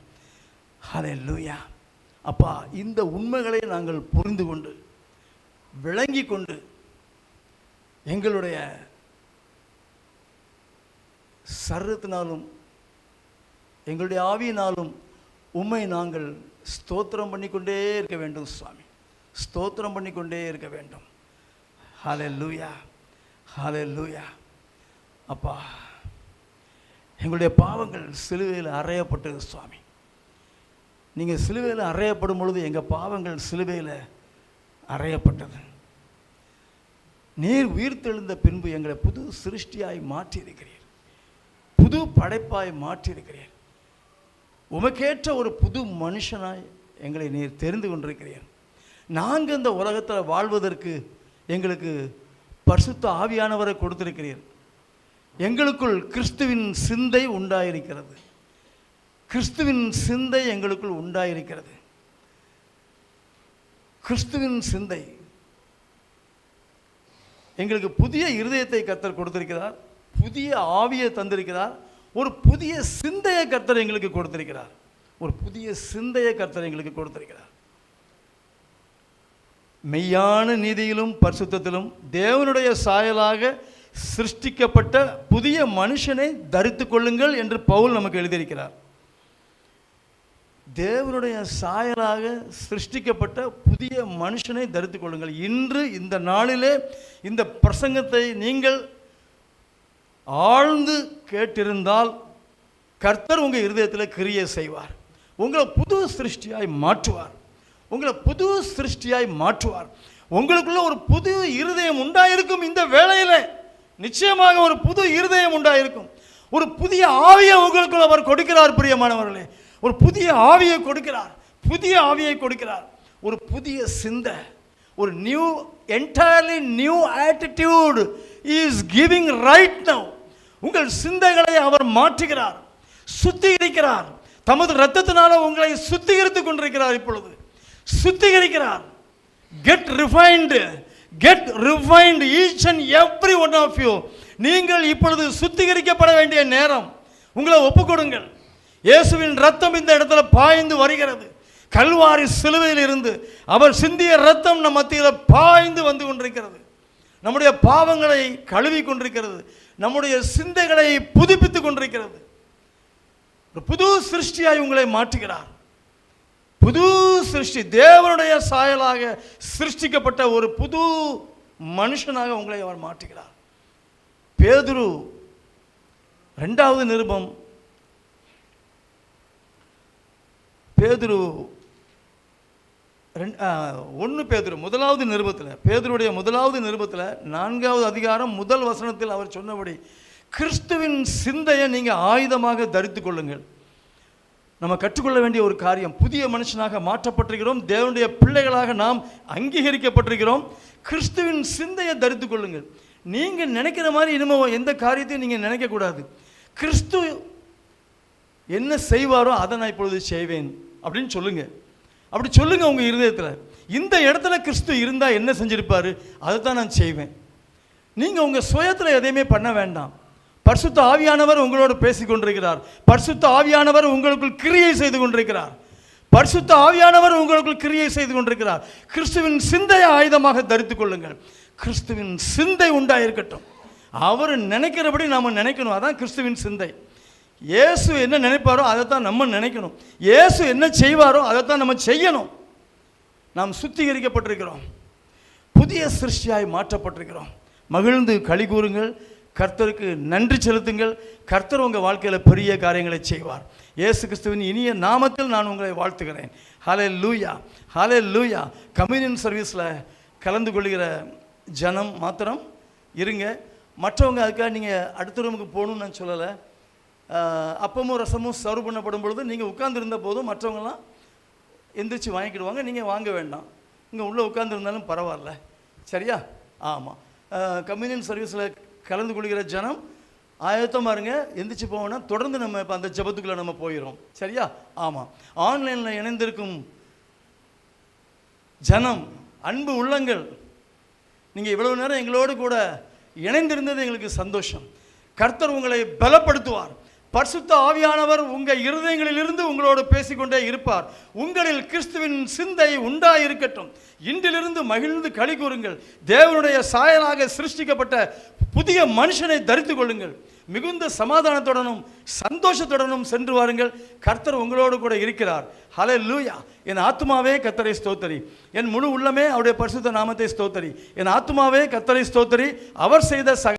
ஹல்லேலூயா. அப்பா, இந்த உண்மைகளை நாங்கள் புரிந்து கொண்டு விளங்கி கொண்டு எங்களுடைய சரீரத்தினாலும் எங்களுடைய ஆவியினாலும் உம்மை நாங்கள் ஸ்தோத்திரம் பண்ணிக்கொண்டே இருக்க வேண்டும் சுவாமி. ஸ்தோத்திரம் பண்ணிக்கொண்டே இருக்க வேண்டும். ஹல்லேலூயா, ஹல்லேலூயா. அப்பா, எங்களுடைய பாவங்கள் சிலுவையில் அறையப்பட்டது சுவாமி. நீங்கள் சிலுவையில் அறையப்படும் பொழுது எங்கள் பாவங்கள் சிலுவையில் அறையப்பட்டது. நீர் உயிர்த்தெழுந்த பின்பு எங்களை புது சிருஷ்டியாய் மாற்றியிருக்கிறீர். புது படைப்பாய் மாற்றியிருக்கிறீர். உமக்கேற்ற ஒரு புது மனுஷனாய் எங்களை நீர் தெரிந்து கொண்டிருக்கிறீர். நாங்கள் இந்த உலகத்தில் வாழ்வதற்கு எங்களுக்கு பரிசுத்த ஆவியானவரை கொடுத்திருக்கிறீர். எங்களுக்குள் கிறிஸ்துவின் சிந்தை உண்டாயிருக்கிறது. கிறிஸ்துவின் சிந்தை எங்களுக்குள் உண்டாயிருக்கிறது. கிறிஸ்துவின் சிந்தை எங்களுக்கு புதிய இருதயத்தை கர்த்தர் கொடுத்திருக்கிறார். புதிய ஆவியை தந்திருக்கிறார். ஒரு புதிய சிந்தையை கர்த்தர் எங்களுக்கு கொடுத்திருக்கிறார். ஒரு புதிய சிந்தையை கர்த்தர் எங்களுக்கு கொடுத்திருக்கிறார். மெய்யான நீதியிலும் பரிசுத்தத்திலும் தேவனுடைய சாயலாக சிருஷ்டிக்கப்பட்ட புதிய மனுஷனை தரித்து கொள்ளுங்கள் என்று பவுல் நமக்கு எழுதியிருக்கிறார். தேவனுடைய சாயலாக சிருஷ்டிக்கப்பட்ட புதிய மனுஷனை தரித்து கொள்ளுங்கள். இன்று இந்த நாளிலே இந்த பிரசங்கத்தை நீங்கள் ஆழ்ந்து கேட்டிருந்தால் கர்த்தர் உங்கள் இருதயத்தில் கிரியை செய்வார். உங்களை புது சிருஷ்டியாய் மாற்றுவார். உங்களை புது சிருஷ்டியாய் மாற்றுவார். உங்களுக்குள்ள ஒரு புது இருதயம் உண்டாயிருக்கும். இந்த வேளையில் நிச்சயமாக ஒரு புது இருதயம் உண்டாயிருக்கும். ஒரு புதிய ஆவியை உங்களுக்குள்ள அவர் கொடுக்கிறார். பிரியமானவர்களே, ஒரு புதிய ஆவியை கொடுக்கிறார். புதிய ஆவியை கொடுக்கிறார். ஒரு புதிய சிந்தை, ஒரு new entirely new attitude is giving right now. உங்கள் சிந்தைகளை அவர் மாற்றுகிறார், சுத்திகரிக்கிறார். தமது இரத்தத்தினால உங்களை சுத்திகரித்துக் கொண்டிருக்கிறார். இப்பொழுது சுத்திகரிக்கிறார். Get refined, get refined each and every one of you. நீங்கள் இப்பொழுது சுத்திகரிக்கப்பட வேண்டிய நேரம். உங்களை ஒப்புக்கொடுங்கள். இயேசுவின் ரத்தம் இந்த இடத்துல பாய்ந்து வருகிறது. கல்வாரி சிலுவையில் இருந்து அவர் சிந்திய ரத்தம் நம் மத்தியில் பாய்ந்து வந்து கொண்டிருக்கிறது. நம்முடைய பாவங்களை கழுவி கொண்டிருக்கிறது. நம்முடைய சிந்தைகளை புதுப்பித்துக் கொண்டிருக்கிறது. ஒரு புது சிருஷ்டியாய் உங்களை மாற்றுகிறார். புது சிருஷ்டி, தேவனுடைய சாயலாக சிருஷ்டிக்கப்பட்ட ஒரு புது மனுஷனாக உங்களை அவர் மாற்றுகிறார். பேதுரு 2வது நிருபம், பேதுரு 1 பேதுரு 1வது நிருபத்தில், பேதுருடைய 1வது நிருபத்தில் 4வது அதிகாரம் 1 வசனத்தில் அவர் சொன்னபடி கிறிஸ்துவின் சிந்தையை நீங்கள் ஆயுதமாக தரித்து கொள்ளுங்கள். நம்ம கற்றுக்கொள்ள வேண்டிய ஒரு காரியம், புதிய மனுஷனாக மாற்றப்பட்டிருக்கிறோம். தேவனுடைய பிள்ளைகளாக நாம் அங்கீகரிக்கப்பட்டிருக்கிறோம். கிறிஸ்துவின் சிந்தையை தரித்து கொள்ளுங்கள். நீங்கள் நினைக்கிற மாதிரி இனிமே எந்த காரியத்தையும் நீங்கள் நினைக்கக்கூடாது. கிறிஸ்து என்ன செய்வாரோ அதை நான் இப்பொழுது செய்வேன் அப்படின்னு சொல்லுங்கள். அப்படி சொல்லுங்கள் உங்கள் இருதயத்தில். இந்த இடத்துல கிறிஸ்து இருந்தால் என்ன செஞ்சிருப்பார், அதை தான் நான் செய்வேன். நீங்கள் உங்கள் சுயத்தில் எதையுமே பண்ண வேண்டாம். பரிசுத்த ஆவியானவர் உங்களோடு பேசி கொண்டிருக்கிறார். பரிசுத்த ஆவியானவர் உங்களுக்குள் கிரியை செய்து கொண்டிருக்கிறார். பரிசுத்த ஆவியானவர் உங்களுக்குள் கிரியை செய்து கொண்டிருக்கிறார். கிறிஸ்துவின் சிந்தையை ஆயுதமாக தரித்து கொள்ளுங்கள். கிறிஸ்துவின் சிந்தை உண்டாயிருக்கட்டும். அவர் நினைக்கிறபடி நாம் நினைக்கணும். அதான் கிறிஸ்துவின் சிந்தை. இயேசு என்ன நினைப்பாரோ அதைத்தான் நம்ம நினைக்கணும். இயேசு என்ன செய்வாரோ அதைத்தான் நம்ம செய்யணும். நாம் சுத்திகரிக்கப்பட்டிருக்கிறோம். புதிய சிருஷ்டியாய் மாற்றப்பட்டிருக்கிறோம். மகிழ்ந்து களி கூறுங்கள். கர்த்தருக்கு நன்றி செலுத்துங்கள். கர்த்தர் உங்கள் வாழ்க்கையில் பெரிய காரியங்களை செய்வார். இயேசு கிறிஸ்துவின் இனிய நாமத்தில் நான் உங்களை வாழ்த்துகிறேன். ஹல்லேலூயா, ஹல்லேலூயா. கம்யூனியன் சர்வீஸில் கலந்து கொள்கிற ஜனம் மாத்திரம் இருங்க. மற்றவங்க அதுக்காக நீங்கள் அடுத்த ரூமுக்கு போகணும்னு நான் சொல்லலை. அப்பமும் ரசமும் சர்வ் பண்ணப்படும் பொழுது நீங்கள் உட்கார்ந்துருந்த போதும் மற்றவங்களாம் எந்திரிச்சு வாங்கிக்கிடுவாங்க. நீங்கள் வாங்க வேண்டாம், இங்கே உள்ளே உட்கார்ந்துருந்தாலும் பரவாயில்ல. சரியா? ஆமாம். கம்யூனியன் சர்வீஸில் கலந்து கொள்கிற ஜனம் ஆயத்தமாக இருங்க. எந்திரிச்சு போவோன்னா தொடர்ந்து நம்ம இப்போ அந்த ஜபத்துக்குள்ளே நம்ம போயிடும். சரியா? ஆமாம். ஆன்லைனில் இணைந்திருக்கும் ஜனம், அன்பு உள்ளங்கள், நீங்கள் இவ்வளவு நேரம் எங்களோடு கூட இணைந்திருந்தது எங்களுக்கு சந்தோஷம். கர்த்தர் உங்களை பலப்படுத்துவார். பரிசுத்த ஆவியானவர் உங்கள் இருதயங்களிலிருந்து உங்களோடு பேசிக்கொண்டே இருப்பார். உங்களில் கிறிஸ்துவின் சிந்தை உண்டாயிருக்கட்டும். இன்றிலிருந்து மகிழ்ந்து களி கூறுங்கள். தேவனுடைய சாயலாக சிருஷ்டிக்கப்பட்ட புதிய மனுஷனை தரித்து கொள்ளுங்கள். மிகுந்த சமாதானத்துடனும் சந்தோஷத்துடனும் சென்று வாருங்கள். கர்த்தர் உங்களோடு கூட இருக்கிறார். ஹல்லேலூயா. என் ஆத்துமாவே கர்த்தரை ஸ்தோத்தரி, என் முழு உள்ளமே அவருடைய பரிசுத்த நாமத்தை ஸ்தோத்தரி. என் ஆத்துமாவே கர்த்தரை ஸ்தோத்தரி, அவர் செய்த